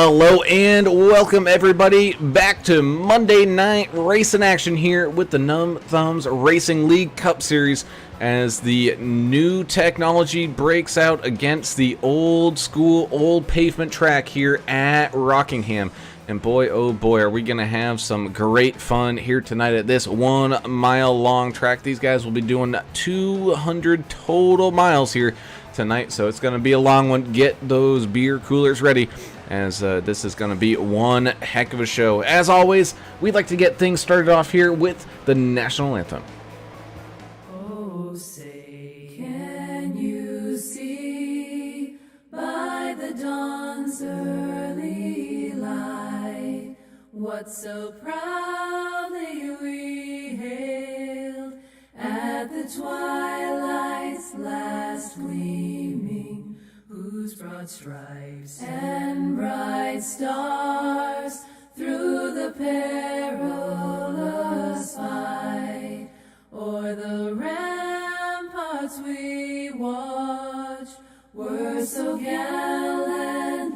Hello and welcome everybody back to Monday Night Racing Action here with the Numb Thumbs Racing League Cup Series as the new technology breaks out against the old school, old pavement track here at Rockingham. And boy, oh boy, are we going to have some great fun here tonight at this 1 mile long track. These guys will be doing 200 total miles here tonight, so it's going to be a long one. Get those beer coolers ready, as this is going to be one heck of a show. As always, we'd like to get things started off here with the national anthem. Oh, say, can you see by the dawn's early light what so proudly we hailed at the twilight's last gleaming, whose broad stripes and bright stars through the perilous fight o'er the ramparts we watched were so gallantly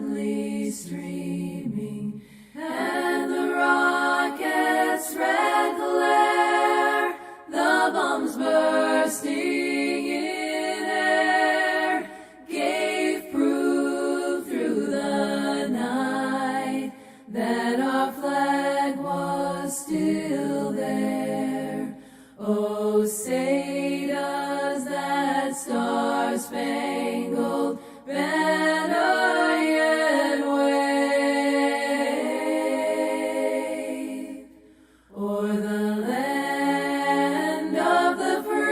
streaming, and the rockets' red glare, the bombs bursting in air, gave proof through the night that our flag was still there. Oh, say does that star-spangled banner yet wave o'er the land of the free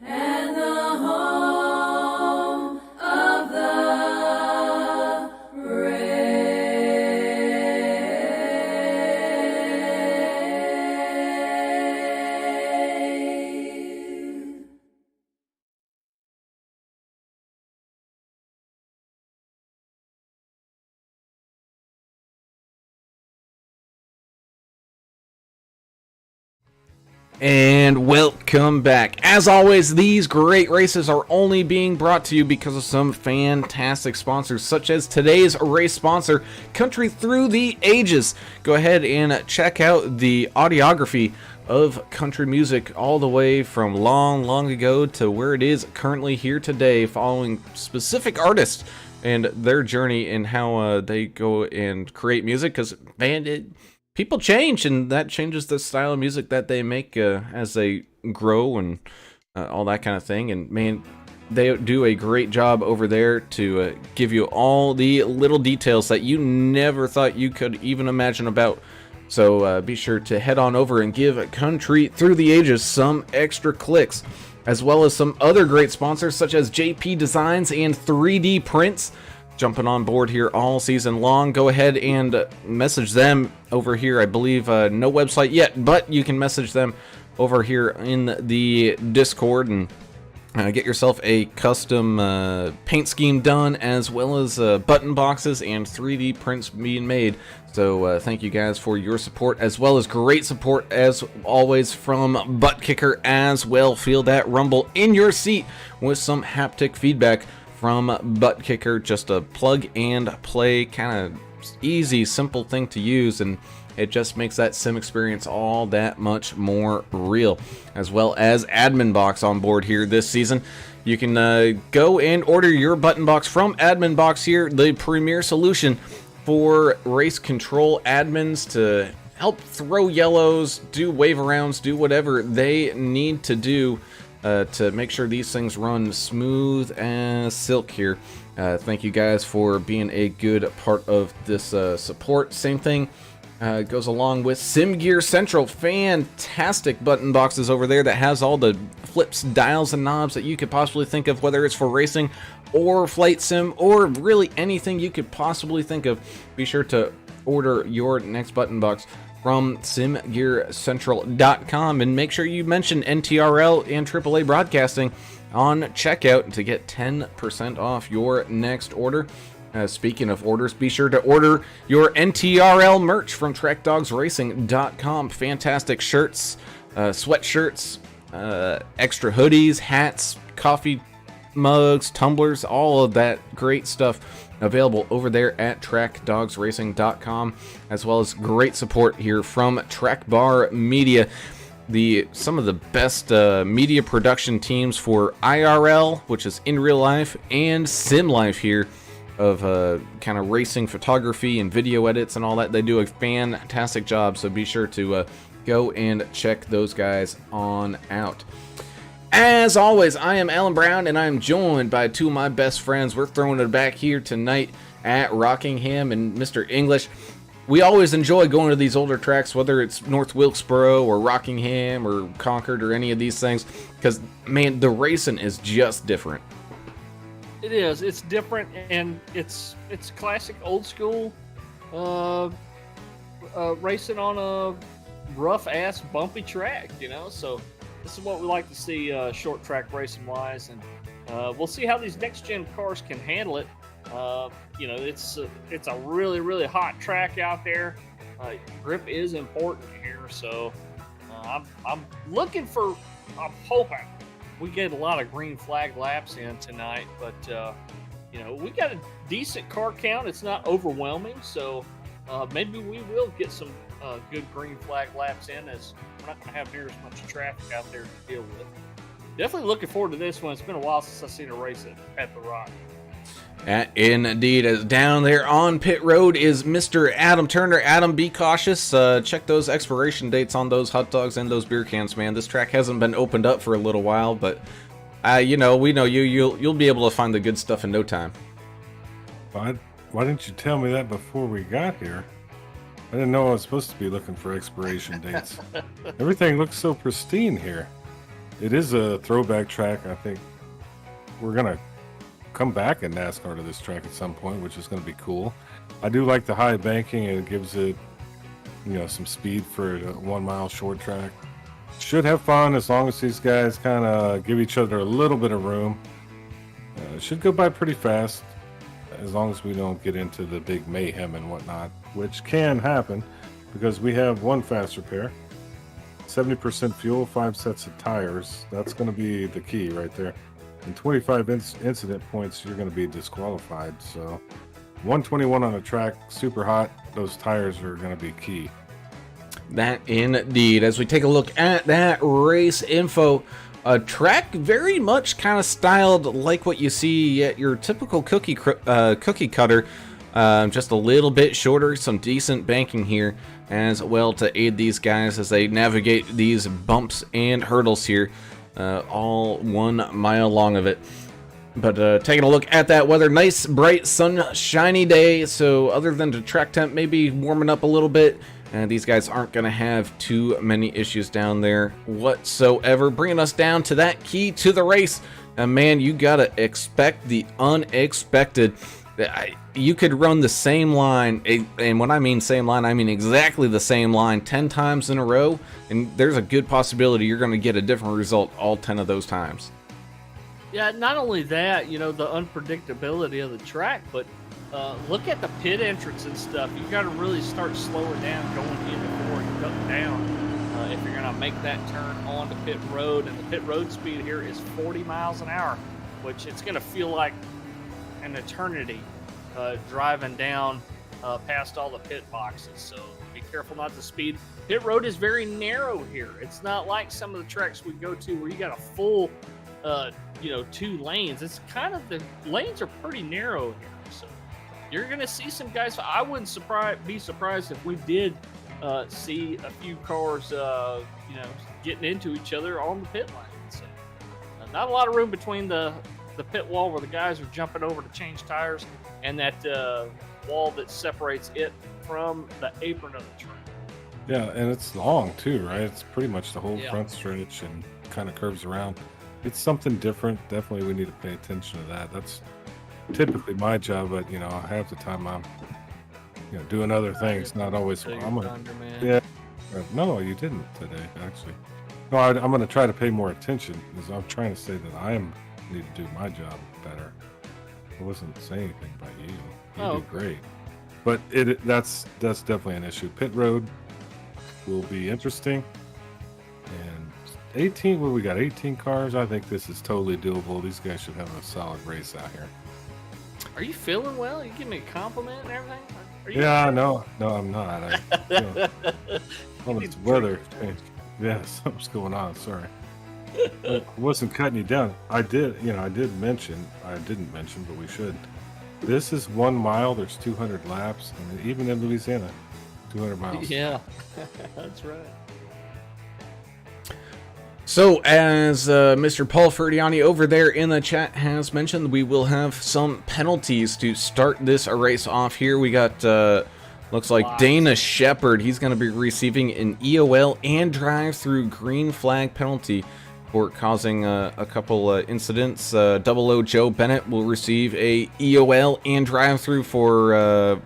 and the home of the brave. And welcome back. As always, these great races are only being brought to you because of some fantastic sponsors, such as today's race sponsor, Country Through the Ages. Go ahead and check out the audiography of country music all the way from long ago to where it is currently here today, following specific artists and their journey and how they go and create music, because people change, and that changes the style of music that they make as they grow and all that kind of thing. And man, they do a great job over there to give you all the little details that you never thought you could even imagine about. So be sure to head on over and give Country Through the Ages some extra clicks, as well as some other great sponsors such as JP Designs and 3D Prints, jumping on board here all season long. Go ahead and message them over here. I believe no website yet, but you can message them over here in the Discord and get yourself a custom paint scheme done, as well as button boxes and 3D prints being made. So thank you guys for your support, as well as great support as always from ButtKicker as well. Feel that rumble in your seat with some haptic feedback from ButtKicker. Just a plug and play kind of easy, simple thing to use, and it just makes that sim experience all that much more real. As well as Admin Box on board here this season. You can go and order your button box from Admin Box here, the premier solution for race control admins to help throw yellows, do wave arounds, do whatever they need to do to make sure these things run smooth as silk here. Thank you guys for being a good part of this support. Same thing goes along with Sim Gear Central. Fantastic button boxes over there that has all the flips, dials, and knobs that you could possibly think of, whether it's for racing or flight sim or really anything you could possibly think of. Be sure to order your next button box from simgearcentral.com, and make sure you mention NTRL and AAA Broadcasting on checkout to get 10% off your next order. Speaking of orders, be sure to order your NTRL merch from TrekDogsRacing.com. Fantastic shirts, sweatshirts, extra hoodies, hats, coffee mugs, tumblers, all of that great stuff available over there at trackdogsracing.com, as well as great support here from Track Bar Media, some of the best media production teams for IRL, which is in real life, and sim life here of kind of racing photography and video edits and all that. They do a fantastic job, so be sure to go and check those guys on out. As always, I am Alan Brown, and I'm joined by two of my best friends. We're throwing it back here tonight at Rockingham and Mr. English. We always enjoy going to these older tracks, whether it's North Wilkesboro or Rockingham or Concord or any of these things, because, man, the racing is just different. It is. It's different, and it's classic old school racing on a rough-ass, bumpy track, so this is what we like to see short track racing wise, and we'll see how these next gen cars can handle it. It's a really, really hot track out there. Grip is important here, so I'm hoping we get a lot of green flag laps in tonight, but we got a decent car count. It's not overwhelming, so maybe we will get some good green flag laps in, as we're not going to have near as much traffic out there to deal with. Definitely looking forward to this one. It's been a while since I've seen a race at the Rock. Indeed, as down there on pit road is Mr. Adam Turner. Adam, be cautious. Check those expiration dates on those hot dogs and those beer cans, man. This track hasn't been opened up for a little while, but we know you'll be able to find the good stuff in no time. Why didn't you tell me that before we got here? I didn't know I was supposed to be looking for expiration dates. Everything looks so pristine here. It is a throwback track. I think we're gonna come back in NASCAR to this track at some point, which is going to be cool. I do like the high banking, and it gives it, some speed for a 1 mile short track. Should have fun as long as these guys kind of give each other a little bit of room. It should go by pretty fast, as long as we don't get into the big mayhem and whatnot, which can happen because we have one fast repair, 70% fuel, 5 sets of tires. That's going to be the key right there. And 25 incident points, you're going to be disqualified. So 121 on a track, super hot. Those tires are going to be key. That indeed. As we take a look at that race info, a track very much kind of styled like what you see at your typical cookie cutter. Just a little bit shorter, some decent banking here as well to aid these guys as they navigate these bumps and hurdles here. All 1 mile long of it. But taking a look at that weather, nice, bright, sunshiny day. So other than the track temp maybe warming up a little bit, these guys aren't going to have too many issues down there whatsoever. Bringing us down to that key to the race. Man, you got to expect the unexpected. You could run the same line, and when I mean same line, I mean exactly the same line 10 times in a row, and there's a good possibility you're going to get a different result all 10 of those times. Yeah, not only that, the unpredictability of the track, but look at the pit entrance and stuff. You got to really start slowing down going in before you cut down if you're going to make that turn onto pit road, and the pit road speed here is 40 miles an hour, which it's going to feel like an eternity driving down past all the pit boxes, so be careful not to speed. Pit road is very narrow here. It's not like some of the tracks we go to where you got a full 2 lanes. It's kind of, the lanes are pretty narrow here, so you're gonna see some guys. I wouldn't be surprised if we did see a few cars getting into each other on the pit lane. So not a lot of room between the pit wall where the guys are jumping over to change tires and that wall that separates it from the apron of the track. Yeah, and it's long too, right? It's pretty much the whole Yeah. front stretch and kind of curves around. It's something different. Definitely we need to pay attention to that. That's typically my job, but half the time I'm doing other things, not always. Yeah. No, you didn't today, actually. No, I'm going to try to pay more attention because I'm trying to say that I need to do my job better. I wasn't saying anything about you. You did great. But that's definitely an issue. Pit road will be interesting, and 18. Well, we got 18 cars. I think this is totally doable. These guys should have a solid race out here. Are you feeling well? You give me a compliment and everything? Are you Yeah, sure? no, I'm not. Well, it's weather. Yeah, something's going on. Sorry. I wasn't cutting you down. I didn't mention, but we should. This is 1 mile. There's 200 laps, and even in Louisiana, 200 miles. Yeah, that's right. So, as Mr. Paul Ferdiani over there in the chat has mentioned, we will have some penalties to start this race off here. We got, looks like Dana Shepard. He's going to be receiving an EOL and drive-through green flag penalty for causing a couple incidents. 00 Joe Bennett will receive a EOL and drive-through for...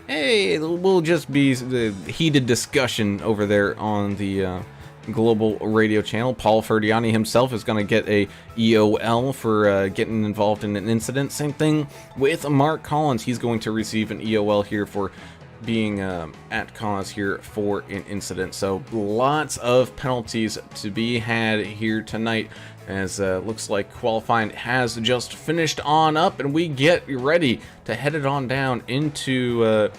hey, we'll just be the heated discussion over there on the... global radio channel. Paul Ferdiani himself is going to get a EOL for getting involved in an incident. Same thing with Mark Collins. He's going to receive an EOL here for being at cause here for an incident. So lots of penalties to be had here tonight, as looks like qualifying has just finished on up, and we get ready to head it on down into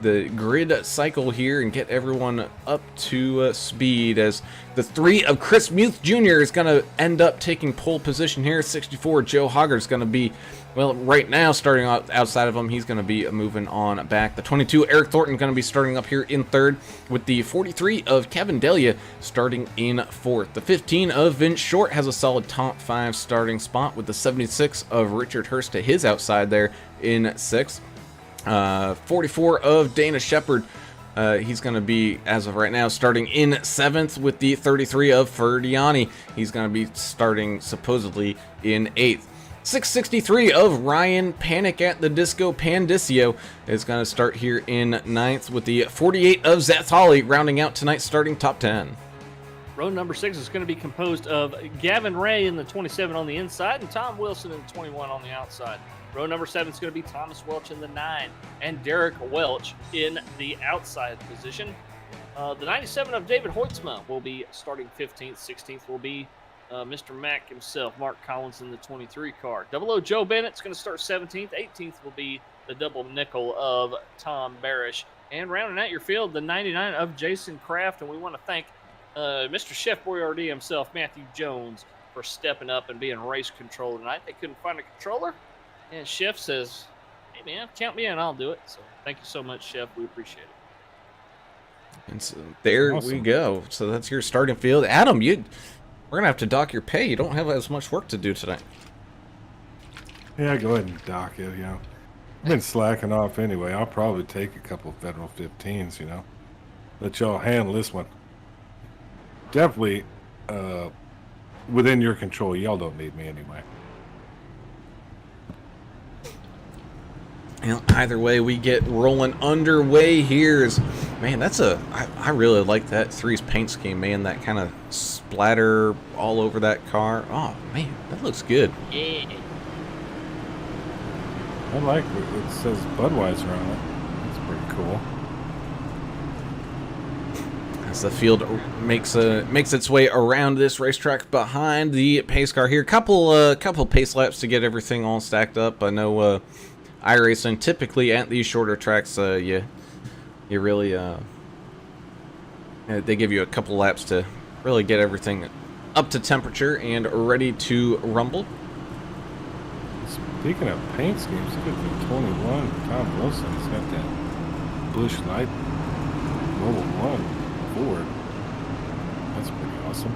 the grid cycle here and get everyone up to speed, as the 3 of Chris Muth Jr. is going to end up taking pole position here. 64 Joe Hoggard is going to be, well, right now starting out outside of him. He's going to be moving on back. The 22 Eric Thornton going to be starting up here in 3rd, with the 43 of Kevin Delia starting in 4th. The 15 of Vince Short has a solid top 5 starting spot, with the 76 of Richard Hurst to his outside there in 6th. 44 of Dana Shepard, he's going to be, as of right now, starting in 7th, with the 33 of Ferdiani. He's going to be starting supposedly in 8th. 663 of Ryan Panic at the Disco Pandicio is going to start here in 9th, with the 48 of Zeth Hawley rounding out tonight's starting top 10. Row number 6 is going to be composed of Gavin Ray in the 27 on the inside and Tom Wilson in the 21 on the outside. Row number 7 is going to be Thomas Welch in the 9 and Derek Welch in the outside position. The 97 of David Hoitzma will be starting 15th. 16th will be Mr. Mack himself, Mark Collins in the 23 car. 00 Joe Bennett's going to start 17th. 18th will be the double nickel of Tom Barish. And rounding out your field, the 99 of Jason Kraft. And we want to thank Mr. Chef Boyardee himself, Matthew Jones, for stepping up and being race controller tonight. They couldn't find a controller. And Chef says, hey, man, count me in. I'll do it. So thank you so much, Chef. We appreciate it. And so there we go. So that's your starting field. Adam, we're going to have to dock your pay. You don't have as much work to do tonight. Yeah, go ahead and dock it, I've been slacking off anyway. I'll probably take a couple Federal 15s, Let y'all handle this one. Definitely within your control. Y'all don't need me anyway. Either way, we get rolling underway here. Man, I really like that 3's paint scheme, man. That kind of splatter all over that car. Oh, man, that looks good. Yeah. I like it. It says Budweiser on it. That's pretty cool. As the field makes its way around this racetrack behind the pace car here. Couple pace laps to get everything all stacked up. I know iRacing, typically at these shorter tracks, you really they give you a couple laps to really get everything up to temperature and ready to rumble. Speaking of paint schemes, look at the 21 Tom Wilson's got that Busch Light Mobile 1 Ford. That's pretty awesome.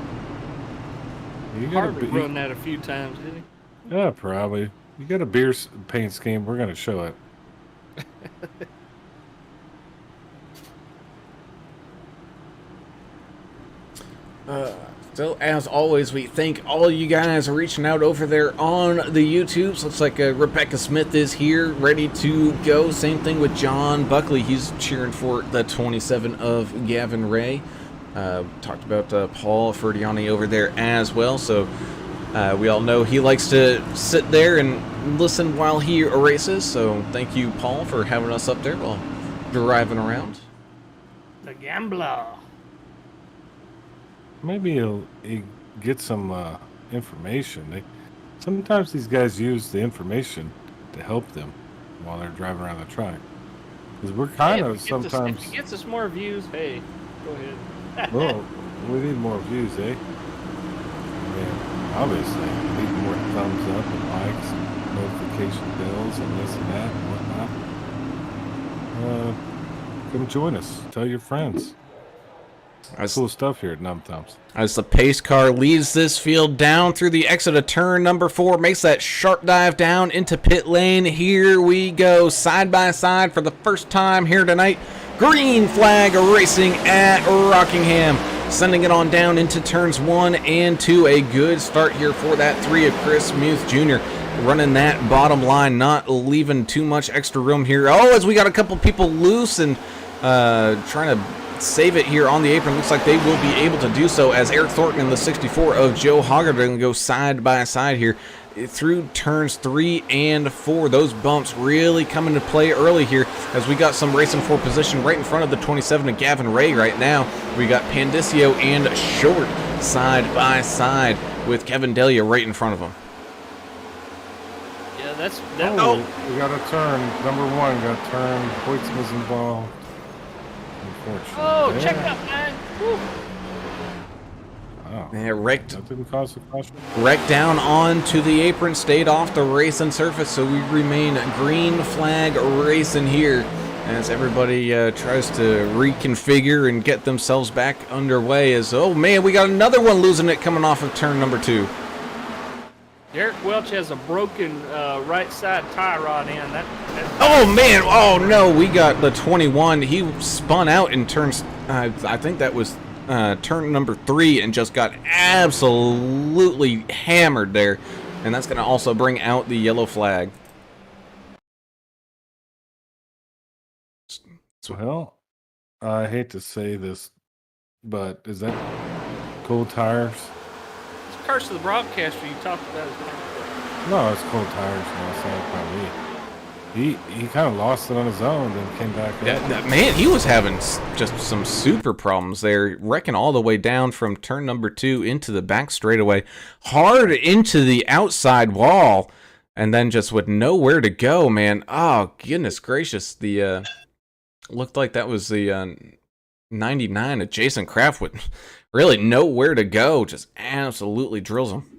You got Hardly run that a few times, did he? Yeah, probably. You got a beer paint scheme, we're going to show it. So, as always, we thank all you guys reaching out over there on the YouTubes. Looks like Rebecca Smith is here, ready to go. Same thing with John Buckley. He's cheering for the 27 of Gavin Ray. Talked about Paul Ferdiani over there as well. So, we all know he likes to sit there and listen while he races. So, thank you, Paul, for having us up there while driving around. The Gambler. maybe he'll get some information. Sometimes these guys use the information to help them while they're driving around the track. Because we're Hey, kind if of it gets us, if it sometimes. gets us more views, hey, go ahead. Well, we need more views, eh? I mean, obviously, we need more thumbs up and likes, and notification bells, and this and that and whatnot. Come join us. Tell your friends. As, Cool stuff here at Numb Thumbs. as the pace car leads this field down through the exit of turn number 4, makes that sharp dive down into pit lane. Here we go, side by side for the first time here tonight. Green flag racing at Rockingham, sending it on down into turns 1 and 2. A good start here for that 3 of Chris Muth Jr. Running that bottom line, not leaving too much extra room here. Oh, as we got a couple people loose and trying to save it here on the apron. Looks like they will be able to do so as Eric Thornton and the 64 of Joe Hoggard are going to go side by side here through turns 3 and 4. Those bumps really come into play early here as we got some racing for position right in front of the 27 of Gavin Ray right now. We got Pandicio and Short side by side with Kevin Delia right in front of them. Yeah, that. Oh, we got a turn. Number 1 got turned. Hoytsman's involved. Unfortunately. Oh, check out, man. Woo. Oh, Yeah, wrecked that didn't cause a caution. down onto the apron, stayed off the racing surface, so we remain green flag racing here as everybody tries to reconfigure and get themselves back underway. As oh man, we got another one losing it coming off of turn number 2. Derek Welch has a broken right side tie rod in. Oh man, oh no, we got the 21. He spun out in turns, I think that was turn number 3, and just got absolutely hammered there. And that's going to also bring out the yellow flag. Well, I hate to say this, but is that cold tires? It's Curse of the Broadcaster you talked about. No, it's cold tires. No, it's not probably. He kind of lost it on his own, then came back up. Man, he was having just some super problems there, wrecking all the way down from turn number 2 into the back straightaway, hard into the outside wall, and then just with nowhere to go, man. Oh, goodness gracious. The looked like that was the 99 of Jason Kraft with really nowhere to go, just absolutely drills him.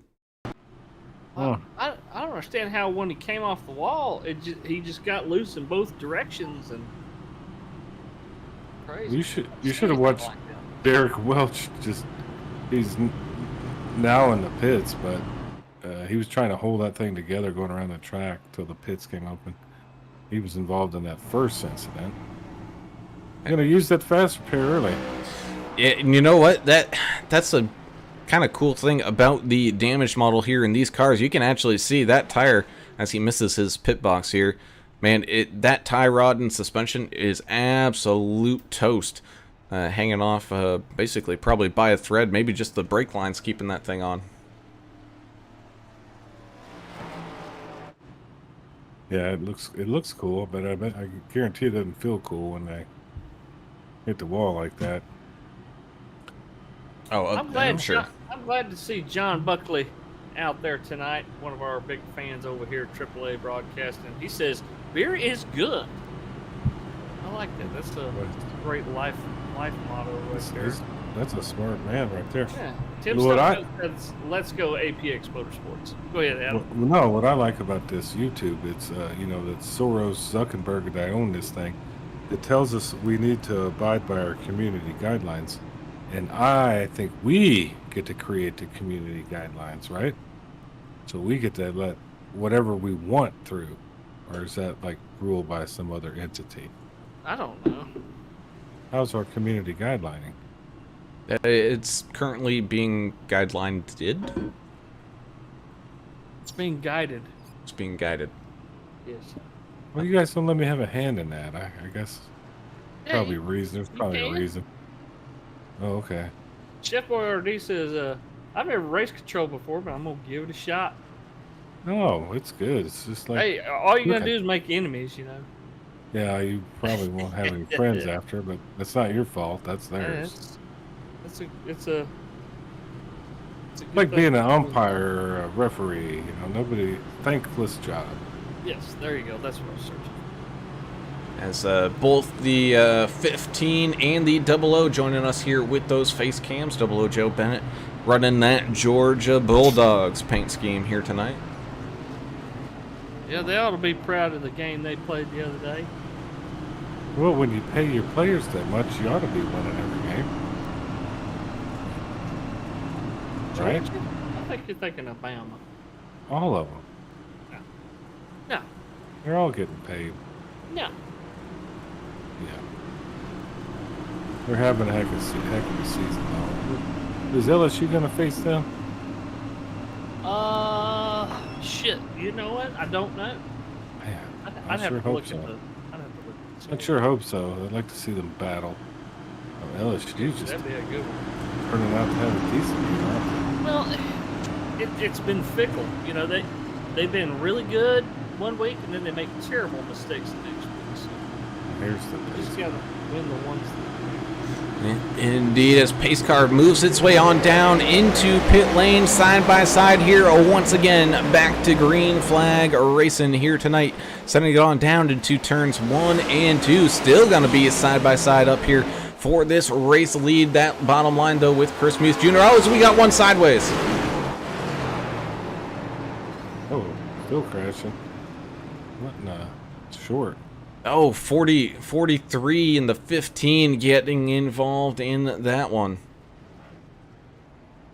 I don't understand how when he came off the wall, he just got loose in both directions and crazy. You should have watched Derek Welch. He's now in the pits, but he was trying to hold that thing together going around the track till the pits came open. He was involved in that first incident. I'm gonna use that fast repair early. Yeah, you know what? That's a kind of cool thing about the damage model here in these cars. You can actually see that tire as he misses his pit box here. Man, that tie rod and suspension is absolute toast. Hanging off basically probably by a thread, maybe just the brake lines keeping that thing on. Yeah, it looks cool, but I guarantee it doesn't feel cool when they hit the wall like that. Oh, I'm sure. I'm glad to see John Buckley out there tonight. One of our big fans over here at AAA Broadcasting. He says beer is good. I like that. That's a great life motto right there. That's a smart man right there. Yeah. Tim says, "Let's go APX Motorsports." Go ahead, Adam. Well, no, what I like about this YouTube, it's that Soros Zuckerberg that own this thing. It tells us we need to abide by our community guidelines. And I think we get to create the community guidelines, right? So we get to let whatever we want through. Or is that like ruled by some other entity? I don't know. How's our community guidelining? It's currently being guidelined. It's being guided. It's being guided. Yes. Well, you guys don't let me have a hand in that. I guess Yeah, probably a reason. There's probably a can. reason. Oh, okay. Chef Boy RD says, "I've never raced control before, but I'm gonna give it a shot." No, it's good. It's just like, Hey, all you gotta do is make enemies, you know. yeah, you probably won't have any friends after, but that's not your fault. That's theirs. It's a It's a good Like thing. being an umpire or a referee, you know, nobody thankless job. Yes, there you go. That's what I was searching As both the 15 and the 00 joining us here with those face cams. 00 Joe Bennett running that Georgia Bulldogs paint scheme here tonight. for. Yeah, they ought to be proud of the game they played the other day. Well, when you pay your players that much, you ought to be winning every game. Right? Georgia? I think you're thinking of Bama. All of them. No, They're all getting paid. no. Yeah. They're having a heck of a season, though. Is LSU going to face them? Shit. You know what? I don't know. Man, I'd I have sure to look hope at the. so. I'd have to look at the I sure hope so. I'd like to see them battle. LSU just That'd be a good one. turning out to have a decent year, aren't Well, it's been fickle. You know, they've been really good one week, and then they make terrible mistakes the next week. So they? Here's the you just gotta win the ones. Indeed, as pace car moves its way on down into pit lane, side by side here, once again back to green flag racing here tonight, sending it on down into turns 1 and 2. Still going to be a side by side up here for this race lead. That bottom line though with Chris Muth Jr. Oh, so we got one sideways. Oh, still crashing. What in the short? Oh, 43 in the 15 getting involved in that one.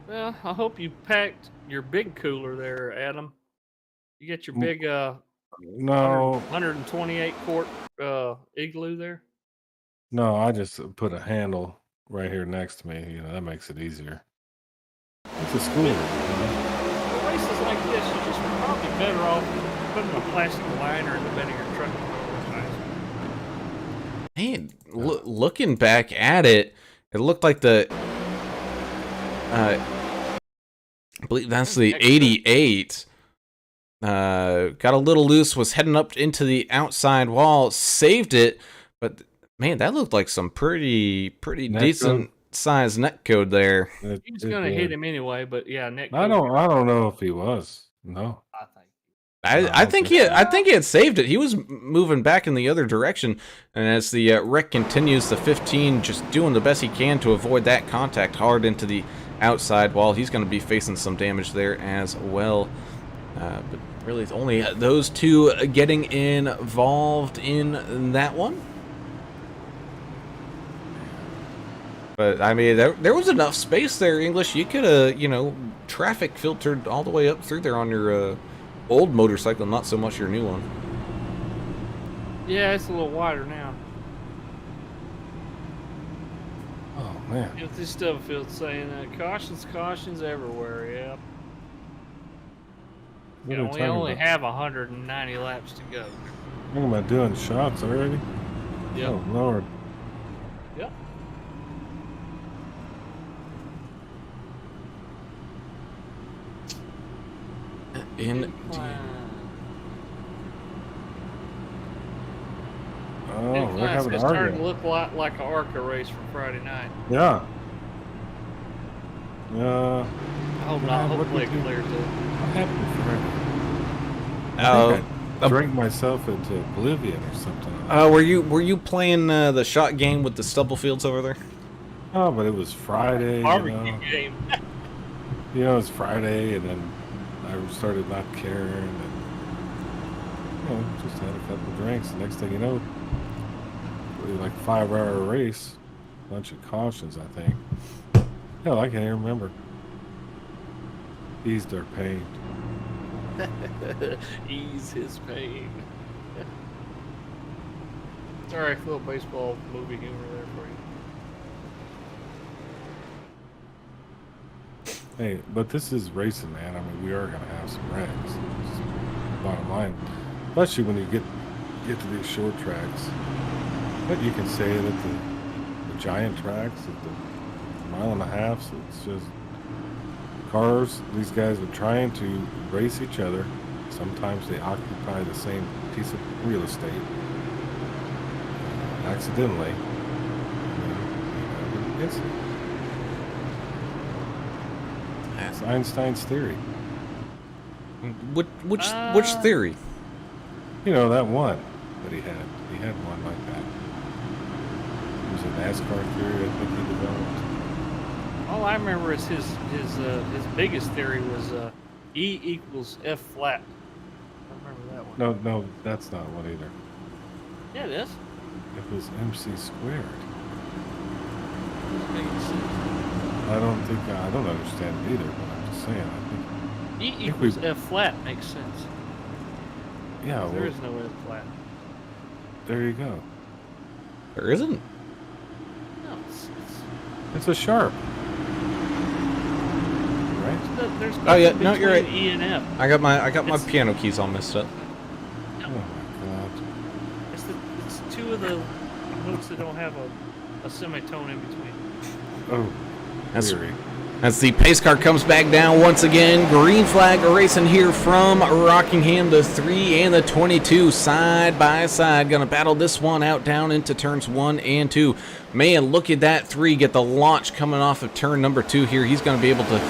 Well, I hope you packed your big cooler there, Adam. You got your big No, 128 quart igloo there. no, I just put a handle right here next to me. You know, that makes it easier. It's a school. You know? For races like this, you just probably better off putting a plastic liner in the bed of your truck. Man, looking back at it, it looked like the I believe that's the 88. Got a little loose, was heading up into the outside wall, saved it, but man, that looked like some pretty decent size net code there. He's gonna hit him anyway, but yeah, Nick. I don't know if he was. No. I think he had saved it. He was moving back in the other direction, and as the wreck continues, the 15 just doing the best he can to avoid that contact hard into the outside wall. He's going to be facing some damage there as well. But really, it's only those two getting involved in that one. But I mean, there was enough space there, English. You could have, traffic filtered all the way up through there on your old motorcycle, not so much your new one. Yeah, it's a little wider now. Oh man. If this Stubblefield saying cautions everywhere. Yep. What Yeah, are they we talking only about? have 190 laps to go. What am I doing? Shots already? Yep. Oh Lord. Yep. Indeed. Oh, we're having an It's starting to argument. look like an ARCA race from Friday night. Yeah. I hope not. what Hopefully it did you- clears it. What happened Friday? Oh, I drank myself into oblivion or something. were you playing the shot game with the Stubblefields over there? Oh, but it was Friday. Barbecue game. It's Friday, and then I started not caring, and just had a couple of drinks. The next thing you know, really like 5-hour race, bunch of cautions, I think. Hell, I can't even remember. Eased our pain. Ease his pain. Sorry, little baseball movie humor there for you. Hey, but this is racing, man. I mean, we are gonna have some wrecks. It's bottom line, especially when you get to these short tracks. But you can say that the giant tracks, at the 1.5 miles, it's just cars. These guys are trying to race each other. Sometimes they occupy the same piece of real estate accidentally. It's Einstein's theory. Which theory? You know, that one that he had. He had one like that. It was a NASCAR theory I think he developed. All I remember is his biggest theory was E equals F flat. I remember that one. No, that's not one either. Yeah, it is. It was MC squared. Making sense. I don't understand it either, but I'm just saying. I think E equals F flat makes sense. yeah, well, There is no F flat. there you go. There isn't. No, It's a sharp. Right? there's Oh, yeah, nothing no, you're between E and F. I got my It's- piano keys all messed up. Oh my god. It's two of the notes that don't have a semitone in between. Oh, That's theory. As the pace car comes back down once again, green flag racing here from Rockingham. The 3 and the 22 side by side. Gonna battle this one out down into turns 1 and 2. Man, look at that 3 get the launch coming off of turn number 2 here. He's gonna be able to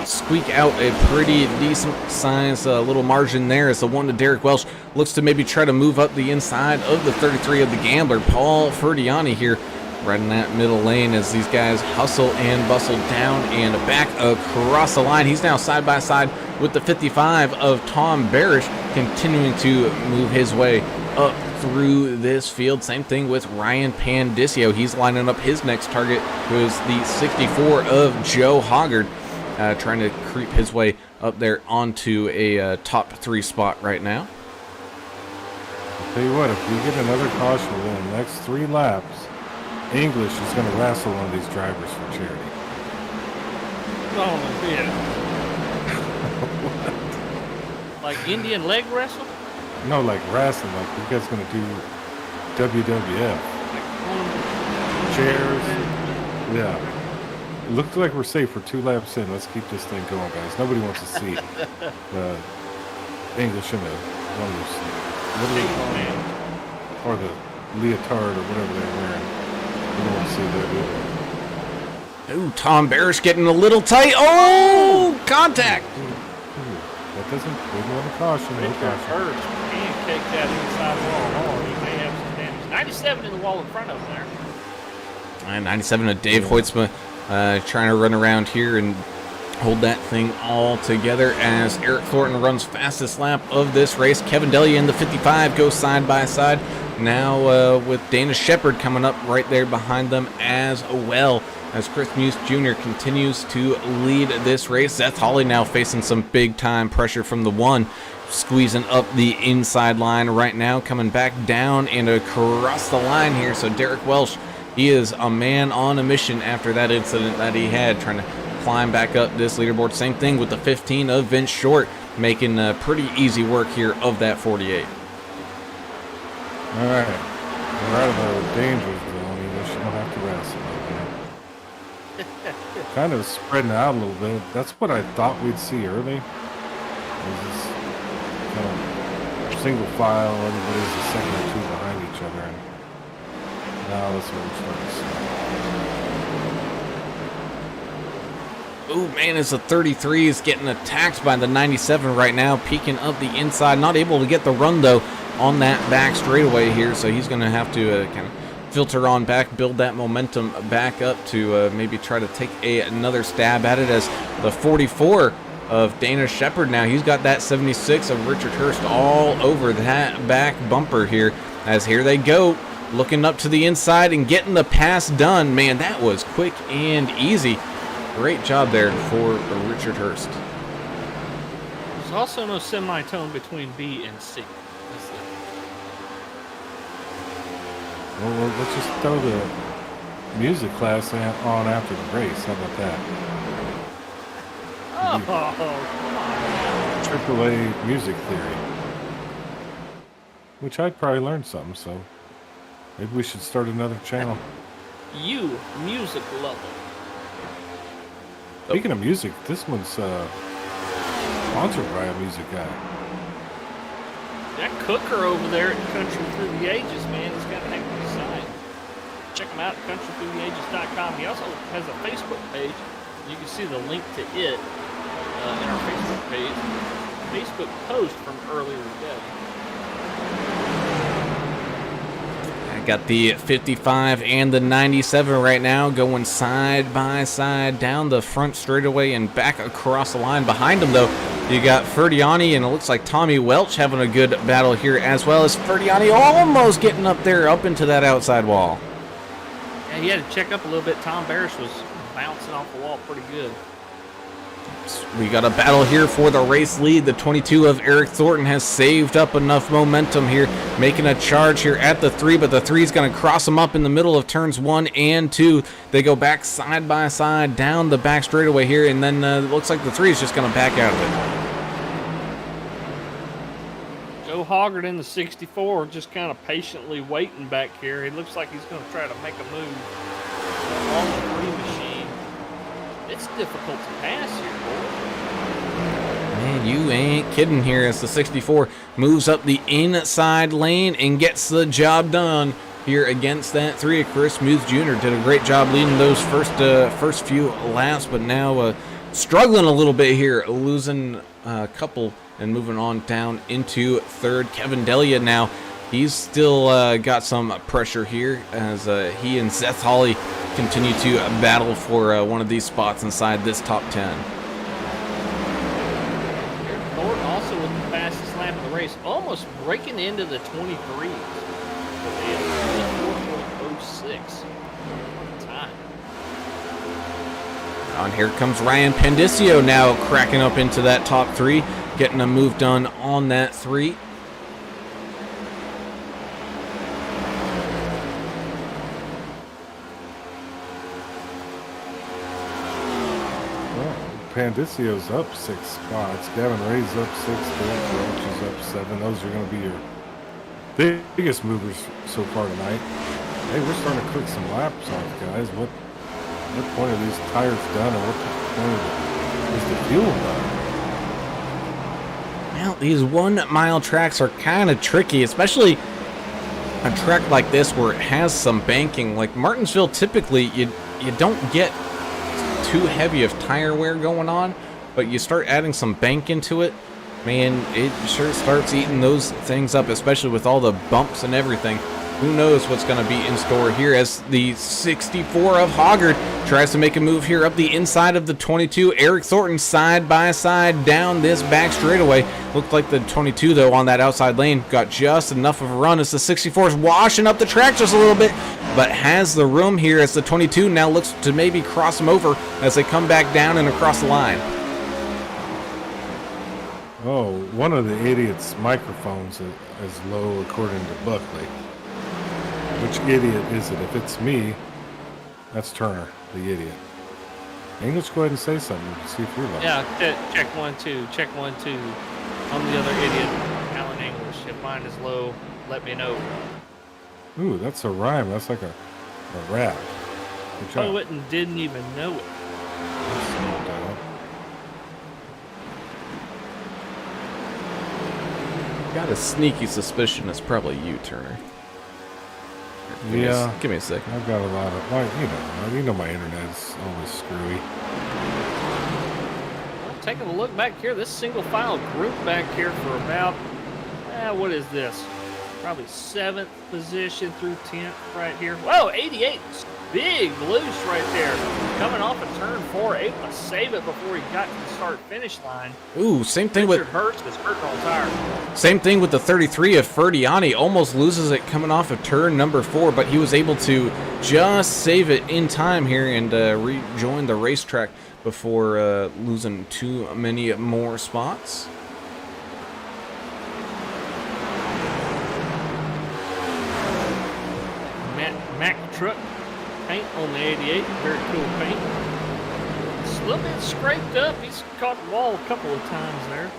squeak out a pretty decent size little margin there as the 1 to Derek Welsh looks to maybe try to move up the inside of the 33 of the Gambler. Paul Ferdiani here right in that middle lane as these guys hustle and bustle down and back across the line. He's now side by side with the 55 of Tom Barish, continuing to move his way up through this field. Same thing with Ryan Pandisio. He's lining up his next target, who is the 64 of Joe Hoggard, trying to creep his way up there onto a top 3 spot right now. I'll tell you what, if we get another caution within the next 3 laps, English is going to wrestle one of these drivers for charity. Oh, yeah. Like Indian leg wrestle? No, like wrestling, like you guys going to do WWF. Chairs. Yeah. It looks like we're safe for 2 laps in. Let's keep this thing going, guys. Nobody wants to see English in one of those or the leotard or whatever they're wearing. We don't want to see that either. Ooh, Tom Barish getting a little tight. Oh, contact. That didn't want to caution. No Richard caution. Hurst pancaked that inside wall hard. He may have some damage. 97 in the wall in front of him there. And 97 of Dave Hoitzma trying to run around here and hold that thing all together as Eric Thornton runs fastest lap of this race. Kevin Delia in the 55 goes side by side. Now with Dana Shepard coming up right there behind them as well, as Chris Muse Jr. continues to lead this race. Seth Hawley now facing some big time pressure from the 1, squeezing up the inside line right now, coming back down and across the line here. So Derek Welsh, he is a man on a mission after that incident that he had, trying to climb back up this leaderboard. Same thing with the 15 of Vince Short, making pretty easy work here of that 48. All right. We're out of the danger zone. You don't have to wrestle. Kind of spreading out a little bit. That's what I thought we'd see early. Was this kind of single file, everybody's a second or 2 behind each other, and now that's what we're starting to see. Ooh, man, as the 33 is getting attacked by the 97 right now, peeking up the inside. Not able to get the run, though, on that back straightaway here, so he's going to have to kind of filter on back, build that momentum back up to maybe try to take another stab at it, as the 44 of Dana Shepard now, he's got that 76 of Richard Hurst all over that back bumper here, as here they go, looking up to the inside and getting the pass done. Man, that was quick and easy. Great job there for Richard Hurst. There's also no semitone between B and C. That's it. Well, let's just throw the music class on after the race. How about that? Oh, come on. AAA music theory. Which I'd probably learn something, so maybe we should start another channel. You, music lover. Speaking of music, this one's sponsored by a music guy. That cooker over there at Country Through the Ages, man, he's got a heck of a site. Check him out at countrythroughtheages.com. He also has a Facebook page. You can see the link to it in our Facebook page, Facebook post from earlier today. I got the 55 and the 97 right now going side by side down the front straightaway and back across the line. Behind them, though, you got Ferdiani and it looks like Tommy Welch having a good battle here, as well as Ferdiani almost getting up there, up into that outside wall. Yeah, he had to check up a little bit. Tom Barish was bouncing off the wall pretty good. We got a battle here for the race lead. The 22 of Eric Thornton has saved up enough momentum here, making a charge here at the 3, but the 3 is going to cross him up in the middle of turns 1 and 2. They go back side by side down the back straightaway here, and then it looks like the 3 is just going to back out of it. Joe Hoggard in the 64 just kind of patiently waiting back here. He looks like he's going to try to make a move on the 3 machine. It's difficult to pass here, boy. Man, you ain't kidding here as the 64 moves up the inside lane and gets the job done here against that 3. Chris Muth Jr. did a great job leading those first few laps, but now struggling a little bit here, losing a couple and moving on down into 3rd. Kevin Delia now, he's still got some pressure here as he and Seth Hawley continue to battle for one of these spots inside this top 10. Thornton also with the fastest lap of the race, almost breaking into the 23s. With a 4.06 time. On here comes Ryan Pendicio now cracking up into that top 3, getting a move done on that 3. Pandicio's up 6 spots. Gavin Ray's up 6. Derek Welch is up 7. Those are going to be your biggest movers so far tonight. Hey, we're starting to click some laps off, guys. What point are these tires done, and what point is the fuel done? Well, these 1 mile tracks are kind of tricky, especially a track like this where it has some banking. Like Martinsville, typically you don't get too heavy of tire wear going on, but you start adding some bank into it, man, it sure starts eating those things up, especially with all the bumps and everything. Who knows what's going to be in store here as the 64 of Hoggard tries to make a move here up the inside of the 22. Eric Thornton side by side down this back straightaway. Looked like the 22, though, on that outside lane got just enough of a run as the 64 is washing up the track just a little bit, but has the room here as the 22 now looks to maybe cross him over as they come back down and across the line. Oh, one of the idiots' microphones is low according to Buckley. Which idiot is it? If it's me, that's Turner, the idiot. English, go ahead and say something. See if you're low. Yeah, check 1, 2. Check 1, 2. I'm the other idiot, Alan English. If mine is low, let me know. Ooh, that's a rhyme. That's like a rap. Good job. Oh, it and didn't even know it. That's slow down. Got a sneaky suspicion it's probably you, Turner. Give me a second. I've got a lot of, you know my internet's always screwy. Well, taking a look back here, this single file group back here for about, what is this? Probably 7th position through 10th right here. Whoa, 88, big loose right there. Coming off of turn 4, able to save it before he got to the start-finish line. Ooh, same thing with Hurts was hurting on tire. Same thing with the 33 of Ferdiani. Almost loses it coming off of turn number 4, but he was able to just save it in time here and rejoin the racetrack before losing too many more spots. Mack truck paint on the 88, very cool paint. It's a little bit scraped up. He's caught the wall a couple of times there.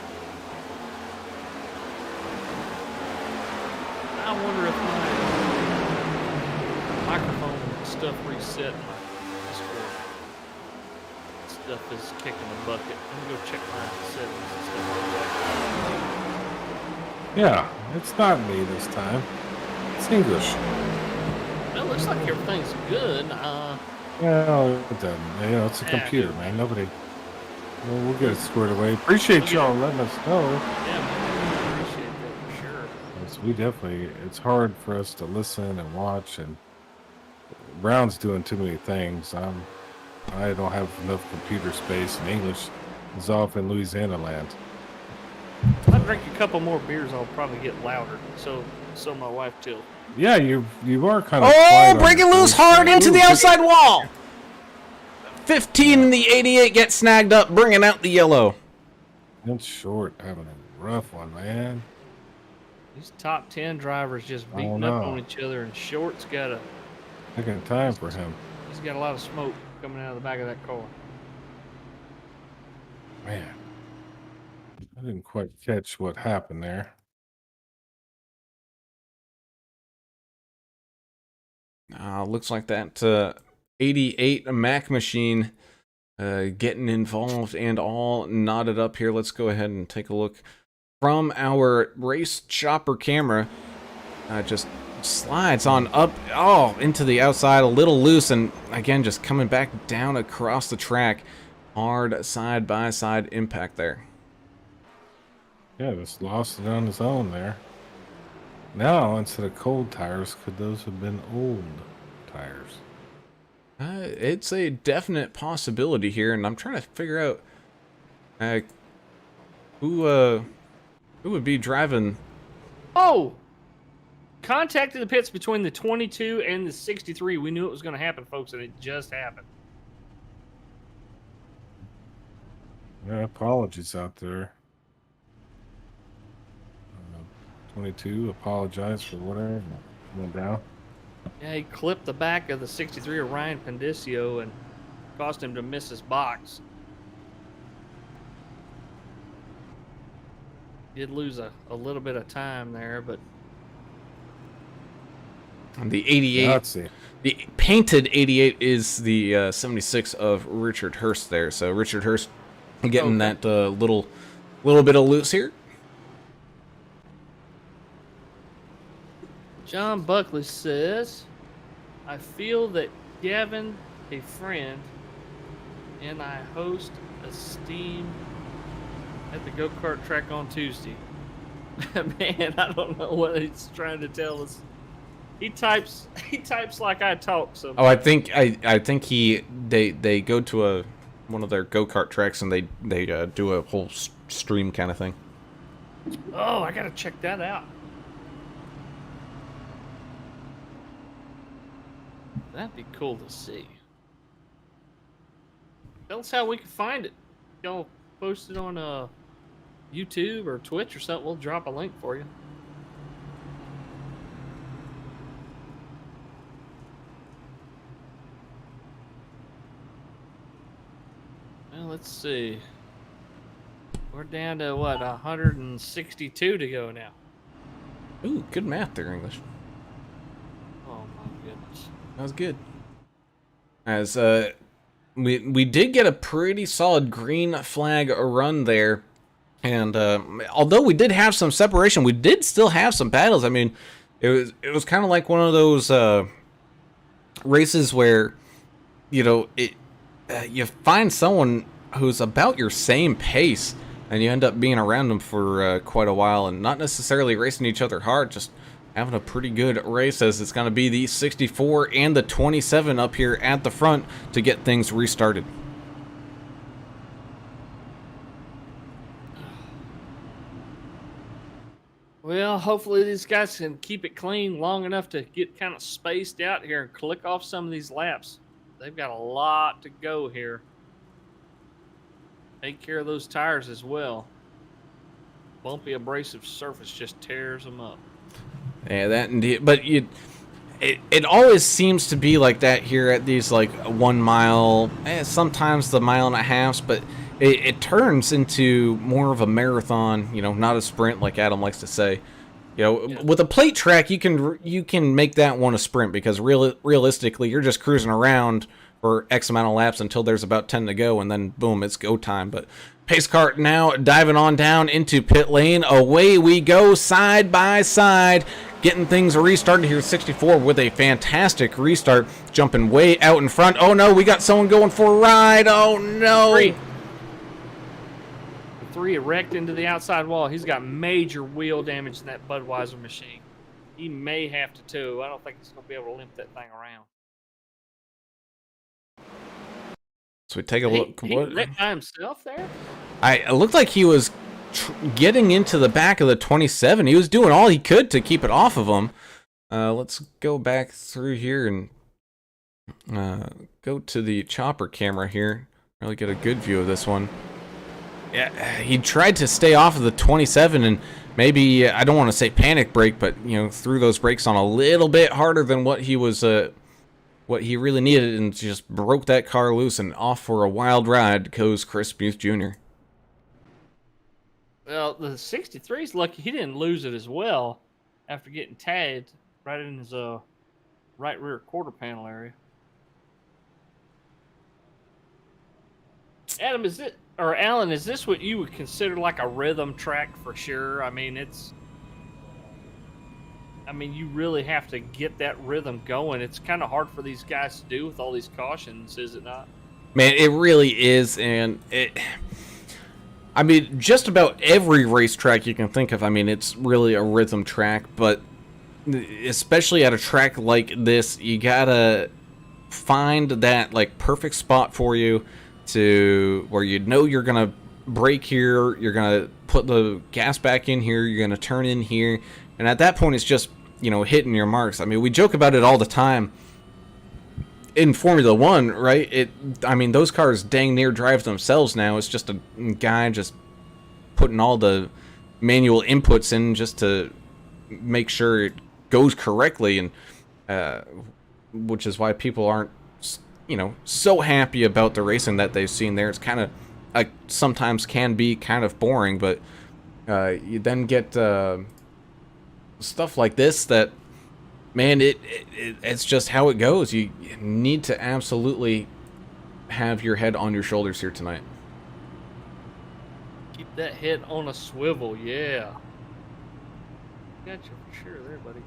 I wonder if my microphone stuff reset. My Discord stuff is kicking the bucket. Let me go check my settings and stuff like that. Yeah, it's not me this time. It's English. Well, it looks like everything's good. Well, it doesn't. You know, it's a Yeah, computer, dude. man. Nobody. Well, we'll get it squared away. Appreciate y'all letting us know. Yeah, man, I appreciate that for sure. Yes, we definitely. It's hard for us to listen and watch, and Brown's doing too many things. I don't have enough computer space, and English is off in Louisiana land. If I drink a couple more beers, I'll probably get louder. So my wife too. Yeah, you are kind of. Oh, breaking loose hard into the outside wall. 15 in the 88 gets snagged up, bringing out the yellow. It's short, having a rough one, man. These top 10 drivers just beating no. up on each other, and Short's got a Taking time for him. he's got a lot of smoke coming out of the back of that car. Man, I didn't quite catch what happened there. Looks like that 88 Mac machine getting involved and all knotted up here. Let's go ahead and take a look from our race chopper camera. Just slides on up, into the outside, a little loose, and again, just coming back down across the track. Hard side-by-side impact there. Yeah, just lost it on his own there. Now, instead of cold tires, could those have been old tires? It's a definite possibility here, and I'm trying to figure out who would be driving. Oh! Contacted the pits between the 22 and the 63. We knew it was going to happen, folks, and it just happened. Yeah, apologies out there. 22, apologize for whatever went down. Yeah, he clipped the back of the 63 of Ryan Pendicio and caused him to miss his box. Did lose a little bit of time there, but The 88, Let's see. the painted 88 is the 76 of Richard Hurst there. So Richard Hurst getting that little bit of loose here. John Buckley says, I feel that Gavin, a friend, and I host a steam at the go-kart track on Tuesday. Man, I don't know what he's trying to tell us. He types like I talk. So I think they go to one of their go-kart tracks and they do a whole stream kind of thing. Oh, I gotta check that out. That'd be cool to see. Tell us how we can find it. Y'all post it on YouTube or Twitch or something. We'll drop a link for you. Well, let's see. We're down to what, 162 to go now. Ooh, good math there, English. Oh my goodness. That was good. As we did get a pretty solid green flag run there, and although we did have some separation, we did still have some battles. I mean, it was kind of like one of those races where, you know, you find someone who's about your same pace, and you end up being around them for quite a while, and not necessarily racing each other hard, just having a pretty good race, as it's going to be the 64 and the 27 up here at the front to get things restarted. Well, hopefully these guys can keep it clean long enough to get kind of spaced out here and click off some of these laps. They've got a lot to go here. Take care of those tires as well. Bumpy abrasive surface just tears them up. Yeah, that indeed. But it always seems to be like that here at these like 1 mile, sometimes the mile and a half, but it turns into more of a marathon, you know, not a sprint like Adam likes to say. You know, Yeah. with a plate track, you can make that one a sprint because realistically, you're just cruising around for X amount of laps until there's about 10 to go, and then boom, it's go time. But pace car now diving on down into pit lane. Away we go, side by side, getting things restarted here. 64 with a fantastic restart, jumping way out in front. Oh no, we got someone going for a ride. Oh no. Three wrecked into the outside wall. He's got major wheel damage in that Budweiser machine. He may have to tow. I don't think he's going to be able to limp that thing around. So we take a look. He wrecked by himself there? It looked like he was getting into the back of the 27. He was doing all he could to keep it off of him. Let's go back through here and go to the chopper camera here. Really get a good view of this one. Yeah, he tried to stay off of the 27 and maybe, I don't want to say panic brake, but, you know, threw those brakes on a little bit harder than what he was, what he really needed, and just broke that car loose, and off for a wild ride goes Chris Muth Jr. Well, the 63's lucky he didn't lose it as well after getting tagged right in his right rear quarter panel area. Adam, Alan, is this what you would consider like a rhythm track for sure? I mean, you really have to get that rhythm going. It's kind of hard for these guys to do with all these cautions, is it not? Man, it really is, and I mean, just about every racetrack you can think of, I mean, it's really a rhythm track, but especially at a track like this, you gotta find that, like, perfect spot for you to where you know you're gonna brake here, you're gonna put the gas back in here, you're gonna turn in here, and at that point it's just, you know, hitting your marks. I mean, we joke about it all the time in Formula One, right? I mean, those cars dang near drive themselves now. It's just a guy just putting all the manual inputs in just to make sure it goes correctly, and which is why people aren't, you know, so happy about the racing that they've seen there. It's kind of sometimes can be kind of boring, but you then get stuff like this that, man, it's just how it goes. You need to absolutely have your head on your shoulders here tonight. Keep that head on a swivel, yeah. Got you for sure there, buddy.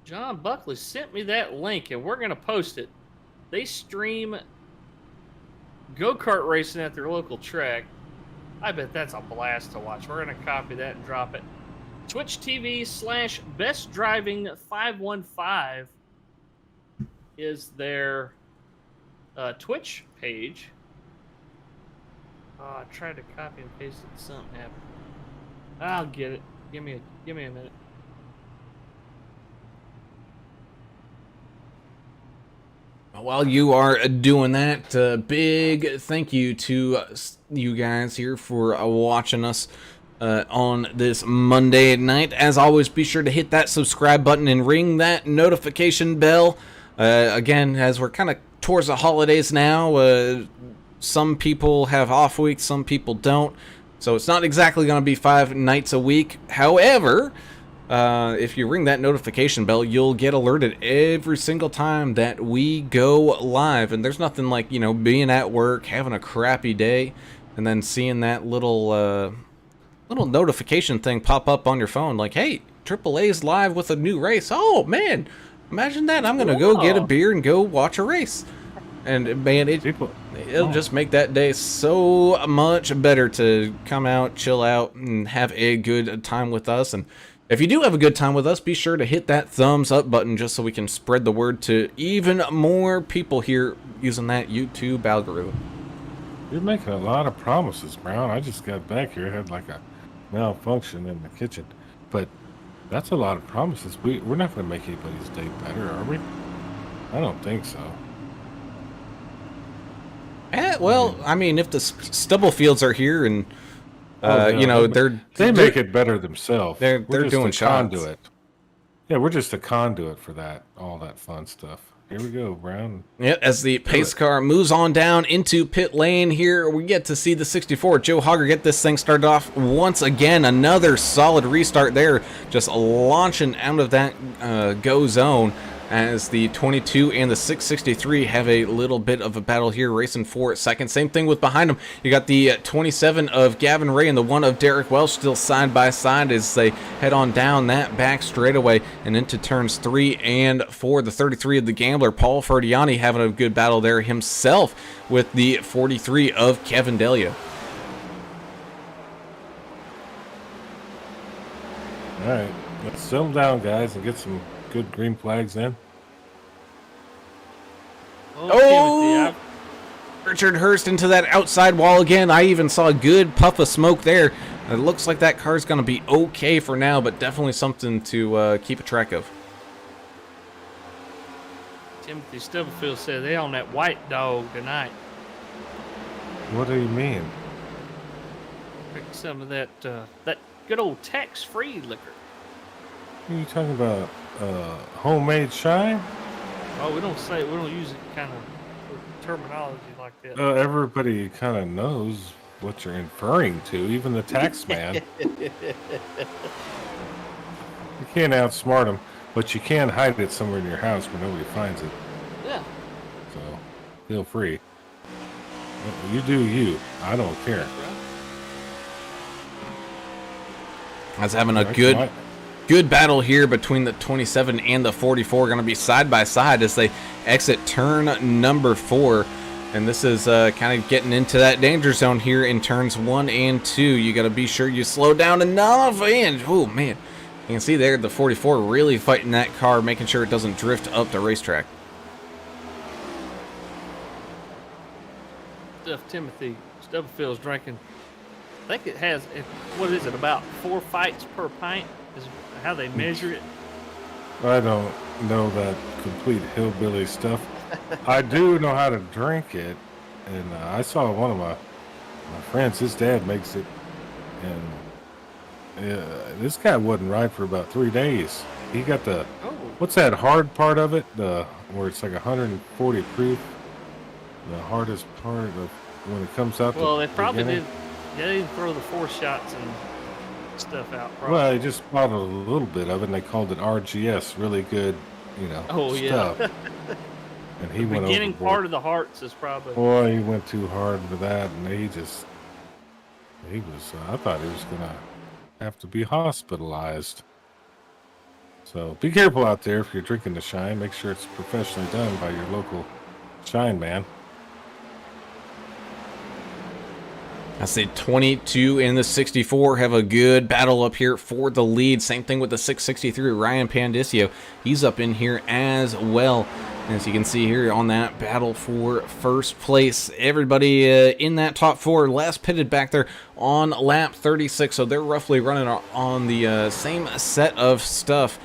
John Buckley sent me that link, and we're going to post it. They stream go-kart racing at their local track. I bet that's a blast to watch. We're going to copy that and drop it. Twitch TV/BestDriving515 is their Twitch page. Oh, I tried to copy and paste it. Something happened. I'll get it. Give me a minute. While you are doing that, big thank you to you guys here for watching us on this Monday night. As always, be sure to hit that subscribe button and ring that notification bell. Again, as we're kind of towards the holidays now, some people have off weeks, some people don't. So it's not exactly going to be 5 nights a week. However, if you ring that notification bell, you'll get alerted every single time that we go live. And there's nothing like, you know, being at work, having a crappy day, and then seeing that little notification thing pop up on your phone like, hey, AAA's live with a new race. Oh, man, imagine that. I'm going to go get a beer and go watch a race. And, man, it'll just make that day so much better to come out, chill out, and have a good time with us. And if you do have a good time with us, be sure to hit that thumbs up button just so we can spread the word to even more people here using that YouTube algorithm. You're making a lot of promises, Brown. I just got back here. I had like a malfunction in the kitchen. But that's a lot of promises. We're not going to make anybody's day better, are we? I don't think so. Well, I mean, if the Stubblefields are here and you know, they make it better themselves. They're doing shots. Conduit. Yeah, we're just a conduit for that, all that fun stuff. Here we go, Brown. Yeah, as the pace car moves on down into pit lane here, we get to see the 64. Joe Hogger get this thing started off once again. Another solid restart there, just launching out of that go zone as the 22 and the 663 have a little bit of a battle here, racing for second. Same thing with behind them. You got the 27 of Gavin Ray and the 1 of Derek Welsh still side by side as they head on down that back straightaway and into turns 3 and 4. The 33 of the Gambler, Paul Ferdiani, having a good battle there himself with the 43 of Kevin Delia. All right, let's settle down, guys, and get some good green flags in. Oh! Richard Hurst into that outside wall again. I even saw a good puff of smoke there. It looks like that car's going to be okay for now, but definitely something to keep a track of. Timothy Stubblefield said they on that white dog tonight. What do you mean? Drink some of that that good old tax-free liquor. What are you talking about? Homemade shine? Oh, we don't use it kind of terminology like that. Everybody kind of knows what you're inferring to, even the tax man. You can't outsmart him, but you can hide it somewhere in your house where nobody finds it. Yeah. So, feel free. You do you. I don't care. I was having a good battle here between the 27 and the 44. Going to be side by side as they exit turn number 4. And this is kind of getting into that danger zone here in turns 1 and 2. You got to be sure you slow down enough. And, oh, man. You can see there the 44 really fighting that car, making sure it doesn't drift up the racetrack. Stuff Timothy Stubblefield's drinking. I think it has, what is it, about 4 fights per pint is how they measure it. I don't know that complete hillbilly stuff. I do know how to drink it, and I saw one of my friends, his dad makes it, and this guy wasn't right for about 3 days. He got the, what's that hard part of it, where it's like 140 proof, the hardest part of when it comes out. Well, they probably didn't throw the 4 shots and stuff out. Probably. Well, they just bought a little bit of it, and they called it RGS, really good, stuff. Yeah. And he went beginning overboard. part of the hearts is probably. Boy, he went too hard for that, and he was. I thought he was gonna have to be hospitalized. So be careful out there if you're drinking the shine. Make sure it's professionally done by your local shine man. I say 22 and the 64 have a good battle up here for the lead. Same thing with the 663, Ryan Pandisio. He's up in here as well. As you can see here on that battle for first place, everybody in that top 4, last pitted back there on lap 36. So they're roughly running on the same set of stuff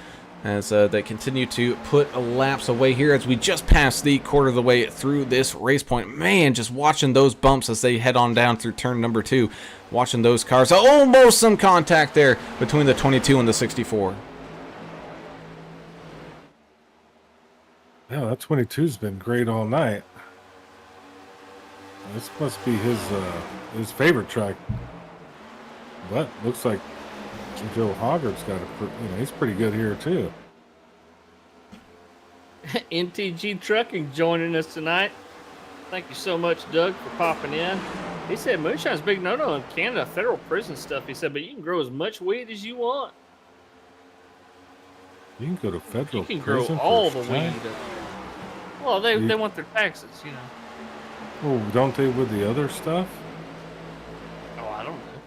as they continue to put laps away here as we just passed the quarter of the way through this race point. Man, just watching those bumps as they head on down through turn number 2. Watching those cars. Almost some contact there between the 22 and the 64. Yeah, that 22's been great all night. This must be his favorite track. But looks like Joe Hoggard's got he's pretty good here too. NTG Trucking joining us tonight. Thank you so much, Doug, for popping in. He said moonshine's big no-no in Canada, federal prison stuff. He said, but you can grow as much weed as you want. You can go to federal prison. You can prison grow all the shine? weed. Well, they want their taxes, Oh, don't they with the other stuff? Oh, I don't know.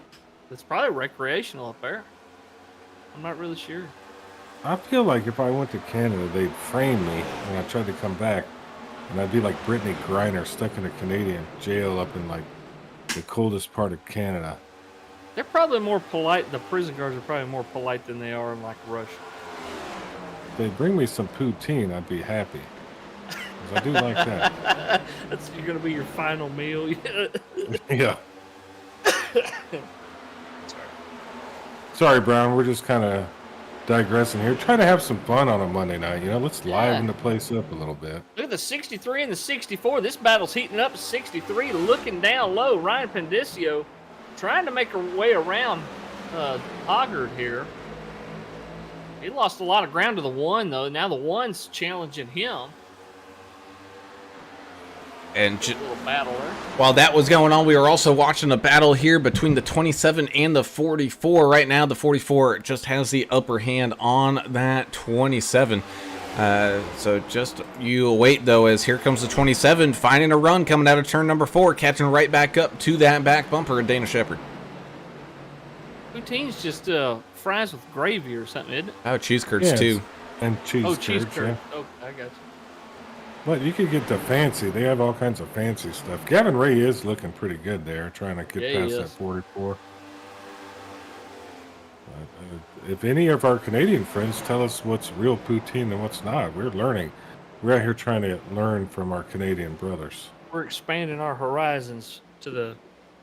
It's probably recreational up there. I'm not really sure. I feel like if I went to Canada, they'd frame me when I tried to come back, and I'd be like Brittany Griner stuck in a Canadian jail up in like the coldest part of Canada. They're probably more polite. The prison guards are probably more polite than they are in like Russia. If they bring me some poutine, I'd be happy. 'Cause I do like that. That's going to be your final meal. Yeah. Sorry, Brown. We're just kind of digressing here. Trying to have some fun on a Monday night. Let's liven the place up a little bit. Look at the 63 and the 64. This battle's heating up. 63 looking down low. Ryan Pendicio trying to make her way around Hoggard here. He lost a lot of ground to the 1, though. Now the 1's challenging him. And a little battle there. While that was going on, we were also watching a battle here between the 27 and the 44. Right now, the 44 just has the upper hand on that 27. So just you wait, though, as here comes the 27, finding a run coming out of turn number 4, catching right back up to that back bumper of Dana Shepard. Poutine's just fries with gravy or something, isn't it? Oh, cheese curds, too. And cheese curds. Cheese curds. Yeah. Oh, I got you. But you could get the fancy. They have all kinds of fancy stuff. Gavin Ray is looking pretty good there, trying to get past that 44. But, if any of our Canadian friends tell us what's real poutine and what's not, we're learning. We're out here trying to learn from our Canadian brothers. We're expanding our horizons to the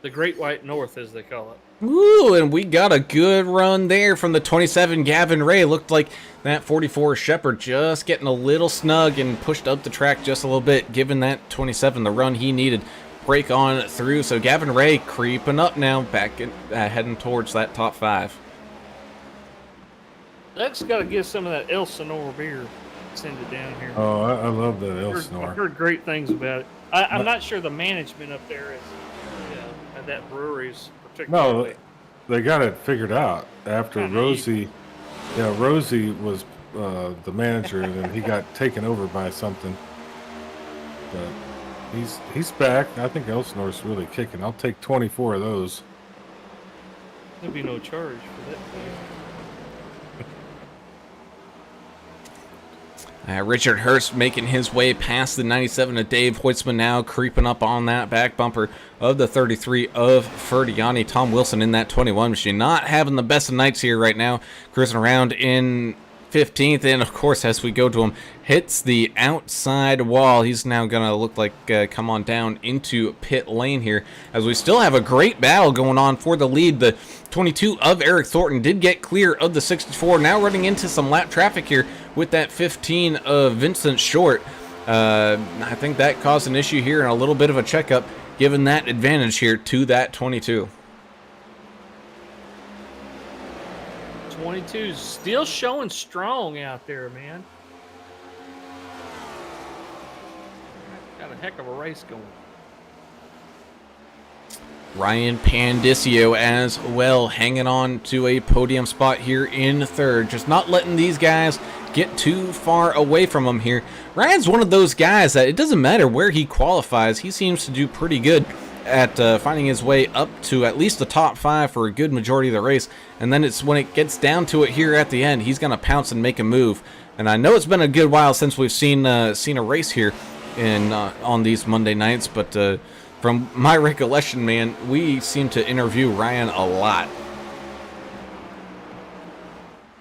Great White North, as they call it. Ooh, and we got a good run there from the 27 Gavin Ray. Looked like that 44 Shepard just getting a little snug and pushed up the track just a little bit, giving that 27 the run he needed. Break on through, so Gavin Ray creeping up now, back in, heading towards that top 5. That's got to get some of that Elsinore beer. Send it down here. Oh, I love that Elsinore. I've heard great things about it. I'm not sure the management up there is at that brewery's particularly. No, they got it figured out after Rosie. Yeah, Rosie was the manager, and then he got taken over by something. But he's back. I think Elsinore's really kicking. I'll take 24 of those. There'll be no charge for that thing. Richard Hurst making his way past the 97 of Dave Hoitzman now, creeping up on that back bumper of the 33 of Ferdiani. Tom Wilson in that 21 machine. Not having the best of nights here right now, cruising around in 15th. And, of course, as we go to him, hits the outside wall. He's now going to look like come on down into pit lane here, as we still have a great battle going on for the lead. The 22 of Eric Thornton did get clear of the 64. Now running into some lap traffic here with that 15 of Vincent Short. I think that caused an issue here and a little bit of a checkup, giving that advantage here to that 22. 22 still showing strong out there, man. Got a heck of a race going. Ryan Pendicio as well, hanging on to a podium spot here in 3rd. Just not letting these guys get too far away from him here. Ryan's one of those guys that it doesn't matter where he qualifies. He seems to do pretty good at finding his way up to at least the top 5 for a good majority of the race. And then it's when it gets down to it here at the end, he's going to pounce and make a move. And I know it's been a good while since we've seen a race here on these Monday nights, but from my recollection, man, we seem to interview Ryan a lot.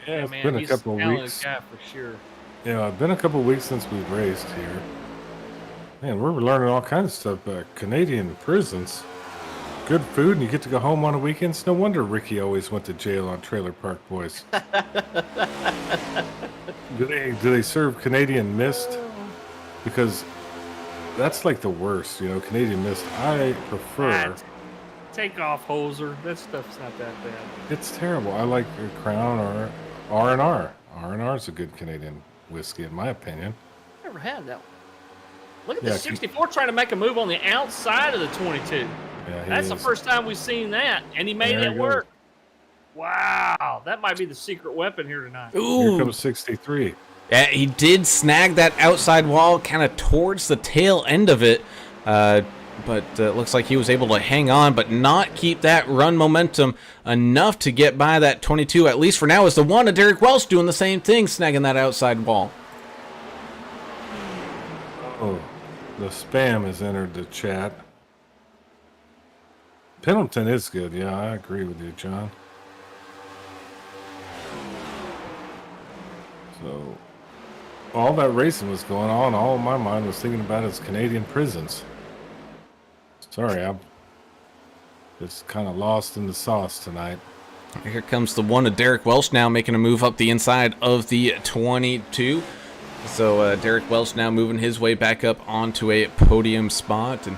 Yeah, it's man, been a he's couple of talented weeks. guy for sure. Yeah, it's been a couple of weeks since we've raced here. Man, we're learning all kinds of stuff about Canadian prisons. Good food, and you get to go home on the weekends. No wonder Ricky always went to jail on Trailer Park Boys. Do they serve Canadian mist? Because that's like the worst, Canadian mist. I prefer. Take off, hoser. That stuff's not that bad. It's terrible. I like Crown or R&R. R&R is a good Canadian whiskey, in my opinion. Never had that one. Look at the 64 trying to make a move on the outside of the 22. Yeah, That's the first time we've seen that, and he made it work. Wow, that might be the secret weapon here tonight. Ooh. Here comes 63. Yeah, he did snag that outside wall kind of towards the tail end of it, but it looks like he was able to hang on but not keep that run momentum enough to get by that 22, at least for now, as the 1 of Derek Welch doing the same thing, snagging that outside wall. Oh, the spam has entered the chat. Pendleton is good. Yeah, I agree with you, John. So, all that racing was going on. All my mind was thinking about is Canadian prisons. Sorry, I'm just kind of lost in the sauce tonight. Here comes the one of Derek Welsh now making a move up the inside of the 22. So Derek Welsh now moving his way back up onto a podium spot. And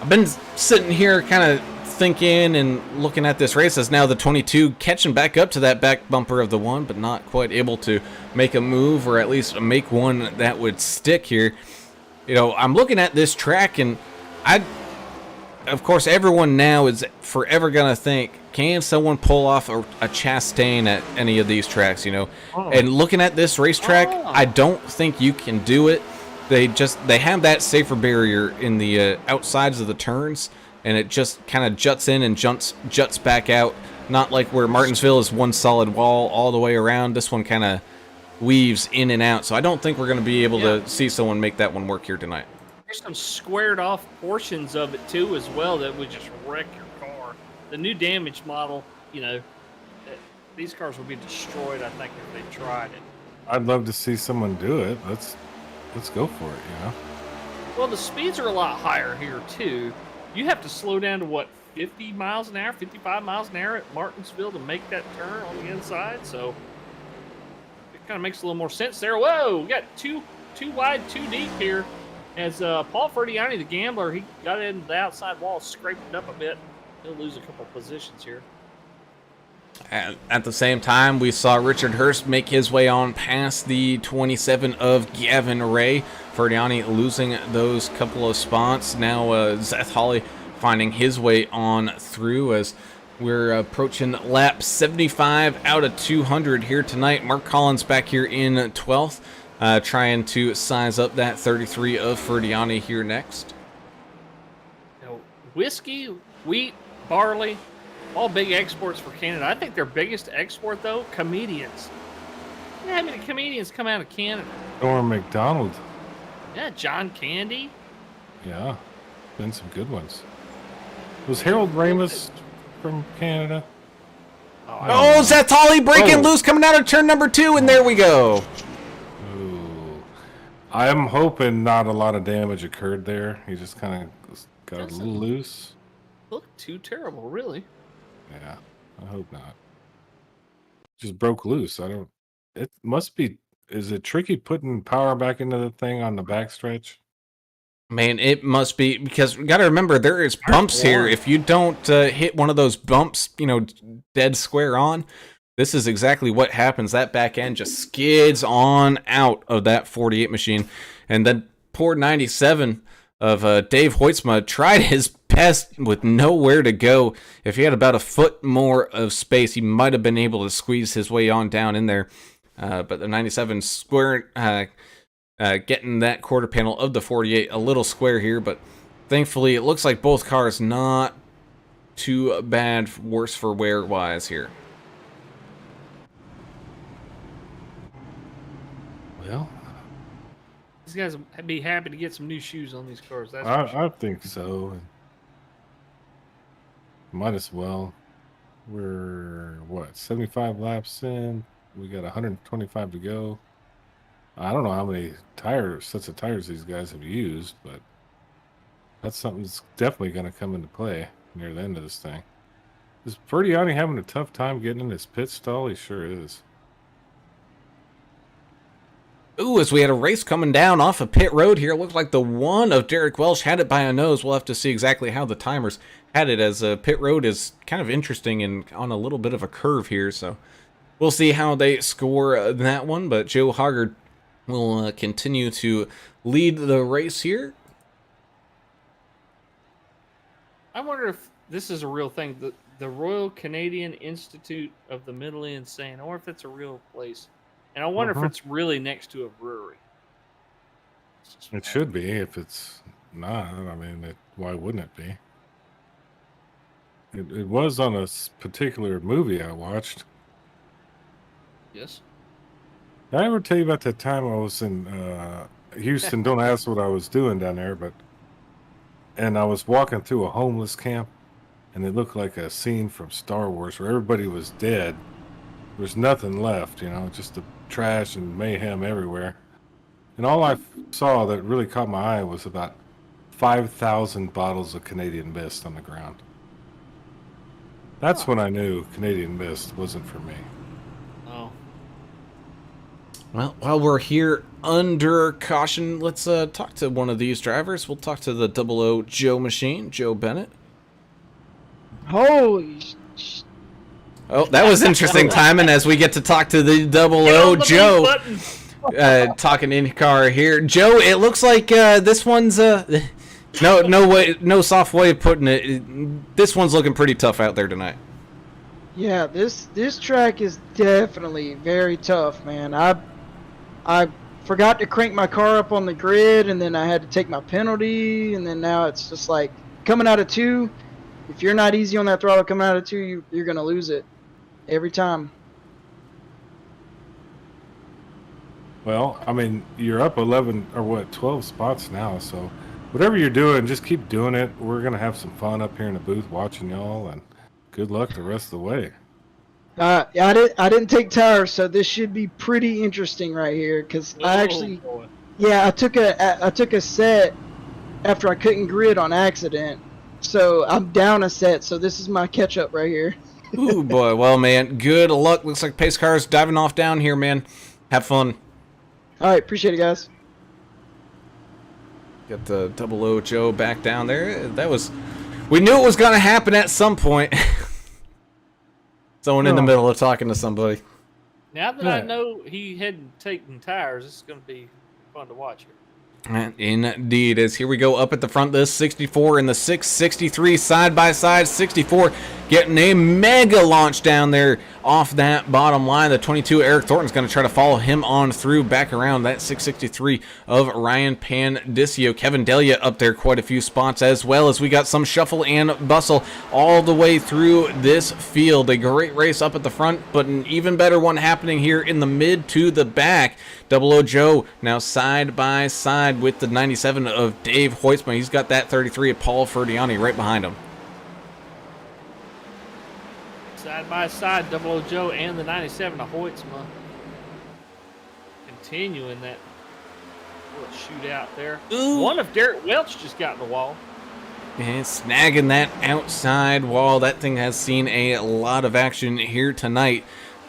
I've been sitting here kind of thinking and looking at this race as now the 22 catching back up to that back bumper of the one, but not quite able to make a move or at least make one that would stick here. You know, I'm looking at this track and of course, everyone now is forever going to think, can someone pull off a Chastain at any of these tracks, you know? Oh. And looking at this racetrack, I don't think you can do it. They have that safer barrier in the outsides of the turns, and it just kind of juts in and juts back out. Not like where Martinsville is one solid wall all the way around. This one kind of weaves in and out. So I don't think we're going to be able to see someone make that one work here tonight. There's some squared off portions of it too as well that would just wreck your car. The new damage model, you know, these cars would be destroyed, I think, if they tried it. I'd love to see someone do it. Let's go for it, you know. Well, the speeds are a lot higher here too. You have to slow down to what, 50 miles an hour, 55 miles an hour at Martinsville to make that turn on the inside. So it kind of makes a little more sense there. Whoa, we got too wide, too deep here. As Paul Ferdiani, the gambler, he got into the outside wall, scraped it up a bit. He'll lose a couple positions here. At the same time, we saw Richard Hurst make his way on past the 27 of Gavin Ray. Ferdiani losing those couple of spots. Now Seth Hawley finding his way on through as we're approaching lap 75 out of 200 here tonight. Mark Collins back here in 12th. Trying to size up that 33 of Ferdiani here next. Now, whiskey, wheat, barley, all big exports for Canada. I think their biggest export, though, comedians. Yeah, how many comedians come out of Canada? Norm MacDonald. Yeah, John Candy. Yeah, been some good ones. Was Harold Ramis from Canada? Oh, Seth Hawley breaking loose coming out of turn number 2, and there we go. I'm hoping not a lot of damage occurred there. He just kind of got a little loose. Look too terrible, really. Yeah, I hope not. Just broke loose. It must be. Is it tricky putting power back into the thing on the backstretch? Man, it must be, because we got to remember there is bumps here. If you don't hit one of those bumps, you know, dead square on, this is exactly what happens. That back end just skids on out of that 48 machine. And then poor 97 of Dave Hoytsma tried his best with nowhere to go. If he had about a foot more of space, he might have been able to squeeze his way on down in there. But the 97 square, getting that quarter panel of the 48 a little square here. But thankfully, it looks like both cars not too bad, worse for wear-wise here. Well, these guys would be happy to get some new shoes on these cars. That's I think so. Might as well. We're, what, 75 laps in? We got 125 to go. I don't know how many sets of tires these guys have used, but that's something that's definitely going to come into play near the end of this thing. Is Ferdiani having a tough time getting in his pit stall? He sure is. Ooh, as we had a race coming down off of pit road here, it looked like the one of Derek Welsh had it by a nose. We'll have to see exactly how the timers had it, as pit road is kind of interesting and on a little bit of a curve here. So we'll see how they score that one. But Joe Hoggard will continue to lead the race here. I wonder if this is a real thing. The Royal Canadian Institute of the Middle Insane, or if it's a real place. And I wonder if it's really next to a brewery. It should be. If it's not, I mean, why wouldn't it be? It was on a particular movie I watched. Yes. Did I ever tell you about that time I was in Houston? Don't ask what I was doing down there, and I was walking through a homeless camp, and it looked like a scene from Star Wars where everybody was dead. There was nothing left, you know, just the trash and mayhem everywhere. And all I saw that really caught my eye was about 5,000 bottles of Canadian Mist on the ground. That's when I knew Canadian Mist wasn't for me. Oh. Well, while we're here under caution, let's talk to one of these drivers. We'll talk to the 00 Joe machine, Joe Bennett. Holy Oh, that was interesting timing as we get to talk to the 00 Joe. Talking in car here. Joe, it looks like this one's no soft way of putting it. This one's looking pretty tough out there tonight. Yeah, this track is definitely very tough, man. I forgot to crank my car up on the grid, and then I had to take my penalty, and then now it's just like coming out of 2. If you're not easy on that throttle coming out of 2, you're gonna lose it every time. Well, I mean, you're up 11 or what, 12 spots now. So whatever you're doing, just keep doing it. We're going to have some fun up here in the booth watching y'all, and good luck the rest of the way. I didn't take tires, so this should be pretty interesting right here. Cause I actually, yeah, I took a set after I couldn't grid on accident, so I'm down a set. So this is my catch up right here. Ooh boy, well man, good luck. Looks like pace car's diving off down here, man. Have fun. All right, appreciate it, guys. Got the 00 Joe back down there. We knew it was going to happen at some point. Someone in the middle of talking to somebody. Now that I know he hadn't taken tires, it's going to be fun to watch here. Indeed, as here we go up at the front, this 64 and the 663 side by side. 64 getting a mega launch down there off that bottom line. The 22 Eric Thornton's going to try to follow him on through back around that 663 of Ryan Pandisio. Kevin Delia up there quite a few spots, as well as we got some shuffle and bustle all the way through this field. A great race up at the front, but an even better one happening here in the mid to the back. 00 Joe now side by side with the 97 of Dave Hoytsma. He's got that 33 of Paul Ferdiani right behind him. Side by side, 00 Joe and the 97 of Hoytsma. Continuing that little shootout there. Ooh. One of Derek Welch just got in the wall. And snagging that outside wall. That thing has seen a lot of action here tonight.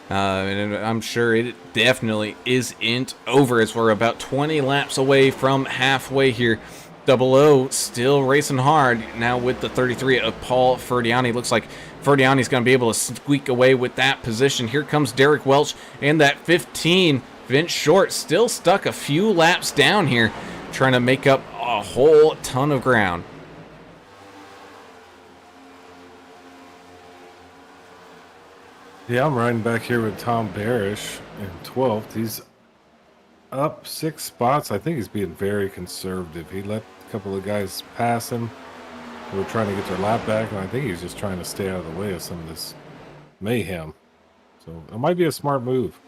And I'm sure it definitely isn't over, as we're about 20 laps away from halfway here. 00 still racing hard now with the 33 of Paul Ferdiani. Looks like Ferdiani's going to be able to squeak away with that position. Here comes Derek Welch and that 15. Vince Short still stuck a few laps down here, trying to make up a whole ton of ground. Yeah, I'm riding back here with Tom Barish in 12th. He's up 6 spots. I think he's being very conservative. He let a couple of guys pass him who were trying to get their lap back, and I think he's just trying to stay out of the way of some of this mayhem. So it might be a smart move.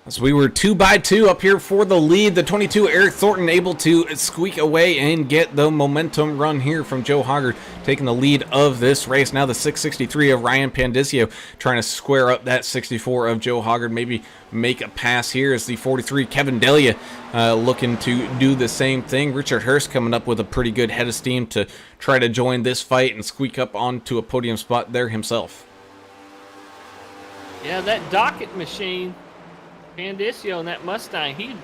So we were 2 by 2 up here for the lead. The 22 Eric Thornton able to squeak away and get the momentum run here from Joe Hoggard, taking the lead of this race. Now the 663 of Ryan Pandisio trying to square up that 64 of Joe Hoggard, maybe make a pass here as the 43 Kevin Delia looking to do the same thing. Richard Hurst coming up with a pretty good head of steam to try to join this fight and squeak up onto a podium spot there himself. Yeah, that docket machine, Pandisio and that Mustang, he's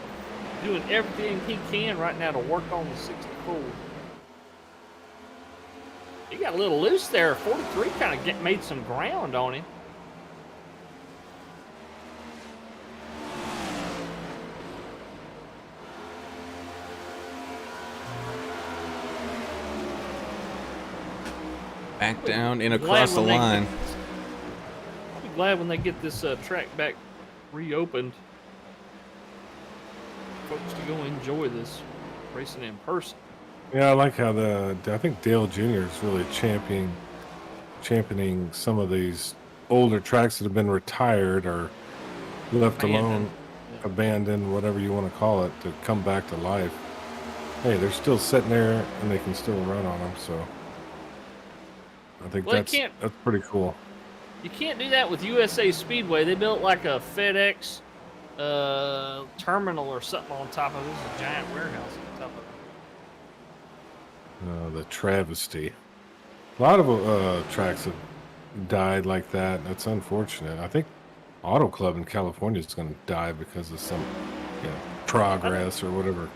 doing everything he can right now to work on the 64. He got a little loose there. 43 kind of made some ground on him. Back down and across the line. I'll be glad when they get this track back reopened. Folks to go enjoy this racing in person. Yeah, I like how I think Dale Jr. is really championing some of these older tracks that have been retired or left alone, abandoned, whatever you want to call it, to come back to life. Hey, they're still sitting there and they can still run on them, so I think that's pretty cool. You can't do that with USA Speedway. They built like a FedEx terminal or something on top of it. There's a giant warehouse on top of it. The travesty. A lot of tracks have died like that. That's unfortunate. I think Auto Club in California is going to die because of some, progress or whatever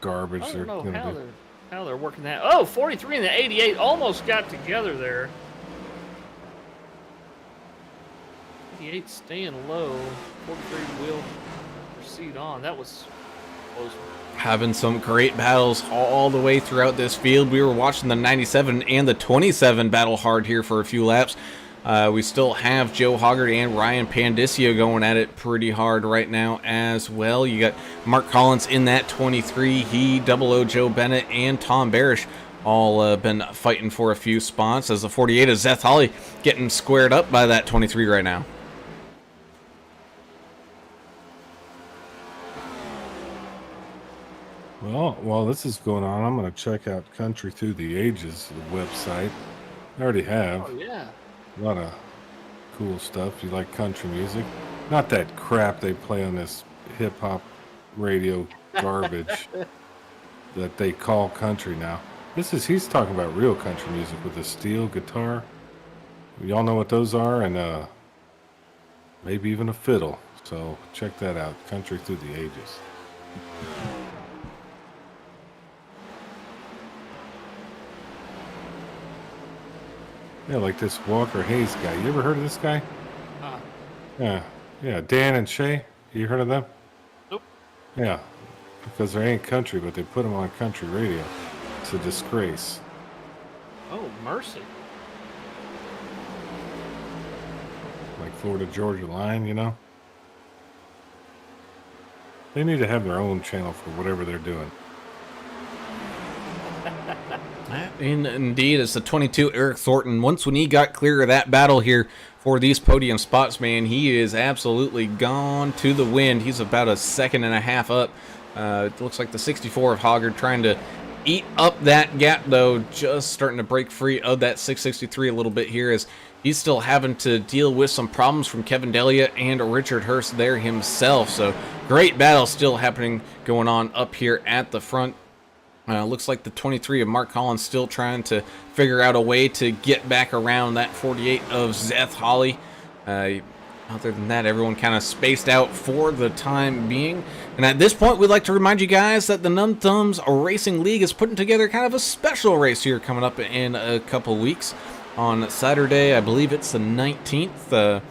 garbage I they're don't know going to how do. they're working that. Oh, 43 and the 88 almost got together there. 88 staying low. 43 will proceed on. That was close. Having some great battles all the way throughout this field. We were watching the 97 and the 27 battle hard here for a few laps. We still have Joe Hoggart and Ryan Pandisio going at it pretty hard right now as well. You got Mark Collins in that 23. He, Double O, Joe Bennett, and Tom Barish all been fighting for a few spots, as the 48 is Zeth Holly getting squared up by that 23 right now. Well, while this is going on, I'm going to check out Country Through the Ages, the website. I already have. Oh, yeah. A lot of cool stuff. You like country music? Not that crap they play on this hip-hop radio garbage that they call country now. He's talking about real country music with a steel guitar. Y'all know what those are, and maybe even a fiddle. So check that out, Country Through the Ages. Yeah, like this Walker Hayes guy. You ever heard of this guy? Yeah, Dan and Shay. You heard of them? Nope. Yeah, because they ain't country, but they put them on country radio. It's a disgrace. Oh, mercy. Like Florida Georgia Line, you know? They need to have their own channel for whatever they're doing. Indeed, it's the 22 Eric Thornton. Once when he got clear of that battle here for these podium spots, man, he is absolutely gone to the wind. He's about a second and a half up. It looks like the 64 of Hoggard trying to eat up that gap, though, just starting to break free of that 663 a little bit here, as he's still having to deal with some problems from Kevin Delia and Richard Hurst there himself. So great battle still happening, going on up here at the front. Looks like the 23 of Mark Collins still trying to figure out a way to get back around that 48 of Zeth Holly. Other than that, everyone kind of spaced out for the time being. And at this point, we'd like to remind you guys that the Numb Thumbs Racing League is putting together kind of a special race here coming up in a couple weeks. On Saturday, I believe it's the 19th,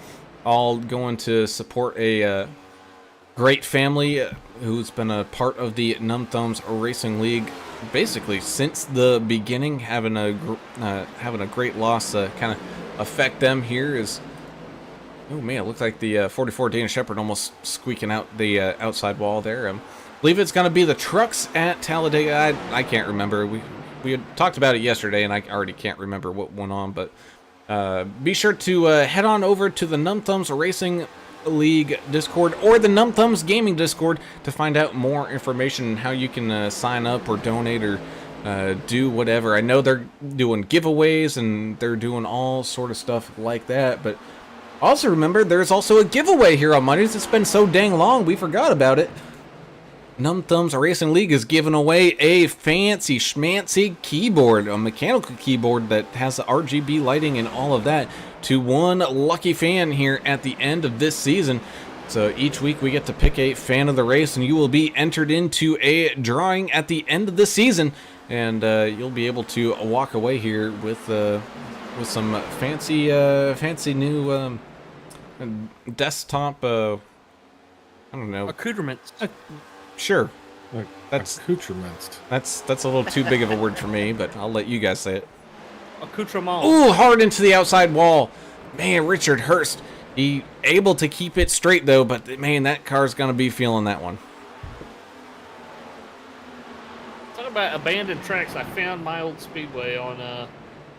all going to support a great family who's been a part of the Numb Thumbs Racing League basically since the beginning, having a great loss kind of affect them here. Is, oh man, it looks like the 44 Dana Shepherd almost squeaking out the outside wall there. I believe it's going to be the trucks at Talladega. I can't remember. We had talked about it yesterday, and I already can't remember what went on. But be sure to head on over to the Numb Thumbs Racing League Discord or the Numb Thumbs Gaming Discord to find out more information on how you can sign up or donate or do whatever. I know they're doing giveaways and they're doing all sort of stuff like that, but also remember there's also a giveaway here on Mondays. It's been so dang long we forgot about it. Numb Thumbs Racing League is giving away a fancy schmancy keyboard, a mechanical keyboard that has the RGB lighting and all of that, to one lucky fan here at the end of this season. So each week we get to pick a fan of the race, and you will be entered into a drawing at the end of the season, and you'll be able to walk away here with some fancy new desktop. I don't know, Accoutrements. Sure. That's accoutrements. That's a little too big of a word for me, but I'll let you guys say it. Accoutrement. Ooh, hard into the outside wall. Man, Richard Hurst, he able to keep it straight though, but man, that car's gonna be feeling that one. Talk about abandoned tracks. I found my old speedway on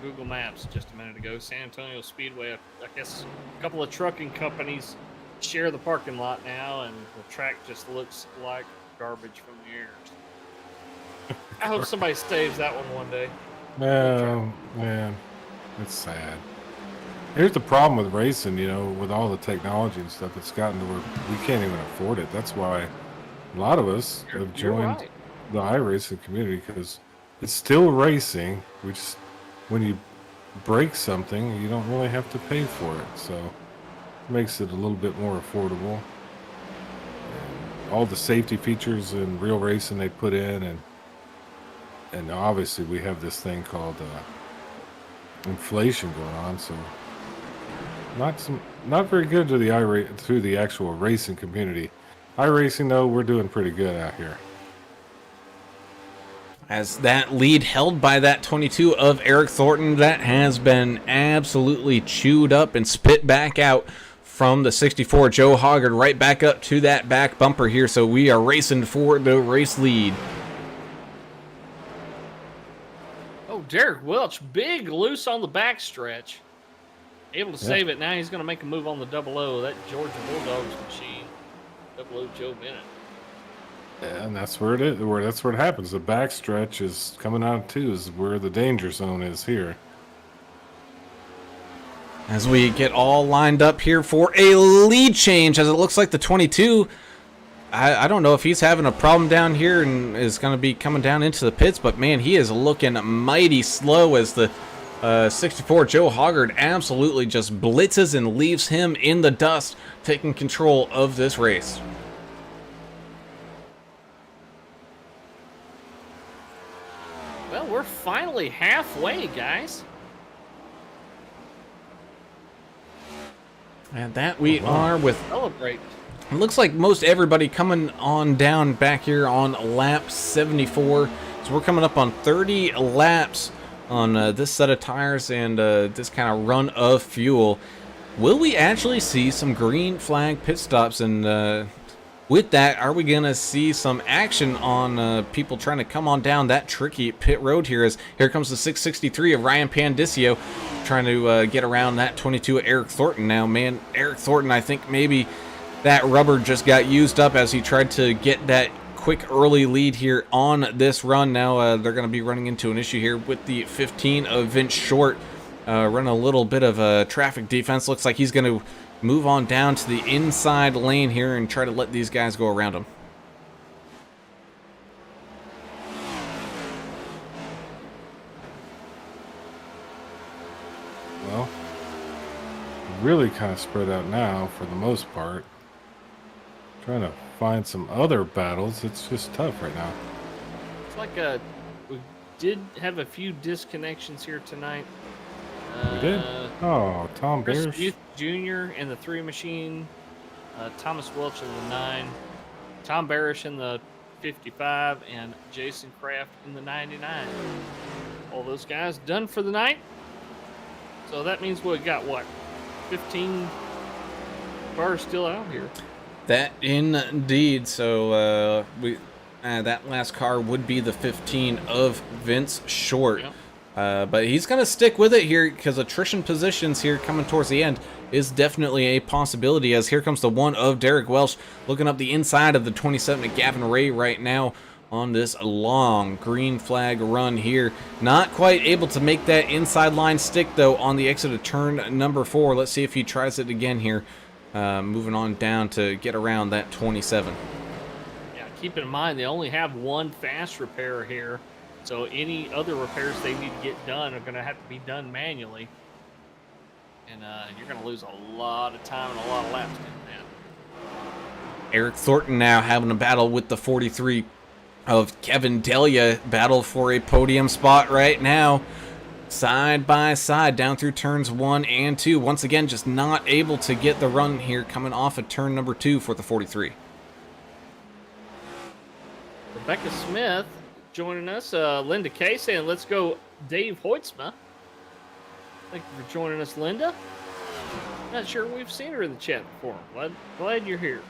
Google Maps just a minute ago. San Antonio Speedway. I guess a couple of trucking companies share the parking lot now, and the track just looks like garbage from the air. I hope somebody saves that one day. Oh, man, it's sad. Here's the problem with racing, with all the technology and stuff, it's gotten to where we can't even afford it. That's why a lot of us have joined the iRacing community, because it's still racing. When you break something, you don't really have to pay for it. So it makes it a little bit more affordable. And all the safety features in real racing they put in, and obviously we have this thing called inflation going on, so not very good to the actual racing community. iRacing though, we're doing pretty good out here. As that lead held by that 22 of Eric Thornton, that has been absolutely chewed up and spit back out from the 64 Joe Hoggard right back up to that back bumper here. So we are racing for the race lead. Oh, Derek Welch, big loose on the backstretch. Able to save it. Now he's going to make a move on the 00. That Georgia Bulldogs machine. 00 Joe Bennett. Yeah, and that's where it is. That's where it happens. The backstretch is coming out too. Is where the danger zone is here. As we get all lined up here for a lead change, as it looks like the 22, I don't know if he's having a problem down here and is going to be coming down into the pits, but man, he is looking mighty slow as the 64 Joe Hoggard absolutely just blitzes and leaves him in the dust, taking control of this race. Well, we're finally halfway, guys. And that we are with, Celebrate. it looks like most everybody coming on down back here on lap 74. So we're coming up on 30 laps on this set of tires and this kind of run of fuel. Will we actually see some green flag pit stops? And with that, are we going to see some action on people trying to come on down that tricky pit road here? As here comes the 663 of Ryan Pandisio trying to get around that 22 of Eric Thornton. Now, man, Eric Thornton, I think maybe that rubber just got used up as he tried to get that quick early lead here on this run. Now they're going to be running into an issue here with the 15 of Vince Short running a little bit of traffic defense. Looks like he's going to move on down to the inside lane here and try to let these guys go around him. Well, really kind of spread out now for the most part. Trying to find some other battles. It's just tough right now. It's like we did have a few disconnections here tonight. We did? Oh, Tom Chris Bears. Youth Jr. in the 3 machine, Thomas Welch in the 9, Tom Barish in the 55, and Jason Kraft in the 99. All those guys done for the night. So that means we got what? 15 cars still out here. That indeed. So we that last car would be the 15 of Vince Short. Yep. But he's going to stick with it here because attrition positions here coming towards the end is definitely a possibility, as here comes the 1 of Derek Welsh looking up the inside of the 27 of Gavin Ray right now on this long green flag run here. Not quite able to make that inside line stick, though, on the exit of turn number 4. Let's see if he tries it again here. Moving on down to get around that 27. Yeah, keep in mind they only have one fast repair here. So any other repairs they need to get done are going to have to be done manually. And you're going to lose a lot of time and a lot of laps doing that. Eric Thornton now having a battle with the 43 of Kevin Delia. Battle for a podium spot right now. Side by side down through turns 1 and 2. Once again, just not able to get the run here coming off of turn number 2 for the 43. Rebecca Smith joining us, Linda Casey, and let's go Dave Hoitzma. Thank you for joining us, Linda. Not sure we've seen her in the chat before. Glad you're here.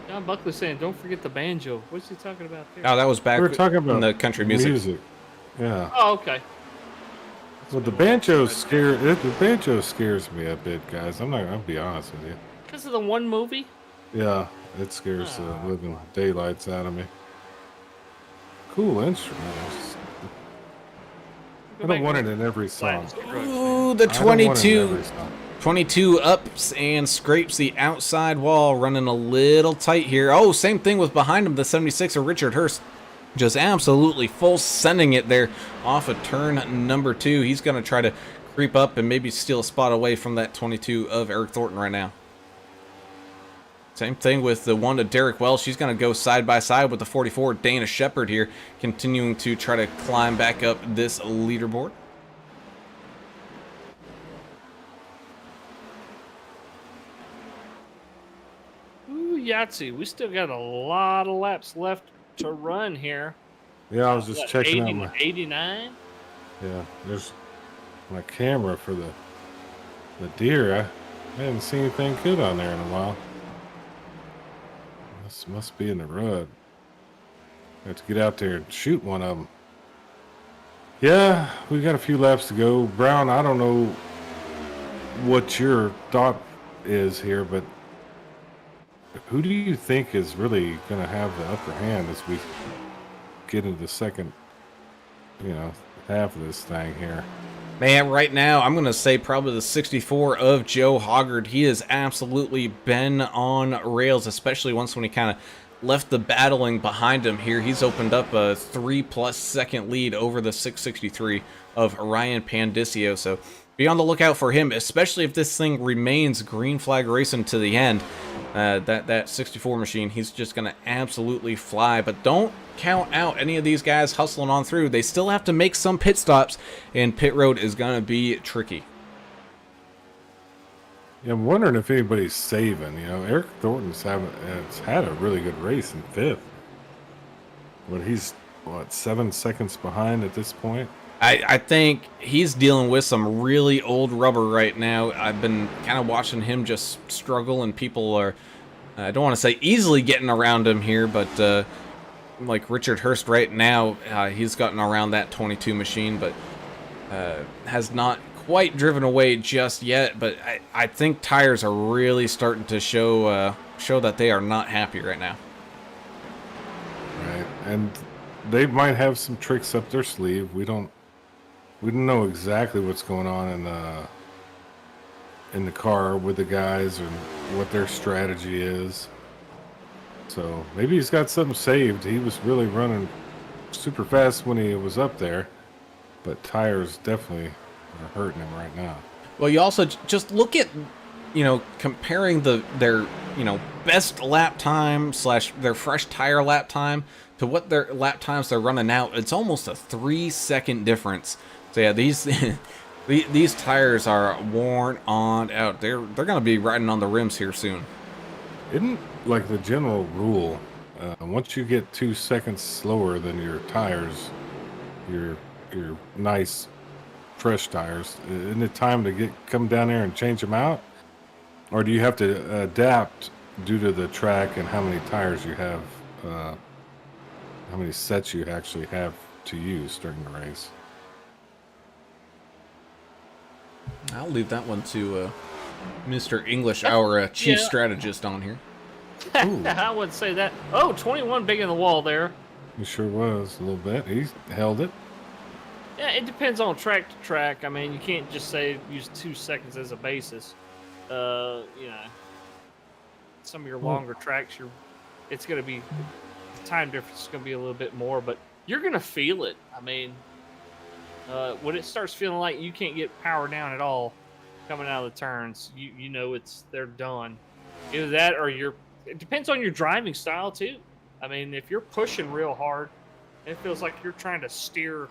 John Buckley saying, don't forget the banjo. What's he talking about there? Oh, that was back We were talking about in the country music. Yeah. Oh, okay. Well, the banjo scares me a bit, guys. I'll be honest with you. Because of the one movie? Yeah, it scares the living daylights out of me. Cool instrument. I don't want it in every song. Ooh, the I don't want it in 22. every song. 22 ups and scrapes the outside wall, running a little tight here. Oh, same thing with behind him, the 76 of Richard Hurst. Just absolutely full sending it there off of turn number 2. He's going to try to creep up and maybe steal a spot away from that 22 of Eric Thornton right now. Same thing with the one to Derek Wells. She's going to go side by side with the 44 Dana Shepard here, continuing to try to climb back up this leaderboard. Ooh, Yahtzee. We still got a lot of laps left to run here. Yeah, I was just checking 80, out my 89. yeah. There's my camera for the deer. I haven't seen anything good on there in a while. This must be in the rut. I have to get out there and shoot one of them. Yeah, we got a few laps to go. Brown, I don't know what your thought is here, but who do you think is really going to have the upper hand as we get into the second, half of this thing here? Man, right now, I'm going to say probably the 64 of Joe Hoggard. He has absolutely been on rails, especially once when he kind of left the battling behind him here. He's opened up a 3+ second lead over the 663 of Ryan Pandicio. So be on the lookout for him, especially if this thing remains green flag racing to the end. That 64 machine, he's just going to absolutely fly. But don't count out any of these guys hustling on through. They still have to make some pit stops, and pit road is going to be tricky. Yeah, I'm wondering if anybody's saving. Eric Thornton's has had a really good race in 5th. But he's, 7 seconds behind at this point? I think he's dealing with some really old rubber right now. I've been kind of watching him just struggle, and people are, I don't want to say easily getting around him here, but like Richard Hurst right now, he's gotten around that 22 machine, but has not quite driven away just yet. But I think tires are really starting to show that they are not happy right now. Right, and they might have some tricks up their sleeve. We don't know exactly what's going on in the car with the guys and what their strategy is. So maybe he's got something saved. He was really running super fast when he was up there, but tires definitely are hurting him right now. Well, you also just look at, comparing their best lap time / their fresh tire lap time to what their lap times they're running now. It's almost a 3-second difference. So yeah, these tires are worn on out. They're going to be riding on the rims here soon. Isn't like the general rule, once you get 2 seconds slower than your tires, your nice fresh tires, isn't it time to come down there and change them out? Or do you have to adapt due to the track and how many tires you have, how many sets you actually have to use during the race? I'll leave that one to Mr. English, our chief strategist on here. I wouldn't say that. Oh, 21 big in the wall there. He sure was a little bit. He held it. Yeah, it depends on track to track. I mean, you can't just say use 2 seconds as a basis. Some of your longer tracks, it's going to be, the time difference is going to be a little bit more, but you're going to feel it. I mean, when it starts feeling like you can't get power down at all coming out of the turns, they're done. Either that or it depends on your driving style too. I mean, if you're pushing real hard, it feels like you're trying to steer,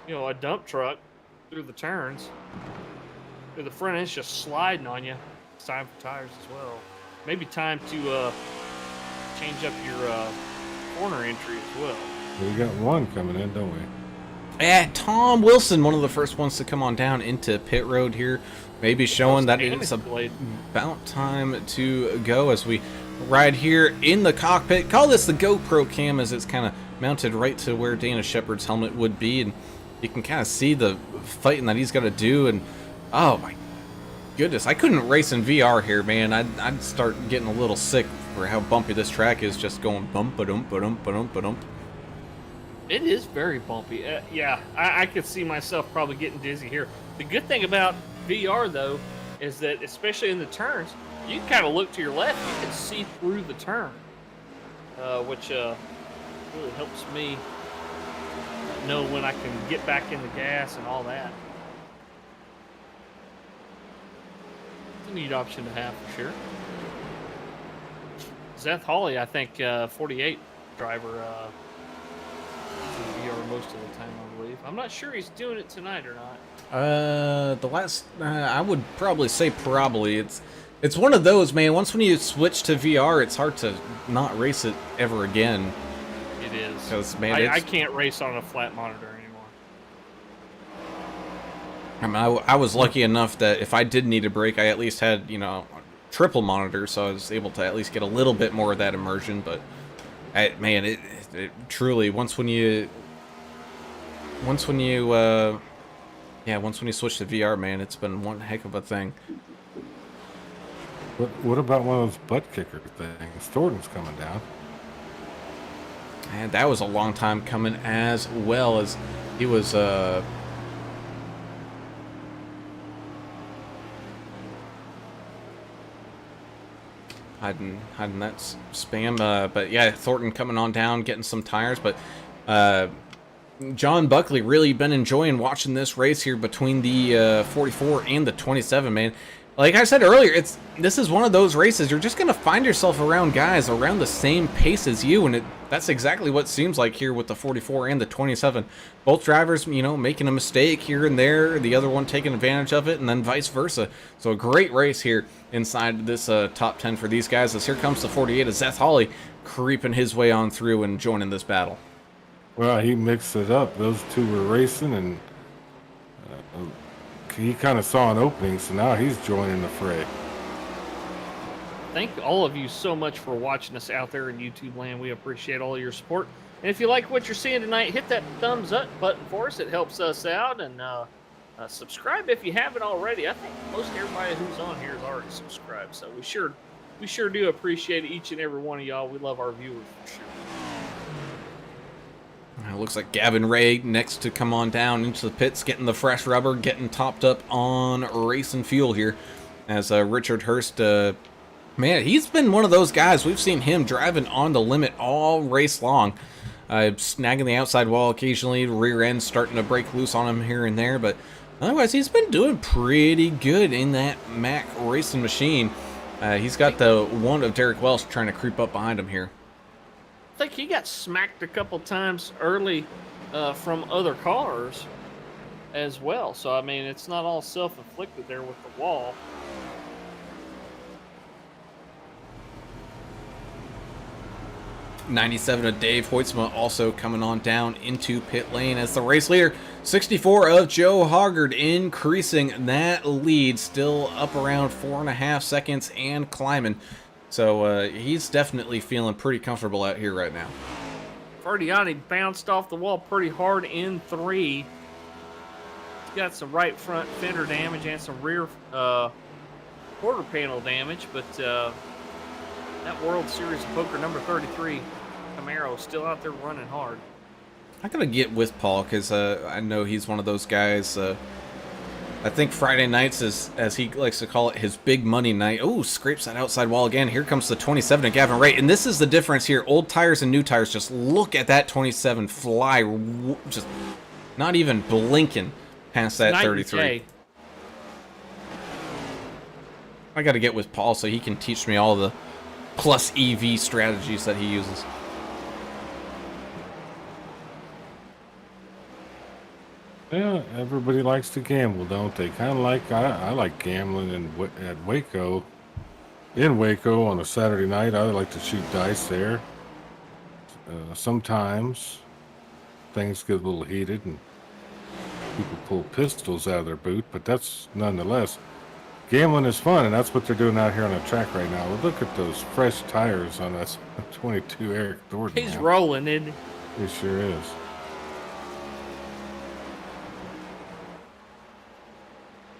a dump truck through the turns. The front end's just sliding on you. It's time for tires as well. Maybe time to change up your corner entry as well. We got one coming in, don't we? Yeah, Tom Wilson, one of the first ones to come on down into pit road here. Maybe showing that it's about time to go as we ride here in the cockpit. Call this the GoPro cam, as it's kind of mounted right to where Dana Shepard's helmet would be, and you can kind of see the fighting that he's got to do. And oh my goodness, I couldn't race in VR here, man. I'd start getting a little sick for how bumpy this track is, just going bump a dump a dump a dump a dump. It is very bumpy. Yeah, I could see myself probably getting dizzy here. The good thing about VR, though, is that especially in the turns, you can kind of look to your left. You can see through the turn, which really helps me know when I can get back in the gas and all that. It's a neat option to have for sure. Seth Hawley, I think, 48 driver VR most of the time, I believe. I'm not sure he's doing it tonight or not. The last, I would probably say probably. It's one of those, man. Once when you switch to VR, it's hard to not race it ever again. It is. Because, man, I can't race on a flat monitor anymore. I mean, I was lucky enough that if I did need a break, I at least had, you know, triple monitor, so I was able to at least get a little bit more of that immersion. But, man, it truly, once when you switch to VR, man, it's been one heck of a thing. What about one of those ButtKicker things? Thornton's coming down. And that was a long time coming, as well as he was hiding that spam. But yeah, Thornton coming on down, getting some tires. But John Buckley really been enjoying watching this race here between the 44 and the 27, man. Like I said earlier, this is one of those races you're just gonna find yourself around guys around the same pace as you, and that's exactly what it seems like here with the 44 and the 27. Both drivers, you know, making a mistake here and there, the other one taking advantage of it, and then vice versa. So a great race here inside this top 10 for these guys. As here comes the 48 of Seth Hawley creeping his way on through and joining this battle. Well, he mixed it up. Those two were racing, and he kind of saw an opening, so now he's joining the fray. Thank all of you so much for watching us out there in YouTube land. We appreciate all your support. And if you like what you're seeing tonight, hit that thumbs up button for us. It helps us out. And subscribe if you haven't already. I think most everybody who's on here is already subscribed. So we sure do appreciate each and every one of y'all. We love our viewers for sure. It looks like Gavin Ray next to come on down into the pits, getting the fresh rubber, getting topped up on racing fuel here. As Richard Hurst, man, he's been one of those guys. We've seen him driving on the limit all race long. Snagging the outside wall occasionally, rear end starting to break loose on him here and there. But otherwise, he's been doing pretty good in that Mack racing machine. He's got the one of Derek Welsh trying to creep up behind him here. I think he got smacked a couple times early from other cars as well. So, I mean, it's not all self-inflicted there with the wall. '97 of Dave Hoytsma also coming on down into pit lane as the race leader. 64 of Joe Hoggard increasing that lead, still up around 4.5 seconds and climbing. So he's definitely feeling pretty comfortable out here right now. Ferdiani bounced off the wall pretty hard in 3. He's got some right front fender damage and some rear quarter panel damage, but that World Series of Poker number 33 Camaro is still out there running hard. I gotta get with Paul because I know he's one of those guys. I think Friday nights is, as he likes to call it, his big money night. Oh, scrapes that outside wall again. Here comes the 27 of Gavin Ray. And this is the difference here. Old tires and new tires. Just look at that 27 fly. Just not even blinking past that 33. I got to get with Paul so he can teach me all the plus EV strategies that he uses. Yeah, everybody likes to gamble, don't they? Kind of like I like gambling at Waco. In Waco on a Saturday night, I like to shoot dice there. Sometimes things get a little heated and people pull pistols out of their boot, but that's nonetheless. Gambling is fun, and that's what they're doing out here on the track right now. Well, look at those fresh tires on that 22 Eric Thornton. He's rolling, isn't he? He sure is.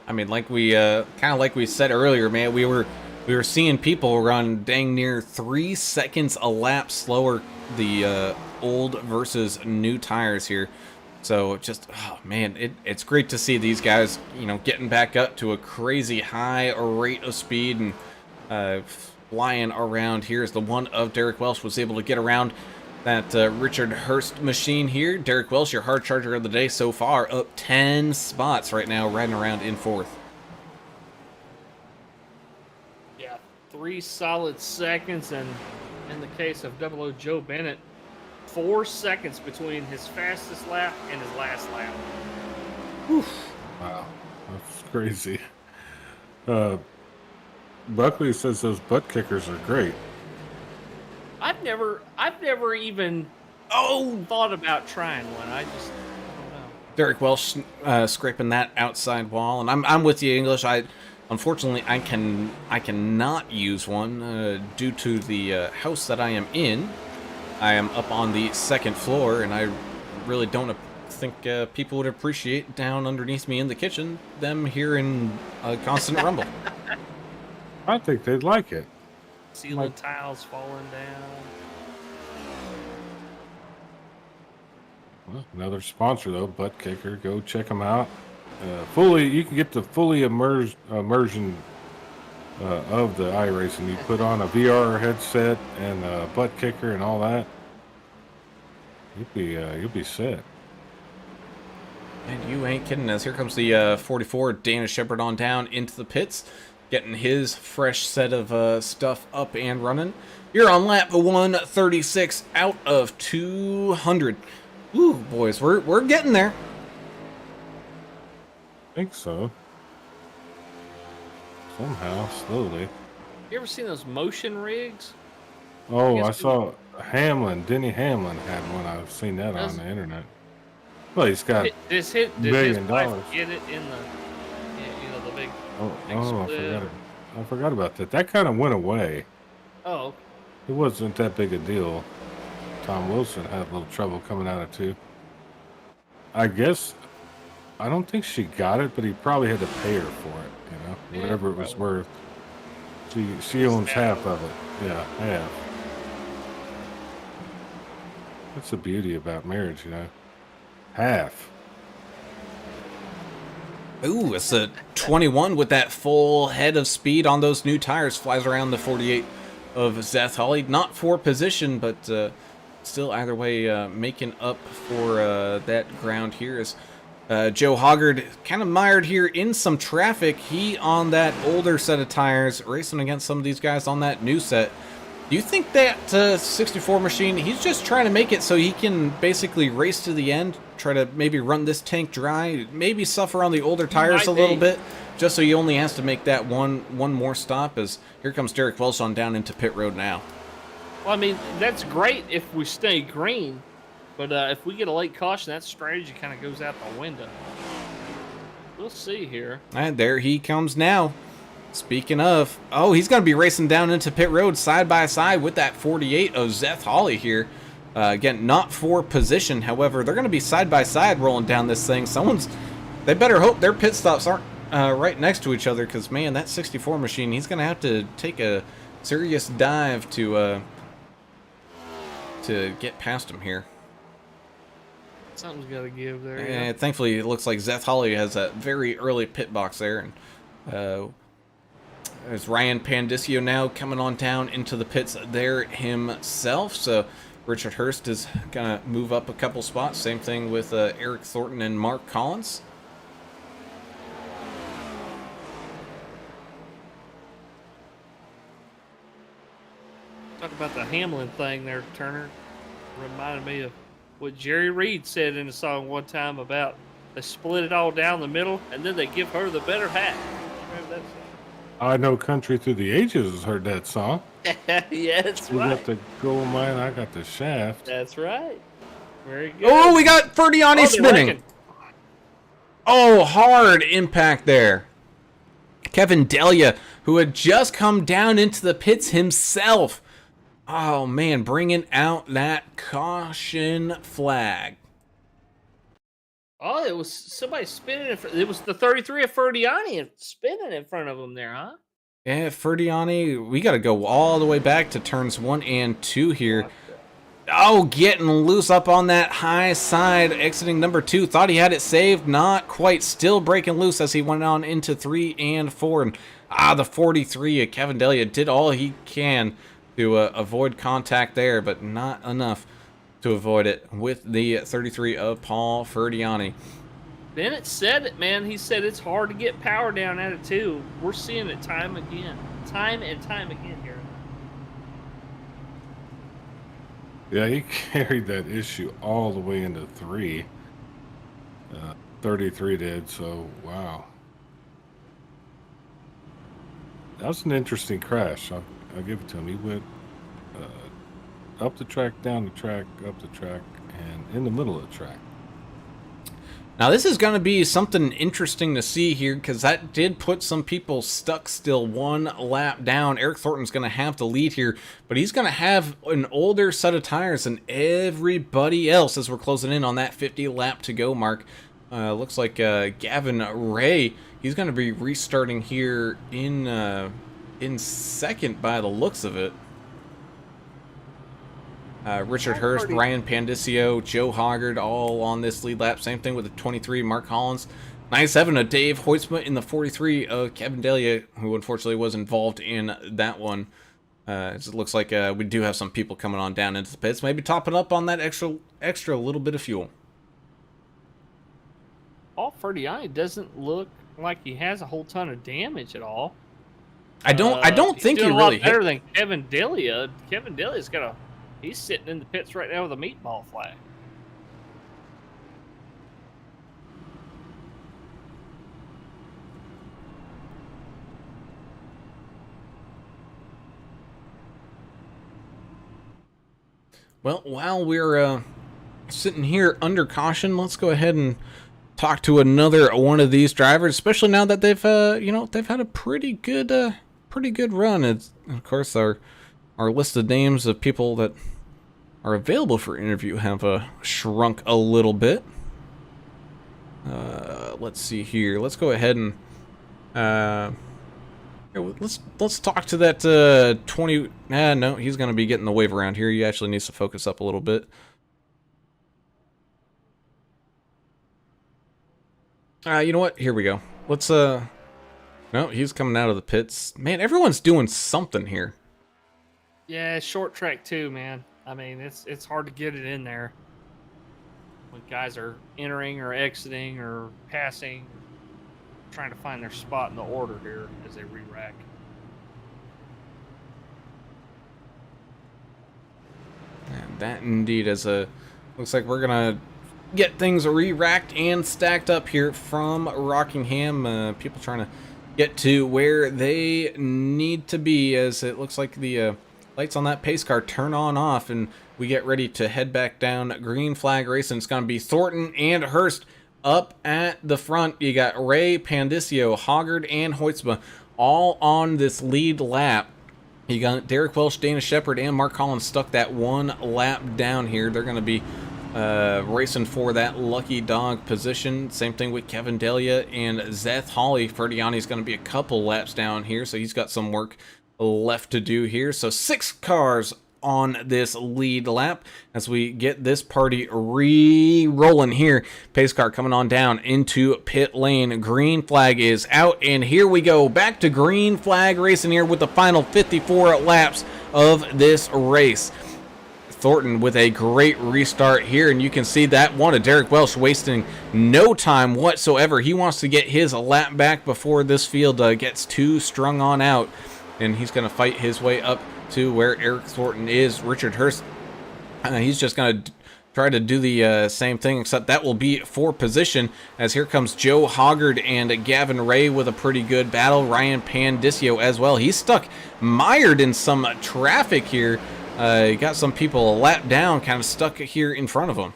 I mean, like we kind of like we said earlier, man, we were seeing people run dang near 3 seconds a lap slower the old versus new tires here. So just, oh man, it's great to see these guys, you know, getting back up to a crazy high rate of speed and flying around. Here's the one of Derek Welsh was able to get around that Richard Hurst machine here. Derek Welsh, your hard charger of the day so far, up 10 spots right now, riding around in 4th. Yeah, 3 solid seconds, and in the case of 00 Joe Bennett, 4 seconds between his fastest lap and his last lap. Whew. Wow, that's crazy. Buckley says those butt kickers are great. I've never even thought about trying one. I don't know. Derek Welsh scraping that outside wall, and I'm with you, English. Unfortunately I cannot use one due to the house that I am in. I am up on the 2nd floor, and I really don't think people would appreciate down underneath me in the kitchen them hearing a constant rumble. I think they'd like it. Ceiling tiles falling down. Well, another sponsor though, ButtKicker. Go check them out. You can get the fully immersion of the iRacing. You put on a VR headset and a ButtKicker and all that. You'll be set. And you ain't kidding us. Here comes the 44 Dana Shepard on down into the pits, getting his fresh set of stuff up and running. You're on lap 136 out of 200. Ooh, boys, we're getting there. I think so. Somehow, slowly. You ever seen those motion rigs? Oh, I saw Denny Hamlin had one. I've seen that on the internet. Well, he's got Did his $1 wife billion. get it in the, the big I forgot about that. That kind of went away. Oh, It wasn't that big a deal. Tom Wilson had a little trouble coming out of too. I don't think she got it, but he probably had to pay her for it, whatever it was worth. She owns half of it. Yeah, half. That's the beauty about marriage, half. Ooh, it's a 21 with that full head of speed on those new tires. Flies around the 48 of Seth Hawley. Not for position, but still either way making up for that ground here. Is Joe Hoggard kind of mired here in some traffic. He on that older set of tires, racing against some of these guys on that new set. Do you think that 64 machine, he's just trying to make it so he can basically race to the end, try to maybe run this tank dry, maybe suffer on the older tires a little bit, just so he only has to make that one more stop? As here comes Derek Welsh on down into pit road now. well, I mean, that's great if we stay green, but if we get a late caution, that strategy kind of goes out the window. We'll see here. And there he comes now. Speaking of, he's going to be racing down into pit road side by side with that 48 of Seth Hawley here. Again, not for position. However, they're going to be side by side rolling down this thing. They better hope their pit stops aren't right next to each other, because, man, that 64 machine, he's going to have to take a serious dive to get past him here. Something's got to give there. And thankfully, it looks like Seth Hawley has a very early pit box there. And there's Ryan Pandisio now coming on down into the pits there himself. So Richard Hurst is going to move up a couple spots. Same thing with Eric Thornton and Mark Collins. Talk about the Hamlin thing there, Turner. Reminded me of what Jerry Reed said in a song one time about they split it all down the middle and then they give her the better half. Remember that song? I Know Country Through the Ages has heard that song. Yeah, that's You right. got the gold mine, I got the shaft. That's right. Very good. Oh, we got Ferdiani they're spinning. wrecking. Oh, hard impact there. Kevin Delia, who had just come down into the pits himself. Oh, man, bringing out that caution flag. Oh, it was somebody spinning in front. It was the 33 of Ferdiani and spinning in front of him there, huh? Yeah, Ferdiani, we got to go all the way back to turns 1 and 2 here. Oh, getting loose up on that high side, exiting number 2. Thought he had it saved, not quite. Still breaking loose as he went on into 3 and 4. And the 43 of Kevin Delia did all he can to avoid contact there, but not enough. to avoid it with the 33 of Paul Ferdiani. Bennett said it, man. He said it's hard to get power down at it, too. We're seeing it time and time again here. Yeah, he carried that issue all the way into 3. 33 did, so wow. That was an interesting crash. I'll give it to him. He went up the track, down the track, up the track, and in the middle of the track. Now this is going to be something interesting to see here, because that did put some people stuck still 1 lap down. Eric Thornton's going to have the lead here, but he's going to have an older set of tires than everybody else as we're closing in on that 50 lap to go mark. Looks like Gavin Ray, he's going to be restarting here in second by the looks of it. Richard Hurst, Ryan Pandisio, Joe Hoggard, all on this lead lap. Same thing with the 23, Mark Collins. 97 of Dave Hoytsma in the 43 of Kevin Delia, who unfortunately was involved in that one. It looks like we do have some people coming on down into the pits, maybe topping up on that extra little bit of fuel. Paul Ferdiani doesn't look like he has a whole ton of damage at all. I don't think he really really better hit. than Kevin Delia. Kevin Delia's he's sitting in the pits right now with a meatball flag. Well, while we're sitting here under caution, let's go ahead and talk to another one of these drivers, especially now that they've they've had a pretty good run. It's, of course, our list of names of people that are available for interview have shrunk a little bit. Let's see here. Let's go ahead and let's talk to that 20. No, he's going to be getting the wave around here. He actually needs to focus up a little bit. You know what? Here we go. Let's no, he's coming out of the pits. Man, everyone's doing something here. Yeah, short track too, man. I mean, it's hard to get it in there when guys are entering or exiting or passing, trying to find their spot in the order here as they re-rack. And that indeed is looks like we're gonna get things re-racked and stacked up here from Rockingham. People trying to get to where they need to be, as it looks like the lights on that pace car turn on off and we get ready to head back down green flag racing. It's going to be Thornton and Hurst up at the front. You got Ray, Pandisio, Hoggard, and Hoytsma all on this lead lap. You got Derek Welsh, Dana Shepard, and Mark Collins stuck that 1 lap down here. They're going to be racing for that lucky dog position. Same thing with Kevin Delia and Zeth Hawley. Ferdiani's going to be a couple laps down here, so he's got some work left to do here. So 6 cars on this lead lap as we get this party re-rolling here. Pace car coming on down into pit lane. Green flag is out, and here we go back to green flag racing here with the final 54 laps of this race. Thornton with a great restart here, and you can see that one of Derek Welsh wasting no time whatsoever. He wants to get his lap back before this field gets too strung on out, and he's going to fight his way up to where Eric Thornton is. Richard Hurst, he's just going to try to do the same thing, except that will be for position, as here comes Joe Hoggard and Gavin Ray with a pretty good battle. Ryan Pandisio as well. He's stuck mired in some traffic here. You got some people a lap down, kind of stuck here in front of him.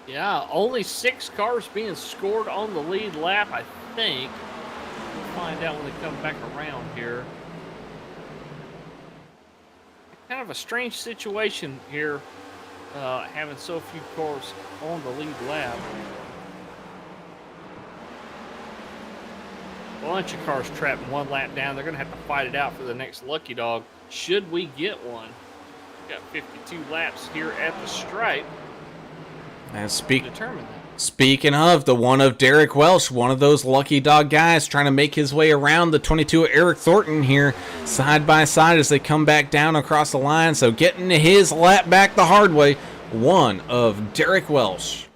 Yeah, only 6 cars being scored on the lead lap, I think. We'll find out when they come back around here. Kind of a strange situation here, having so few cars on the lead lap. A bunch of cars trapped 1 lap down. They're going to have to fight it out for the next lucky dog, should we get one. We've got 52 laps here at the stripe. And Determine that. speaking of, the one of Derek Welsh, one of those lucky dog guys trying to make his way around the 22 of Eric Thornton here, side by side as they come back down across the line. So getting his lap back the hard way one of Derek Welsh.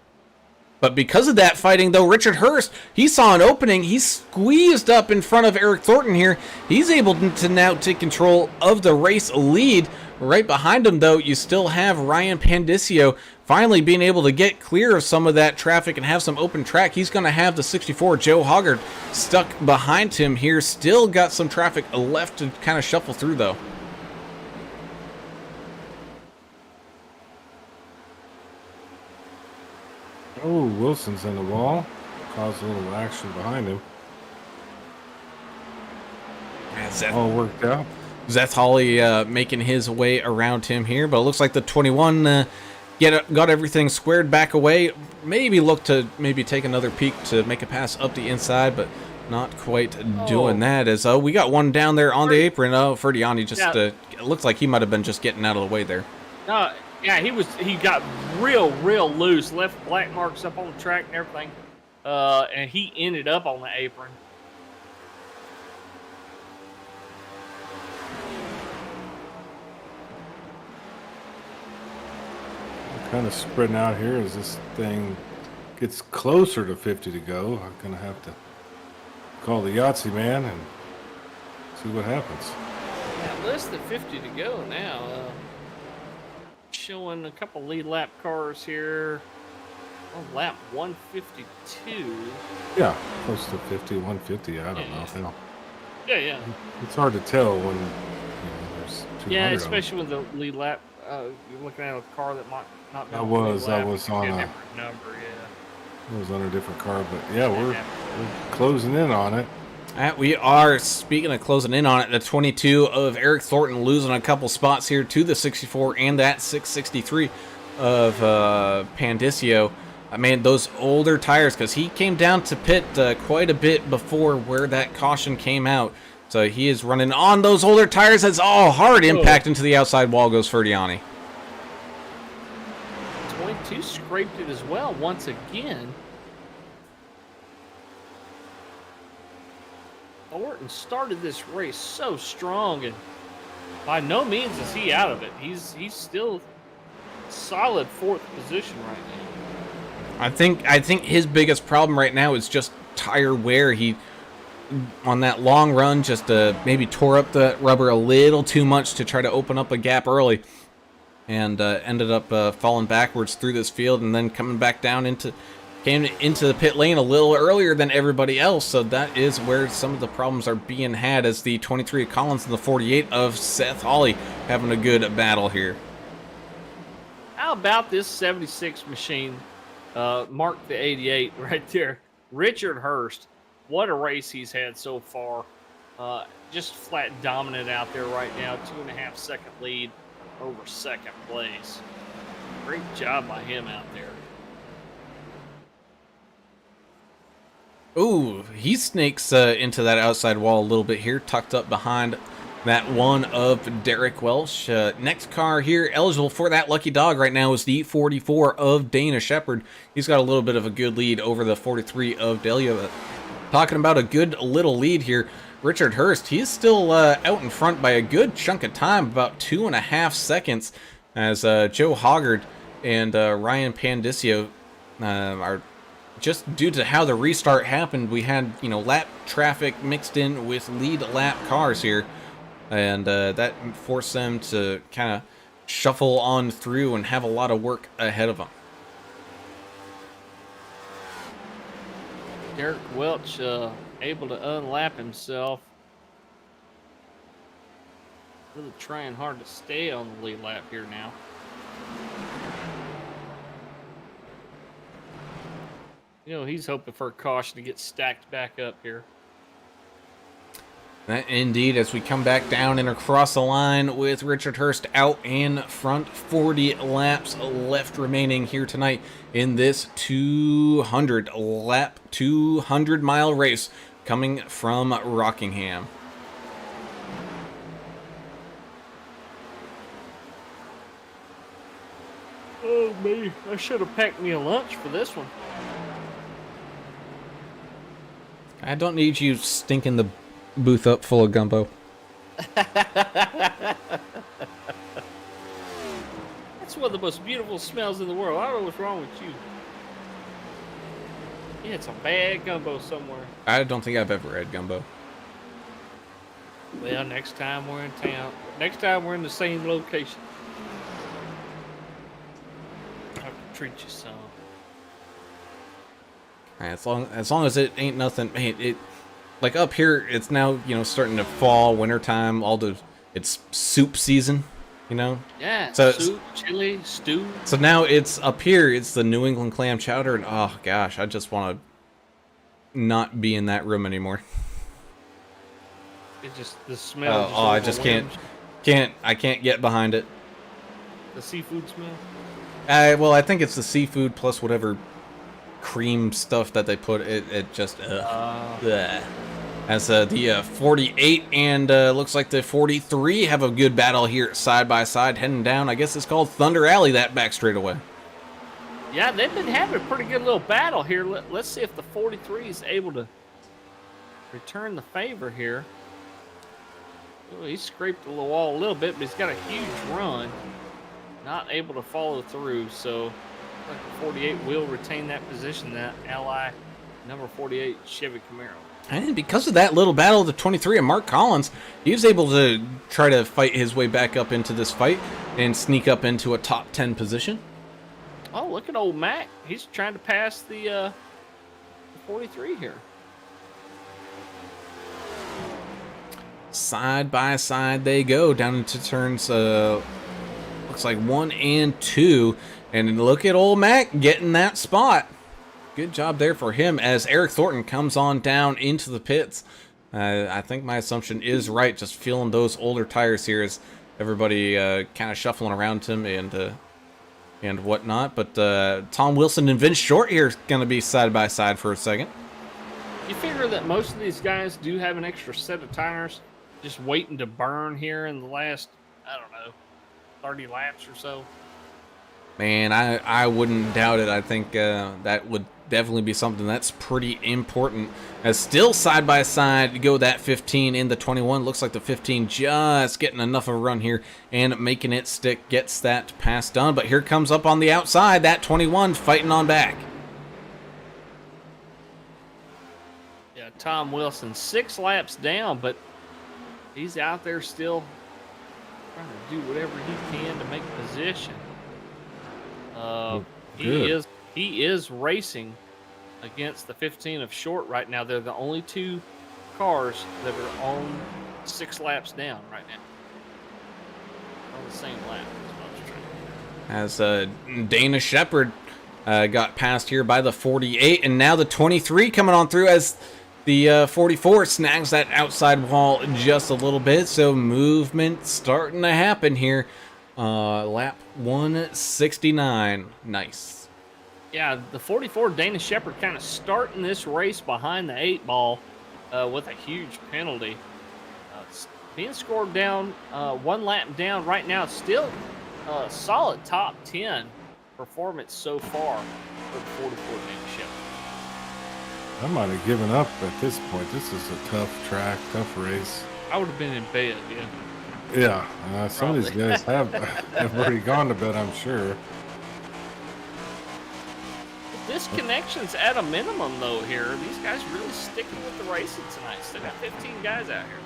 But because of that fighting, though, Richard Hurst, he saw an opening. He squeezed up in front of Eric Thornton here. He's able to now take control of the race lead. Right behind him, though, you still have Ryan Pandicio finally being able to get clear of some of that traffic and have some open track. He's going to have the 64, Joe Hoggard, stuck behind him here. Still got some traffic left to kind of shuffle through, though. Oh, Wilson's in the wall. Caused a little action behind him. All worked out. Zeth Hawley making his way around him here, but it looks like the 21 got everything squared back away. Maybe look to take another peek to make a pass up the inside, but not quite doing that. As we got one down there on the apron. Ferdiani just it looks like he might have been just getting out of the way there. Yeah, he got real loose, left black marks up on the track and everything, and he ended up on the apron. Kind of spreading out here as this thing gets closer to 50 to go. I'm gonna have to call the Yahtzee man and see what happens. Yeah, less than 50 to go now. Showing a couple lead lap cars here on lap 152. Yeah, close to 50, 150. I don't know. Hell, Yeah. it's hard to tell when there's 200. Yeah, of them. especially when the lead lap. You're looking at a car that might not be. I was on a a different number. Yeah. It was on a different car, but yeah, we're closing in on it. We are, speaking of closing in on it, the 22 of Eric Thornton losing a couple spots here to the 64 and that 663 of Pandicio. I mean, those older tires, because he came down to pit quite a bit before where that caution came out. So he is running on those older tires. That's all hard impact into the outside wall goes Ferdiani. 22 scraped it as well once again. Thornton started this race so strong, and by no means is he out of it. He's still solid fourth position right now. I think his biggest problem right now is just tire wear. He, on that long run, just maybe tore up the rubber a little too much to try to open up a gap early, and ended up falling backwards through this field and then coming back down came into the pit lane a little earlier than everybody else. So that is where some of the problems are being had, as the 23 of Collins and the 48 of Seth Hawley having a good battle here. How about this 76 machine? Mark the 88 right there. Richard Hurst. What a race he's had so far. Just flat dominant out there right now. 2.5 second lead over second place. Great job by him out there. Ooh, he snakes into that outside wall a little bit here, tucked up behind that one of Derek Welsh. Next car here eligible for that lucky dog right now is the 44 of Dana Shepard. He's got a little bit of a good lead over the 43 of Delia. Talking about a good little lead here, Richard Hurst, he's still out in front by a good chunk of time, about 2.5 seconds, as Joe Hoggard and Ryan Pandicio are, just due to how the restart happened, we had, lap traffic mixed in with lead lap cars here, and that forced them to kind of shuffle on through and have a lot of work ahead of them. Derek Welch able to unlap himself. Really trying hard to stay on the lead lap here now. He's hoping for a caution to get stacked back up here. Indeed, as we come back down and across the line with Richard Hurst out in front, 40 laps left remaining here tonight in this 200-lap, 200-mile race coming from Rockingham. Oh, me. I should have packed me a lunch for this one. I don't need you stinking the booth up full of gumbo. That's It's one of the most beautiful smells in the world. I don't know what's wrong with you. You had some bad gumbo somewhere. I don't think I've ever had gumbo. Well, next time we're in town. Next time we're in the same location. I have to treat you some. As long as it ain't nothing, man, it like up here it's now, starting to fall, wintertime, it's soup season, Yeah, So- soup, chili, stew. So now it's up here, it's the New England clam chowder, and oh gosh, I just want to not be in that room anymore. It's just the smell. I just can't get behind it. The seafood smell. Well, I think it's the seafood plus whatever cream stuff that they put. It just bleh. As the 48 and looks like the 43 have a good battle here side by side heading down. I guess it's called Thunder Alley, that back straightaway. Yeah, they've been having a pretty good little battle here. Let's see if the 43 is able to return the favor here. Oh, he scraped the wall a little bit, but he's got a huge run. Not able to follow through, so like the 48 will retain that position, that ally number 48 Chevy Camaro. And because of that little battle of the 23 and Mark Collins, he was able to try to fight his way back up into this fight and sneak up into a top 10 position. Oh, look at old Mac. He's trying to pass the 43 here. Side by side they go down into turns, looks like 1 and 2. And look at old Mac getting that spot. Good job there for him as Eric Thornton comes on down into the pits. I think my assumption is right, just feeling those older tires here as everybody kind of shuffling around him and whatnot. But Tom Wilson and Vince Short here is going to be side by side for a second. You figure that most of these guys do have an extra set of tires just waiting to burn here in the last, I don't know, 30 laps or so. Man, I wouldn't doubt it. I think that would definitely be something that's pretty important. As still side by side go that 15 in the 21. Looks like the 15 just getting enough of a run here and making it stick, gets that pass done. But here comes up on the outside that 21 fighting on back. Yeah, Tom Wilson 6 laps down, but he's out there still trying to do whatever he can to make position. He is racing against the 15 of Short right now. They're the only 2 cars that are on 6 laps down right now. On the same lap. As Dana Shepard got passed here by the 48, and now the 23 coming on through as the 44 snags that outside wall just a little bit. So movement starting to happen here. Lap 169. Nice. Yeah, the 44 Dana Shepard kind of starting this race behind the 8 ball with a huge penalty. It's being scored down 1 lap down right now. It's still a solid top 10 performance so far for the 44 Dana Shepard. I might have given up at this point. This is a tough track, tough race. I would have been in bed, yeah. Yeah, some of these guys have already gone to bed, I'm sure. Disconnections at a minimum, though, here. These guys really sticking with the racing tonight. Still got 15 guys out here.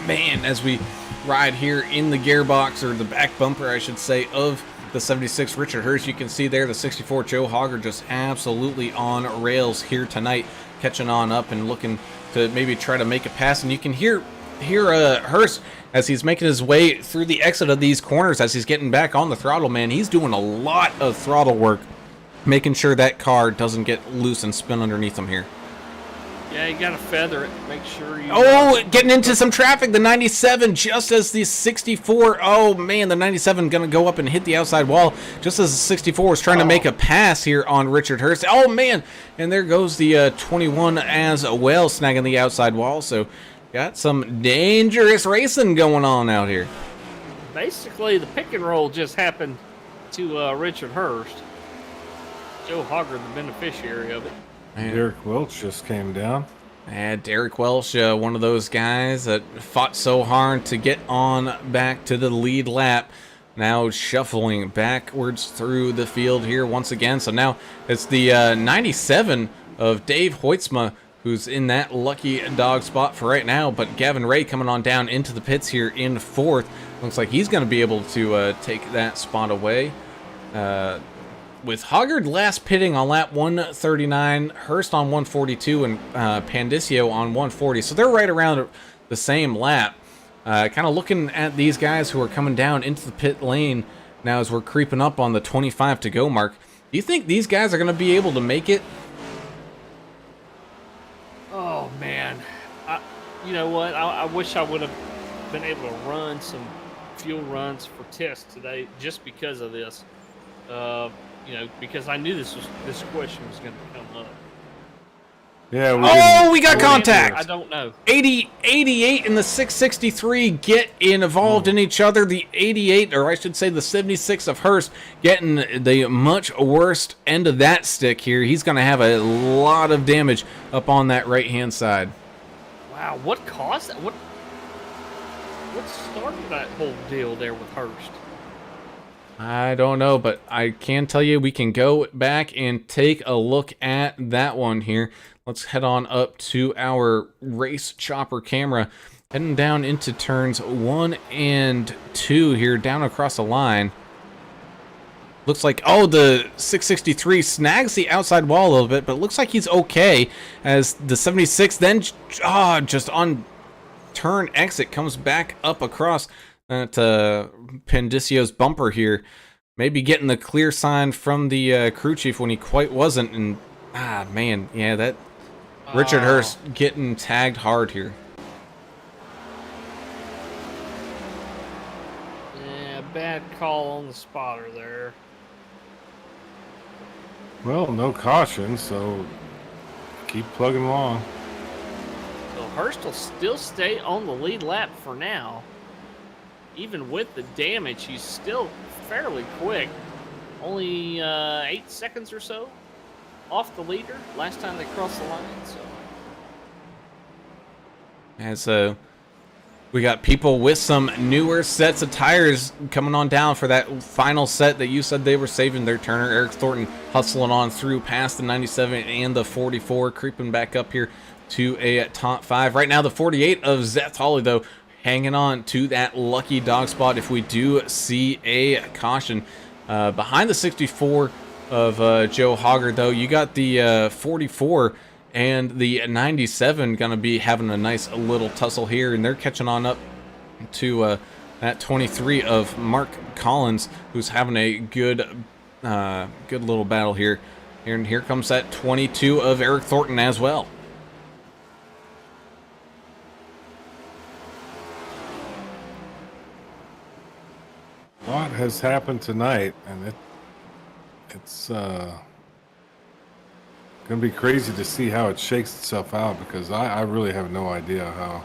Man, as we ride here in the gearbox, or the back bumper, I should say, of the 76 Richard Hurst, you can see there the 64 Joe Hogger just absolutely on rails here tonight, catching on up and looking to maybe try to make a pass. And you can hear Hurst as he's making his way through the exit of these corners, as he's getting back on the throttle. Man, he's doing a lot of throttle work, making sure that car doesn't get loose and spin underneath him here. Yeah, you got to feather it. Make sure you... Oh, getting into some traffic. The 97, just as the 64... Oh, man, the 97 going to go up and hit the outside wall, just as the 64 is trying to make a pass here on Richard Hurst. Oh, man, and there goes the 21 as well, snagging the outside wall. So, got some dangerous racing going on out here. Basically, the pick and roll just happened to Richard Hurst. Joe Hogger, the beneficiary of it. Man. Derek Welch just came down. And Derek Welsh, one of those guys that fought so hard to get on back to the lead lap, now shuffling backwards through the field here once again. So now it's the 97 of Dave Hoytsma who's in that lucky dog spot for right now, but Gavin Ray coming on down into the pits here in fourth. Looks like he's going to be able to take that spot away. With Hoggard last pitting on lap 139, Hurst on 142, and Pandisio on 140. So they're right around the same lap. Kind of looking at these guys who are coming down into the pit lane now as we're creeping up on the 25 to go mark. Do you think these guys are going to be able to make it? Oh, man. You know what? I wish I would have been able to run some fuel runs for tests today just because of this. You know, because I knew this question was going to come up. Yeah. We got contact. I don't know. 88 and the 663 get involved in each other. The 88, or I should say the 76 of Hurst, getting the much worst end of that stick here. He's going to have a lot of damage up on that right-hand side. Wow, what caused that? What started that whole deal there with Hurst? I don't know, but I can tell you we can go back and take a look at that one here. Let's head on up to our race chopper camera, heading down into turns 1 and 2 here, down across the line. Looks like, the 663 snags the outside wall a little bit, but it looks like he's okay, as the 76 then, just on turn exit, comes back up across to Pendisio's bumper here. Maybe getting the clear sign from the crew chief when he quite wasn't. And, man, yeah, that Richard Hurst getting tagged hard here. Yeah, bad call on the spotter there. Well, no caution, so keep plugging along. So Hurst will still stay on the lead lap for now. Even with the damage, he's still fairly quick. Only 8 seconds or so off the leader last time they crossed the line. So, As we got people with some newer sets of tires coming on down for that final set that you said they were saving their Turner. Eric Thornton hustling on through past the 97 and the 44, creeping back up here to a top 5. Right now, the 48 of Zeth Hawley, though, hanging on to that lucky dog spot if we do see a caution. Behind the 64 of Joe Hoggard, though, you got the 44 and the 97 going to be having a nice little tussle here, and they're catching on up to that 23 of Mark Collins, who's having a good little battle here. And here comes that 22 of Eric Thornton as well. A lot has happened tonight, and it's going to be crazy to see how it shakes itself out, because I really have no idea how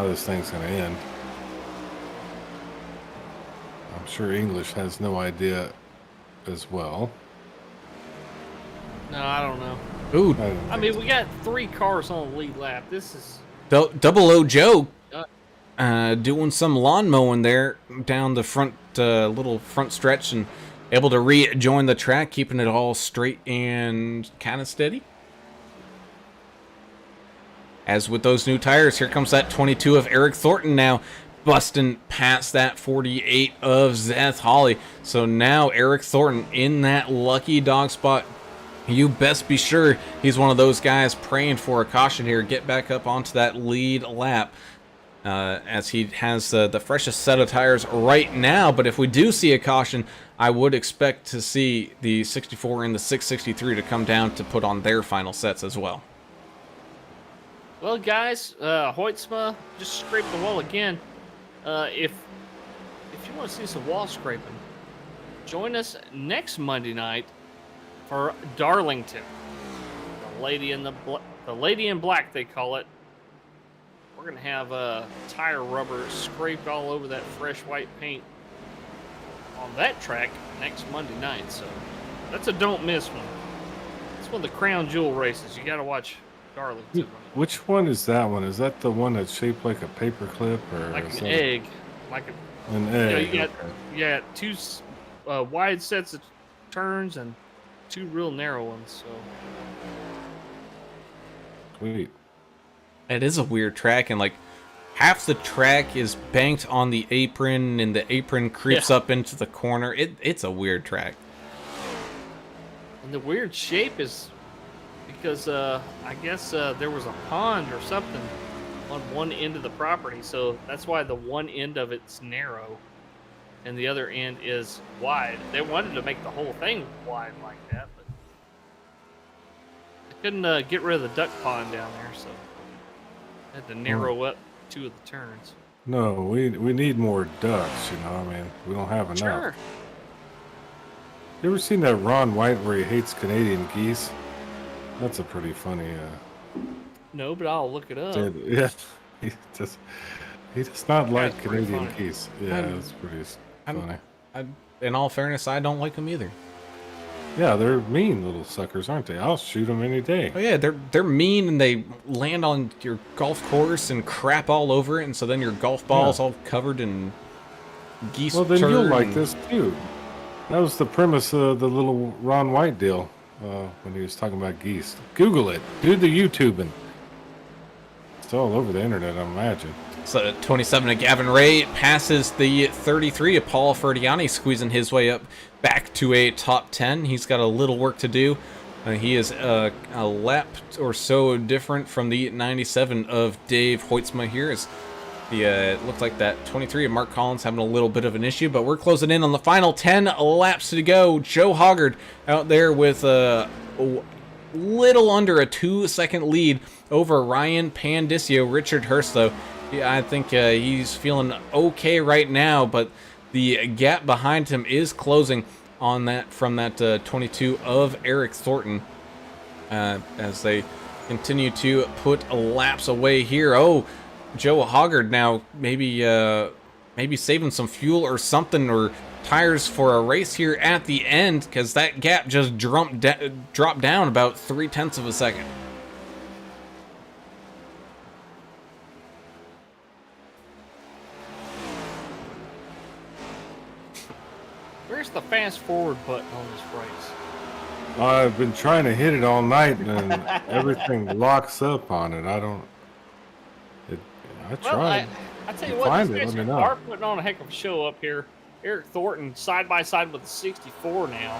this thing's going to end. I'm sure English has no idea as well. no, I don't know. Ooh, I mean, we got 3 cars on the lead lap. This is Double O Joe doing some lawn mowing there down the front little front stretch, and able to rejoin the track, keeping it all straight and kind of steady. As with those new tires, here comes that 22 of Eric Thornton now, busting past that 48 of Zeth Hawley. So now Eric Thornton in that lucky dog spot. You best be sure he's one of those guys praying for a caution here. Get back up onto that lead lap. As he has the freshest set of tires right now. But if we do see a caution, I would expect to see the 64 and the 663 to come down to put on their final sets as well. Well, guys, Hoytsma just scraped the wall again. If you want to see some wall scraping, join us next Monday night for Darlington. The lady in black, they call it. We're going to have tire rubber scraped all over that fresh white paint on that track next Monday night. So that's a don't miss one. It's one of the crown jewel races. You got to watch Darlington. Which one is that one? Is that the one that's shaped like a paper clip, or Like is an that egg. Like a, an you know, egg? you got, Okay. you got two wide sets of turns and two real narrow ones. So Sweet. It is a weird track, and like half the track is banked on the apron, and the apron creeps up into the corner. It's a weird track. and the weird shape is because I guess there was a pond or something on one end of the property, so that's why the one end of it's narrow and the other end is wide. They wanted to make the whole thing wide like that, but they couldn't get rid of the duck pond down there, so they had to narrow up two of the turns. No, we need more ducks. You know, I mean, we don't have enough. Sure. You ever seen that Ron White where he hates Canadian geese? That's a pretty funny. No, but I'll look it up. Yeah, he does not like That's pretty Canadian funny. geese. Yeah, I'm- that's pretty I'm- funny. In all fairness, I don't like them either. Yeah, they're mean little suckers, aren't they? I'll shoot them any day. Oh yeah, they're mean, and they land on your golf course and crap all over it, and so then your golf ball's all covered in geese. Well, then you'll turd like and- this too. That was the premise of the little Ron White deal when he was talking about geese. Google it. Do the YouTubing. It's all over the internet, I imagine. So 27 of Gavin Ray passes the 33 of Paul Ferdiani, squeezing his way up back to a top 10. He's got a little work to do. He is a lap or so different from the 97 of Dave Hoitzma here. It looked like that 23 of Mark Collins having a little bit of an issue, but we're closing in on the final 10 laps to go. Joe Hoggard out there with a little under a 2-second lead over Ryan Pandisio. Richard Hurst, though, yeah, I think he's feeling okay right now, but the gap behind him is closing on that from that 22 of Eric Thornton as they continue to put laps away here. Oh, Joe Hoggard now maybe saving some fuel or something, or tires for a race here at the end, because that gap just dropped down about 0.3 of a second. Where's the fast forward button on this race? I've been trying to hit it all night, and everything locks up on it. I Well, tried. I tell You you what, find these it, guys let me know. are putting on a heck of a show up here. Eric Thornton side by side with the 64 now.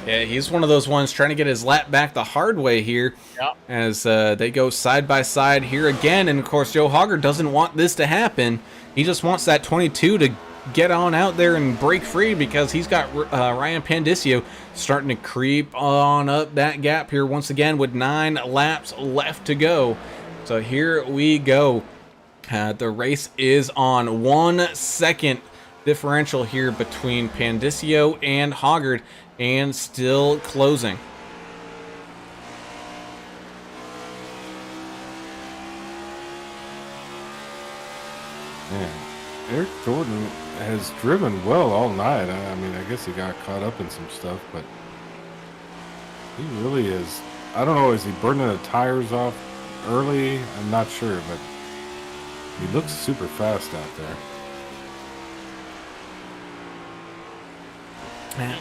Yeah, he's one of those ones trying to get his lap back the hard way here. Yep. As they go side by side here again. And of course, Joe Hoggard doesn't want this to happen. He just wants that 22 to get on out there and break free, because he's got Ryan Pandisio starting to creep on up that gap here once again with 9 laps left to go. So here we go. The race is on. 1 second differential here between Pandisio and Hoggard, and still closing. Man, Eric Thornton has driven well all night. I mean, I guess he got caught up in some stuff, but he really is. I don't know, is he burning the tires off early? I'm not sure, but he looks super fast out there.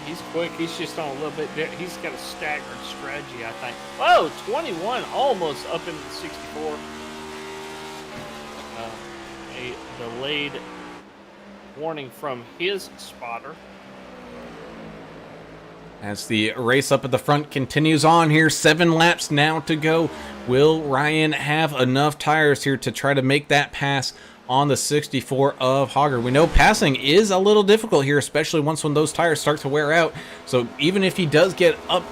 He's quick. He's just on a little bit. He's got a staggered strategy, I think. Whoa, 21, almost up into the 64. A delayed warning from his spotter. As the race up at the front continues on here, 7 laps now to go. Will Ryan have enough tires here to try to make that pass on the 64 of Hoggard? We know passing is a little difficult here, especially once when those tires start to wear out. So even if he does get up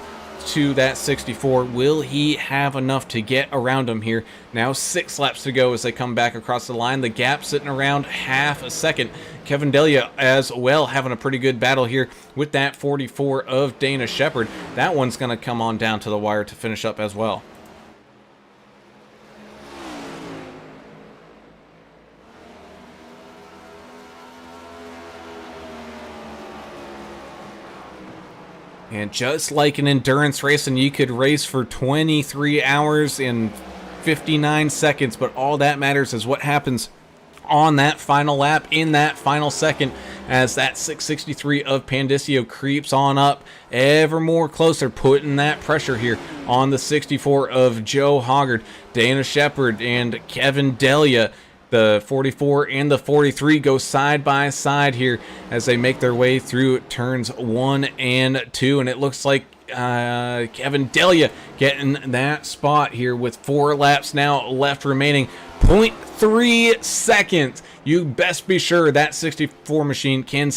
to that 64, will he have enough to get around him here? Now 6 laps to go as they come back across the line. The gap sitting around half a second. Kevin Delia as well having a pretty good battle here with that 44 of Dana Shepard. That one's going to come on down to the wire to finish up as well. And just like an endurance race, and you could race for 23 hours and 59 seconds, but all that matters is what happens on that final lap, in that final second, as that 663 of Pandisio creeps on up ever more closer, putting that pressure here on the 64 of Joe Hoggard. Dana Shepard and Kevin Delia, the 44 and the 43, go side by side here as they make their way through turns 1 and 2, and it looks like Kevin Delia getting that spot here with 4 laps now left remaining. 0.3 seconds. You best be sure that 64 machine can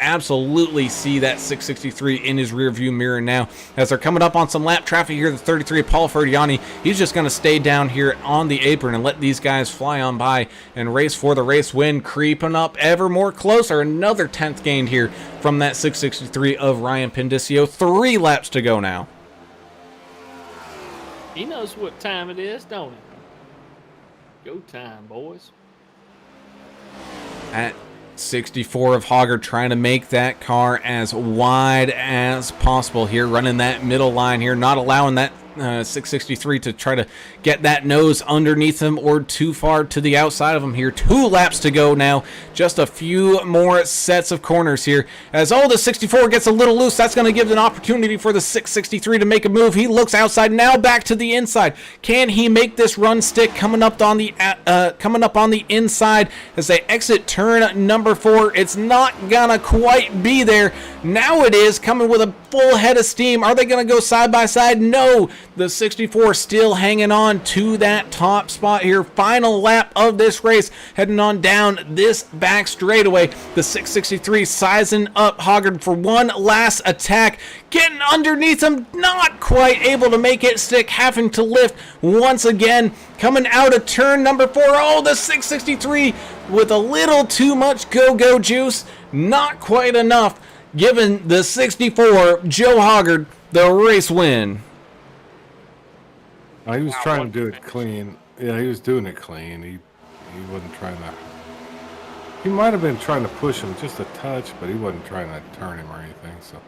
absolutely see that 663 in his rear view mirror now as they're coming up on some lap traffic here. The 33 of Paul Ferdiani, he's just going to stay down here on the apron and let these guys fly on by and race for the race win, creeping up ever more closer. Another 10th gained here from that 663 of Ryan Pandisio. 3 laps to go now. He knows what time it is, don't he? Go time, boys. At 64 of Hoggard trying to make that car as wide as possible here, running that middle line here, not allowing that 663 to try to get that nose underneath him or too far to the outside of him here. 2 laps to go now, just a few more sets of corners here as the 64 gets a little loose. That's going to give an opportunity for the 663 to make a move. He looks outside, now back to the inside. Can he make this run stick coming up on the inside as they exit turn number 4? It's not gonna quite be there. Now it is, coming with a full head of steam. Are they gonna go side by side? No. The 64 still hanging on to that top spot here. Final lap of this race, heading on down this back straightaway. The 663 sizing up Hoggard for one last attack, getting underneath him, not quite able to make it stick, having to lift once again, coming out of turn number 4. The 663 with a little too much go-go juice, not quite enough, giving the 64 Joe Hoggard the race win. He was trying to do it clean. Yeah, he was doing it clean. He wasn't trying to. He might have been trying to push him just a touch, but he wasn't trying to turn him or anything. So,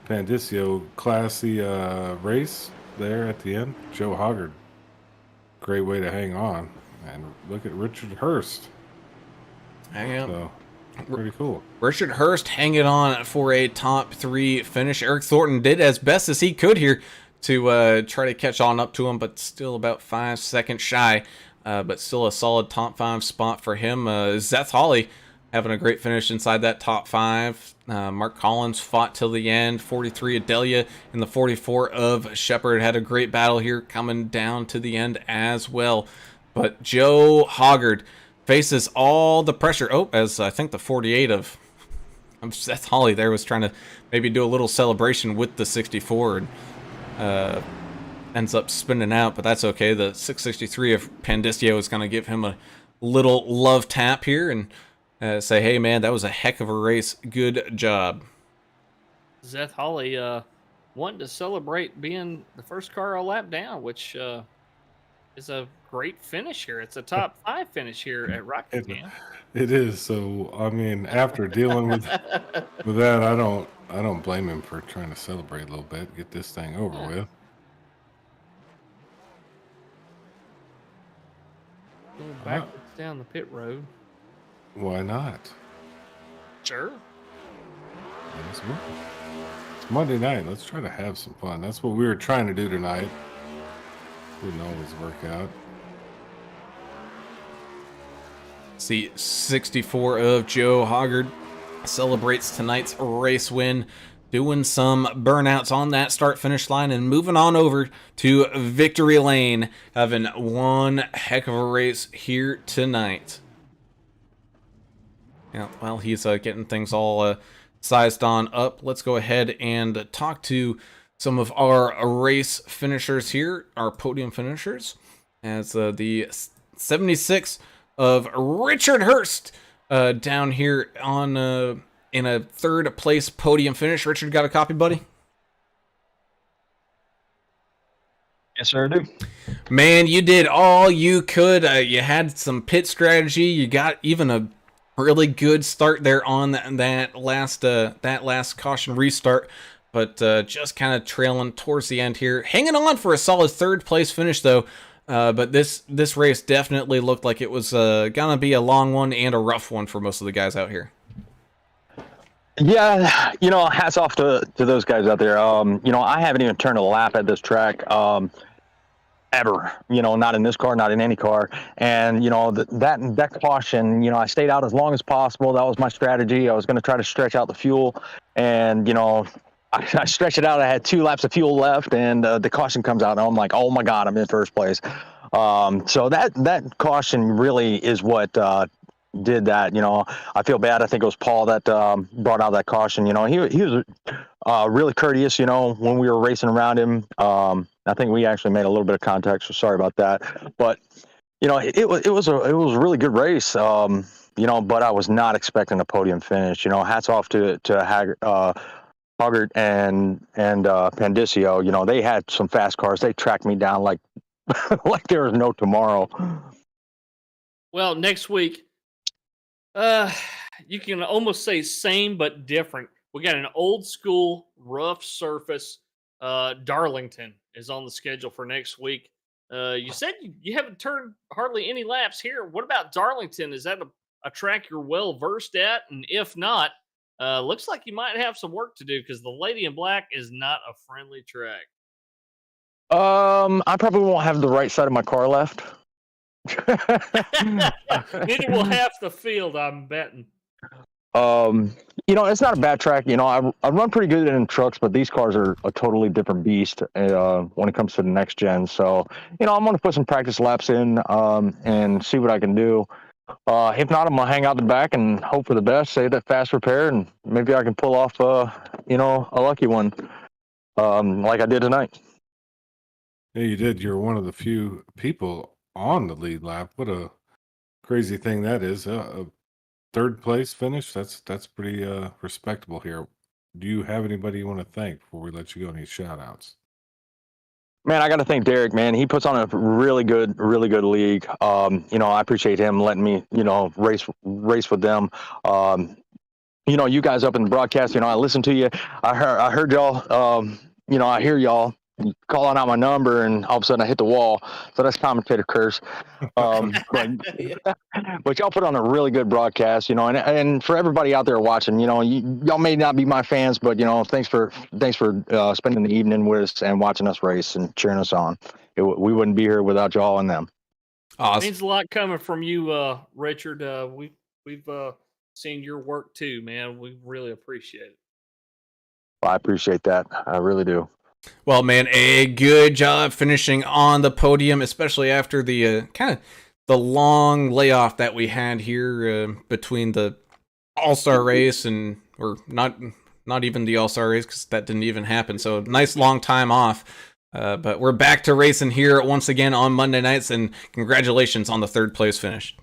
Pandisio, classy race there at the end. Joe Hoggard, great way to hang on. And look at Richard Hurst. Hang on. So, pretty cool. Richard Hurst hanging on for a top 3 finish. Eric Thornton did as best as he could here to try to catch on up to him, but still about 5 seconds shy. But still a solid top 5 spot for him. Zeth Hawley having a great finish inside that top 5. Mark Collins fought till the end. 43 of Delia and the 44 of Shepard had a great battle here, coming down to the end as well. But Joe Hoggard faces all the pressure. As I think the 48 of Seth Hawley there was trying to maybe do a little celebration with the 64 and ends up spinning out, but that's okay. The 663 of Pandisio is going to give him a little love tap here and say, hey man, that was a heck of a race. Good job. Zeth Hawley wanting to celebrate being the first car a lap down, which is a great finish here. It's a top 5 finish here at Rockingham. It is. So I mean, after dealing with that, I don't blame him for trying to celebrate a little bit, get this thing over with. Going backwards down the pit road. Why not? Sure. It's Monday night. Let's try to have some fun. That's what we were trying to do tonight. Didn't always work out. See, 64 of Joe Hoggard celebrates tonight's race win, doing some burnouts on that start-finish line and moving on over to victory lane, having one heck of a race here tonight. Yeah, while he's getting things all sized on up, let's go ahead and talk to some of our race finishers here, our podium finishers, as the 76 of Richard Hurst down here on in a 3rd place podium finish. Richard, got a copy, buddy? Yes, sir, I do. Man, you did all you could. You had some pit strategy. You got even a really good start there on that last caution restart, but just kind of trailing towards the end here. Hanging on for a solid 3rd place finish though. But this race definitely looked like it was gonna be a long one and a rough one for most of the guys out here. Yeah, hats off to those guys out there. I haven't even turned a lap at this track. Ever, not in this car, not in any car. And, that caution, I stayed out as long as possible. That was my strategy. I was going to try to stretch out the fuel, and, I stretched it out. I had 2 laps of fuel left, and the caution comes out, and I'm like, oh my God, I'm in first place. So that caution really is what did that. I feel bad. I think it was Paul that brought out that caution. He was really courteous, when we were racing around him. I think we actually made a little bit of contact, so sorry about that. But it was a really good race. But I was not expecting a podium finish. Hats off to Hoggart and Pandicio. They had some fast cars. They tracked me down like like there was no tomorrow. Well, next week, you can almost say same but different. We got an old school rough surface. Darlington is on the schedule for next week. You said you haven't turned hardly any laps here. What about Darlington? Is that a track you're well versed at? And if not, looks like you might have some work to do because the Lady in Black is not a friendly track. I probably won't have the right side of my car left. Neither will half the field, I'm betting. It's not a bad track. I run pretty good in trucks, but these cars are a totally different beast when it comes to the next gen. So, I'm going to put some practice laps in and see what I can do. If not, I'm going to hang out the back and hope for the best, save that fast repair, and maybe I can pull off, a lucky one like I did tonight. Yeah, you did. You're one of the few people on the lead lap. What a crazy thing that is. A third place finish. That's pretty respectable here. Do you have anybody you want to thank before we let you go? Any shout outs? Man, I got to thank Derek, man. He puts on a really good league. I appreciate him letting me, race with them. You guys up in the broadcast, I listen to you. I heard y'all, I hear y'all calling out my number, and all of a sudden I hit the wall. So that's commentator curse. But y'all put on a really good broadcast, and for everybody out there watching, y'all may not be my fans, but thanks for spending the evening with us and watching us race and cheering us on. We wouldn't be here without y'all and them. Awesome. Means a lot coming from you, Richard. We've seen your work too, man. We really appreciate it. I appreciate that. I really do. Well, man, a good job finishing on the podium, especially after the kind of the long layoff that we had here between the All-Star race or not even the All-Star race because that didn't even happen. So nice long time off. But we're back to racing here once again on Monday nights, and congratulations on the third place finish.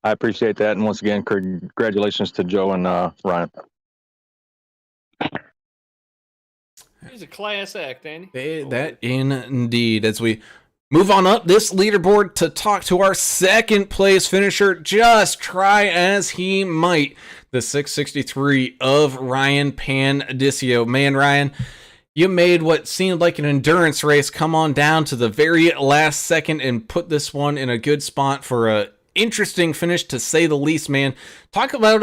I appreciate that, and once again, congratulations to Joe and Ryan. He's a class act, ain't he? That indeed. As we move on up this leaderboard to talk to our second place finisher, just try as he might, the 663 of Ryan Pandicio. Man, Ryan, you made what seemed like an endurance race come on down to the very last second and put this one in a good spot for a interesting finish, to say the least, man. Talk about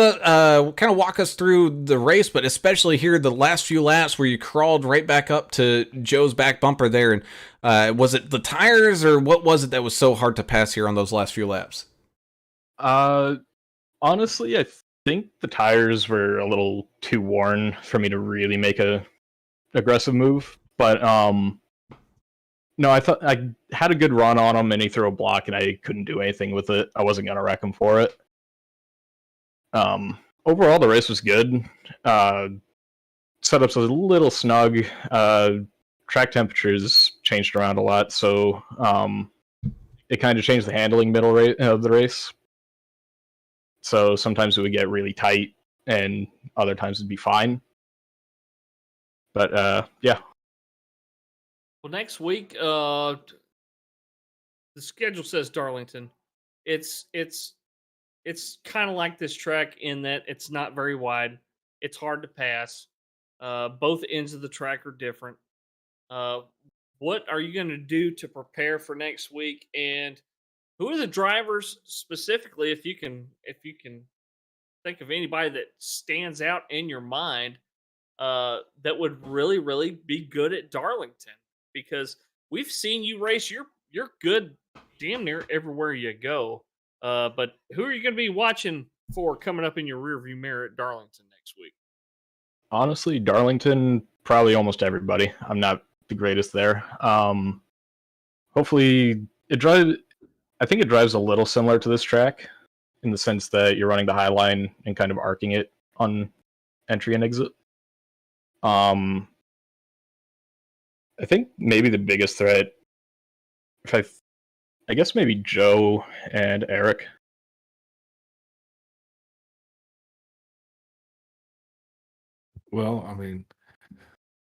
kind of walk us through the race, but especially here the last few laps where you crawled right back up to Joe's back bumper there. And was it the tires, or what was it that was so hard to pass here on those last few laps? Honestly, I think the tires were a little too worn for me to really make a aggressive move, but no, I thought I had a good run on him, and he threw a block, and I couldn't do anything with it. I wasn't gonna wreck him for it. Overall, the race was good. Setup's a little snug. Track temperatures changed around a lot, so it kind of changed the handling middle of the race. So sometimes it would get really tight, and other times it'd be fine. But yeah. Well, next week, the schedule says Darlington. It's kind of like this track in that it's not very wide. It's hard to pass. Both ends of the track are different. what are you going to do to prepare for next week? And who are the drivers specifically, if you can think of anybody that stands out in your mind that would really, really be good at Darlington? Because we've seen you race. You're good, damn near everywhere you go. But who are you going to be watching for coming up in your rearview mirror at Darlington next week? Honestly, Darlington, probably almost everybody. I'm not the greatest there. Hopefully, it drives. I think it drives a little similar to this track in the sense that you're running the high line and kind of arcing it on entry and exit. I think maybe the biggest threat, if I guess maybe Joe and Eric. Well, I mean,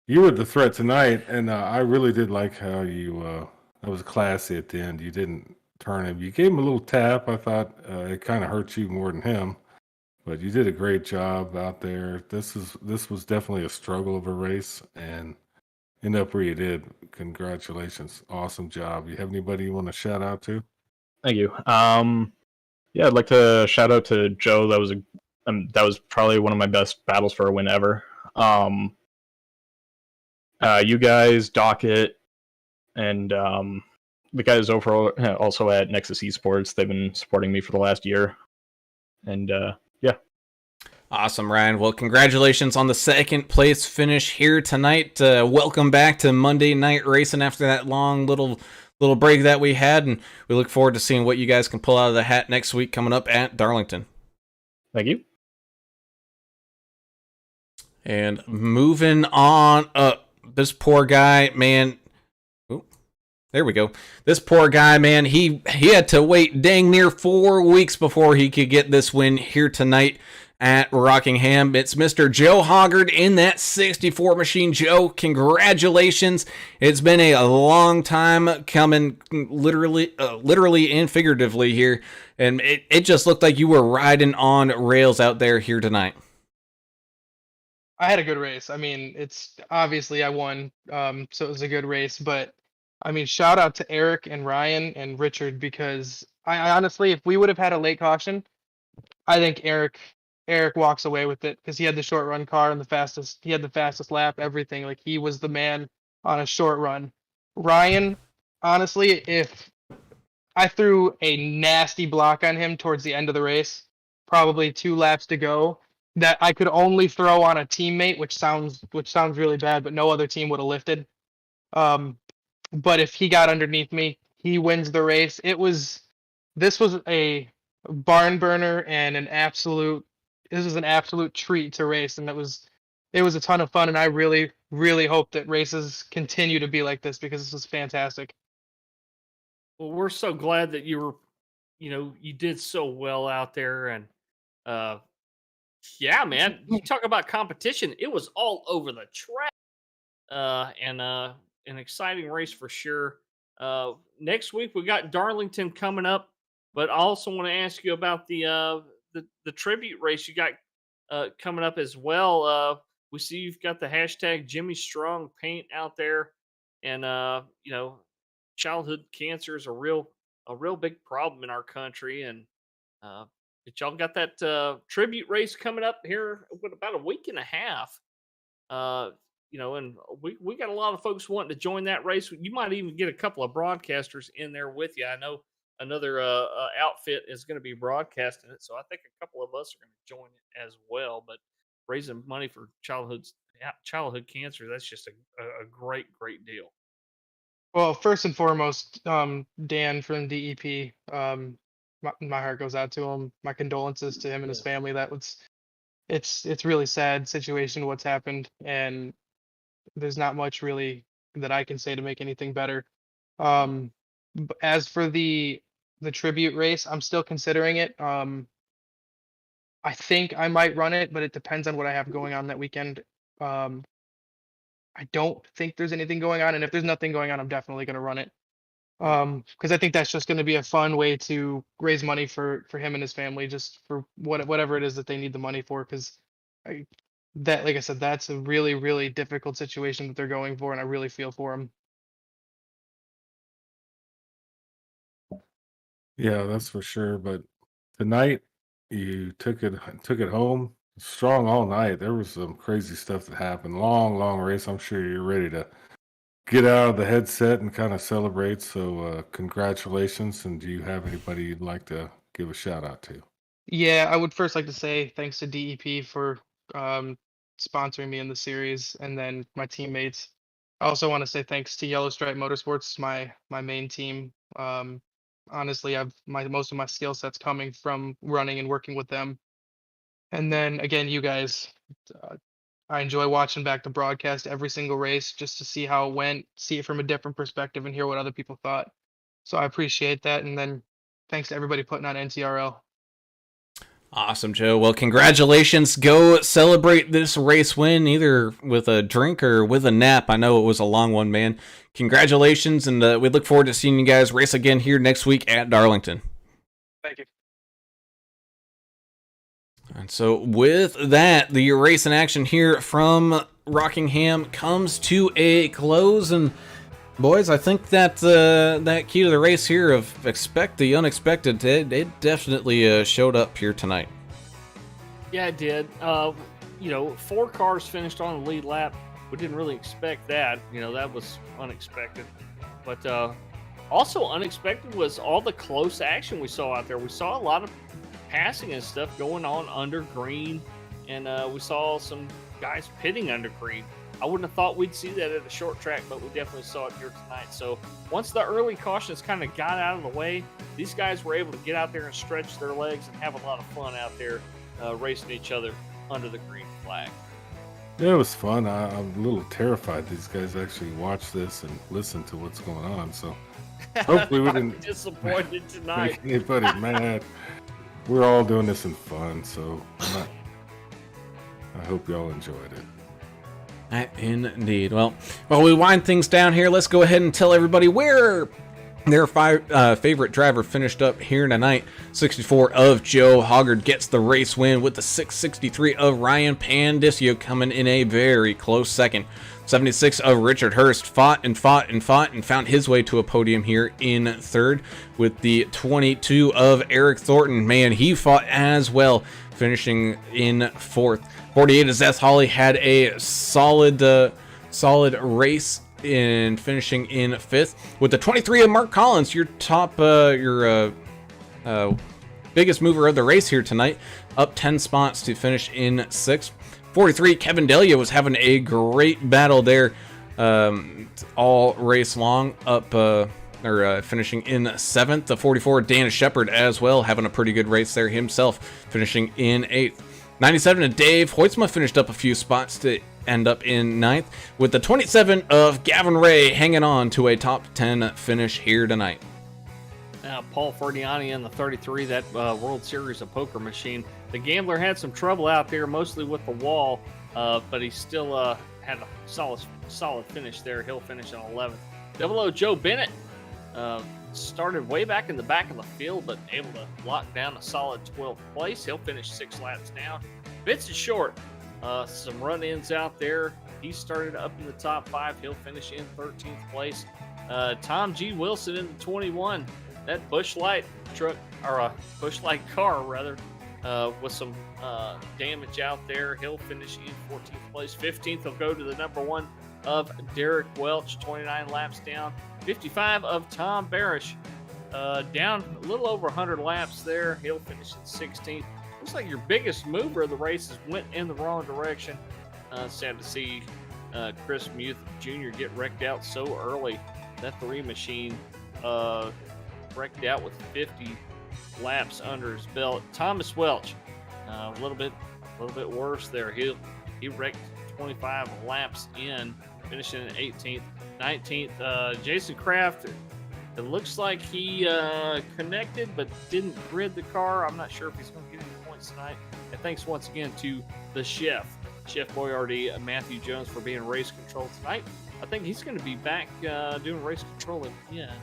you were the threat tonight, and I really did like how you. That was classy at the end. You didn't turn him. You gave him a little tap. I thought it kind of hurt you more than him, but you did a great job out there. This was definitely a struggle of a race, and end up where you did. Congratulations, awesome job. You have anybody you want to shout out to? Thank you. Yeah, I'd like to shout out to Joe. That was probably one of my best battles for a win ever. You guys, Docket, and the guys over also at Nexus Esports. They've been supporting me for the last year, and yeah. Awesome, Ryan. Well, congratulations on the second place finish here tonight. Welcome back to Monday Night Racing after that long little break that we had, and we look forward to seeing what you guys can pull out of the hat next week coming up at Darlington. Thank you. And moving on up, this poor guy, man. There we go. This poor guy, man, he had to wait dang near 4 weeks before he could get this win here tonight at Rockingham. It's Mr. Joe Hoggard in that 64 machine. Joe, congratulations. It's been a long time coming, literally and figuratively here, and it just looked like you were riding on rails out there here tonight. I had a good race. I mean, it's obviously I won, so it was a good race. But I mean, shout out to Eric and Ryan and Richard, because I honestly, if we would have had a late caution, I think Eric walks away with it because he had the short run car and he had the fastest lap, everything. Like, he was the man on a short run. Ryan, honestly, if I threw a nasty block on him towards the end of the race, probably 2 laps to go, that I could only throw on a teammate, which sounds really bad, but no other team would have lifted. But if he got underneath me, he wins the race. This was a barn burner and this was an absolute treat to race, and it was a ton of fun, and I really, really hope that races continue to be like this, because this was fantastic. Well, we're so glad that you did so well out there, and yeah, man, you talk about competition. It was all over the track, and an exciting race for sure. Next week we got Darlington coming up, but I also want to ask you about the tribute race you got coming up as well. We see you've got the hashtag Jimmy Strong paint out there, and childhood cancer is a real big problem in our country, and but y'all got that tribute race coming up here in about a week and a half. And we got a lot of folks wanting to join that race. You might even get a couple of broadcasters in there with you. I know another outfit is going to be broadcasting it, so I think a couple of us are going to join it as well. But raising money for childhood cancer, that's just a great deal. Well, first and foremost, Dan from DEP, my heart goes out to him. My condolences to him and his family. It's really sad situation what's happened, and there's not much really that I can say to make anything better. As for the tribute race, I'm still considering it. I think I might run it, but it depends on what I have going on that weekend. I don't think there's anything going on, and if there's nothing going on, I'm definitely going to run it. Because I think that's just going to be a fun way to raise money for him and his family, just for whatever it is that they need the money for. Because like I said, that's a really, really difficult situation that they're going for, and I really feel for them. Yeah, that's for sure. But tonight you took it home strong all night. There was some crazy stuff that happened. Long, long race. I'm sure you're ready to get out of the headset and kind of celebrate. So congratulations. And do you have anybody you'd like to give a shout out to? Yeah, I would first like to say thanks to DEP for um, sponsoring me in the series, and then my teammates. I also want to say thanks to Yellow Stripe Motorsports, my main team. Honestly, I've my most of my skill sets coming from running and working with them. And then again, you guys, uh, I enjoy watching back the broadcast every single race just to see how it went, see it from a different perspective, and hear what other people thought. So I appreciate that. And then thanks to everybody putting on NTRL. Awesome, Joe. Well, congratulations. Go celebrate this race win either with a drink or with a nap. I know it was a long one, man. Congratulations, and we look forward to seeing you guys race again here next week at Darlington. Thank you. And so with that, the race in action here from Rockingham comes to a close. And boys, I think that that key to the race here of expect the unexpected, it definitely showed up here tonight. Yeah, it did. 4 cars finished on the lead lap. We didn't really expect that. That was unexpected. But also unexpected was all the close action we saw out there. We saw a lot of passing and stuff going on under green, and we saw some guys pitting under green. I wouldn't have thought we'd see that at a short track, but we definitely saw it here tonight. So once the early cautions kind of got out of the way, these guys were able to get out there and stretch their legs and have a lot of fun out there racing each other under the green flag. Yeah, it was fun. I'm a little terrified these guys actually watch this and listen to what's going on. So hopefully we didn't disappointed tonight. make anybody mad. We're all doing this in fun, so I hope y'all enjoyed it. Indeed. Well, while we wind things down here, let's go ahead and tell everybody where their favorite driver finished up here tonight. 64 of Joe Hoggard gets the race win, with the 663 of Ryan Pandisio coming in a very close second. 76 of Richard Hurst fought and found his way to a podium here in third, with the 22 of Eric Thornton. Man, he fought as well, finishing in fourth. 48 of Zeth Hawley had a solid race in finishing in fifth, with the 23 of Mark Collins, your biggest mover of the race here tonight, up 10 spots to finish in sixth. 43, Kevin Delia was having a great battle there all race long, finishing in seventh. The 44, Dana Shepard as well, having a pretty good race there himself, finishing in eighth. 97 of Dave Hoytsma finished up a few spots to end up in ninth, with the 27 of Gavin Ray hanging on to a top 10 finish here tonight. Now, Paul Ferdiani in the 33, that World Series of Poker machine. The gambler had some trouble out there, mostly with the wall, but he still had a solid finish there. He'll finish in 11th. Double O Joe Bennett started way back in the back of the field, but able to lock down a solid 12th place. He'll finish 6 laps down. Vincent Short, some run-ins out there. He started up in the top 5. He'll finish in 13th place. Tom G. Wilson in the 21. That Busch Light truck, or a Busch Light car rather, with some damage out there. He'll finish in 14th place. 15th will go to the number 1 of Derek Welch, 29 laps down. 55 of Tom Barish, down a little over 100 laps there. He'll finish in 16th. Looks like your biggest mover of the races went in the wrong direction. Sad to see Chris Muth Jr. get wrecked out so early. That 3 machine wrecked out with 50 laps under his belt. Thomas Welch, a little bit worse there. He wrecked 25 laps in, finishing in 18th. 19th, Jason Kraft. It looks like he connected but didn't grid the car. I'm not sure if he's going to get any points tonight. And thanks once again to the Chef Boyardee, Matthew Jones, for being race control tonight. I think he's going to be back doing race control again.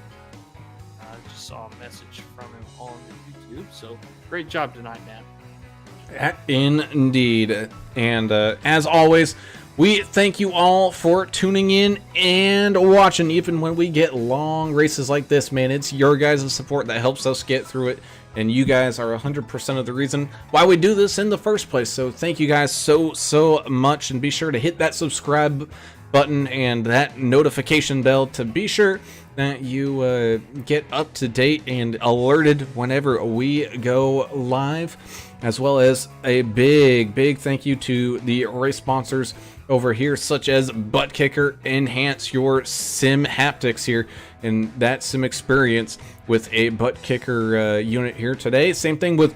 I just saw a message from him on YouTube. So great job tonight, man. Indeed. And as always, We thank you all for tuning in and watching, even when we get long races like this, man. It's your guys' support that helps us get through it, and you guys are 100% of the reason why we do this in the first place. So thank you guys so much, and be sure to hit that subscribe button and that notification bell to be sure that you get up to date and alerted whenever we go live, as well as a big thank you to the race sponsors over here, such as ButtKicker. Enhance your sim haptics here and that sim experience with a ButtKicker unit here today. Same thing with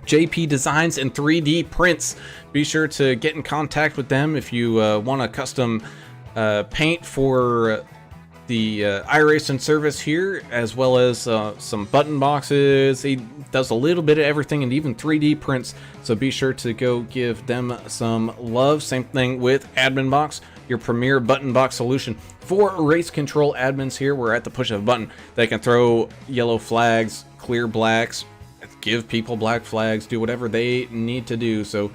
JP Designs and 3D Prints. Be sure to get in contact with them if you want a custom paint for the iRacing service here, as well as some button boxes. He does a little bit of everything, and even 3D prints, so be sure to go give them some love. Same thing with Admin Box, your premier button box solution for race control admins here, where at the push of a button they can throw yellow flags, clear blacks, give people black flags, do whatever they need to do. So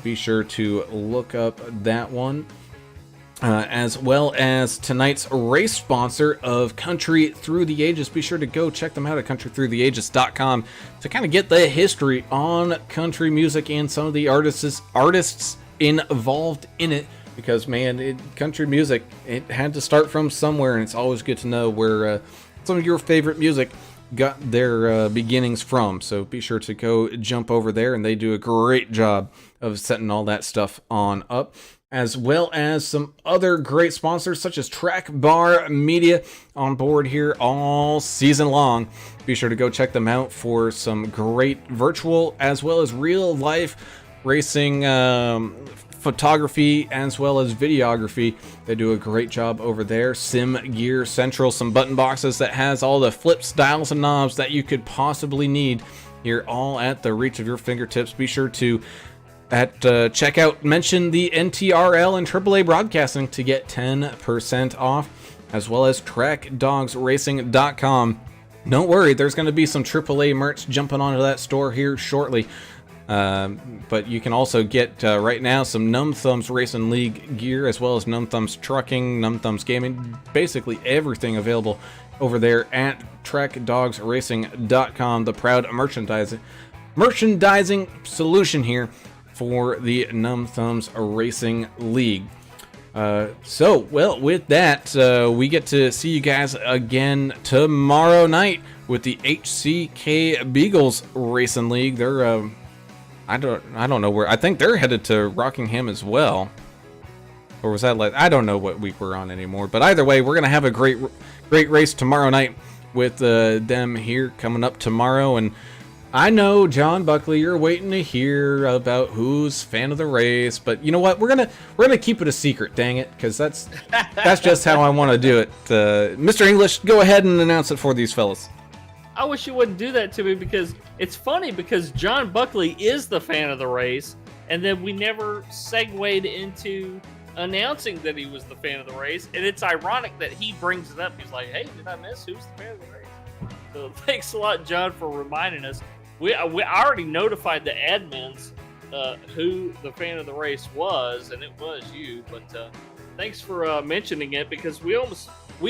be sure to look up that one. As well as tonight's race sponsor of Country Through the Ages. Be sure to go check them out at countrythroughtheages.com to kind of get the history on country music and some of the artists involved in it. Because, man, country music, it had to start from somewhere, and it's always good to know where some of your favorite music got their beginnings from. So be sure to go jump over there, and they do a great job of setting all that stuff on up. As well as some other great sponsors, such as Track Bar Media, on board here all season long. Be sure to go check them out for some great virtual as well as real life racing photography as well as videography. They do a great job over there. Sim Gear Central, some button boxes that has all the flips, dials, and knobs that you could possibly need here, all at the reach of your fingertips. Be sure to at checkout mention the NTRL and AAA Broadcasting to get 10% off, as well as TrackDogsRacing.com. Don't worry, there's going to be some AAA merch jumping onto that store here shortly. But you can also get right now some Numb Thumbs Racing League gear, as well as Numb Thumbs Trucking, Numb Thumbs Gaming, basically everything available over there at TrackDogsRacing.com, the proud merchandising solution here for the Numb Thumbs Racing League. Well, with that, we get to see you guys again tomorrow night with the HCK Beagles Racing League. They're I don't know where. I think they're headed to Rockingham as well. Or was that I don't know what week we're on anymore. But either way, we're gonna have a great race tomorrow night with them here coming up tomorrow. And I know, John Buckley, you're waiting to hear about who's fan of the race, but you know what? We're gonna keep it a secret, dang it, because that's just how I want to do it. Mr. English, go ahead and announce it for these fellas. I wish you wouldn't do that to me, because it's funny, because John Buckley is the fan of the race, and then we never segued into announcing that he was the fan of the race, and it's ironic that he brings it up. He's like, hey, did I miss who's the fan of the race? So thanks a lot, John, for reminding us. We already notified the admins who the fan of the race was, and it was you. But thanks for mentioning it, because we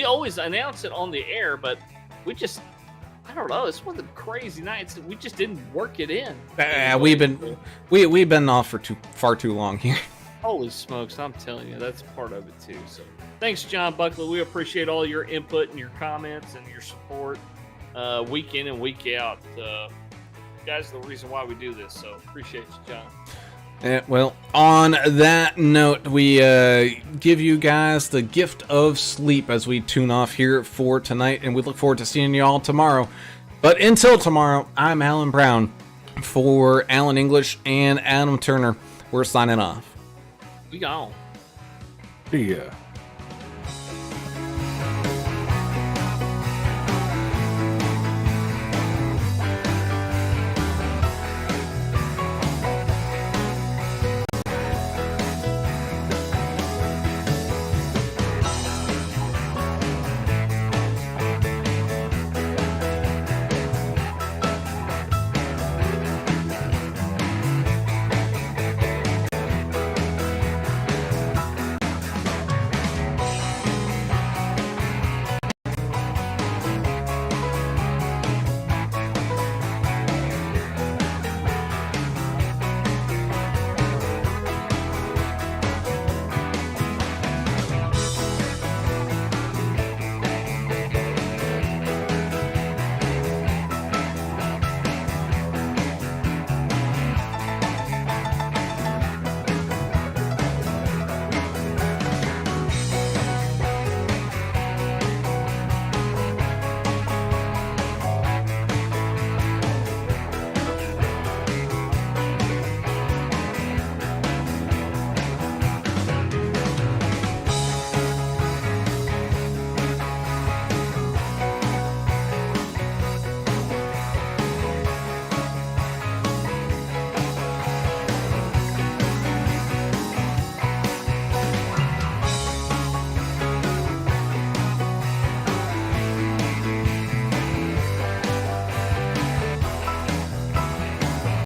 always announce it on the air, but we just, I don't know. It's one of the crazy nights that we just didn't work it in. We've been off for far too long here. Holy smokes! I'm telling you, that's part of it too. So thanks, John Buckley. We appreciate all your input and your comments and your support week in and week out. You guys are the reason why we do this, so appreciate you, John. Well, on that note, we give you guys the gift of sleep as we tune off here for tonight, and we look forward to seeing you all tomorrow. But until tomorrow, I'm Alan Brown. For Alan English and Adam Turner, we're signing off. We gone. See ya.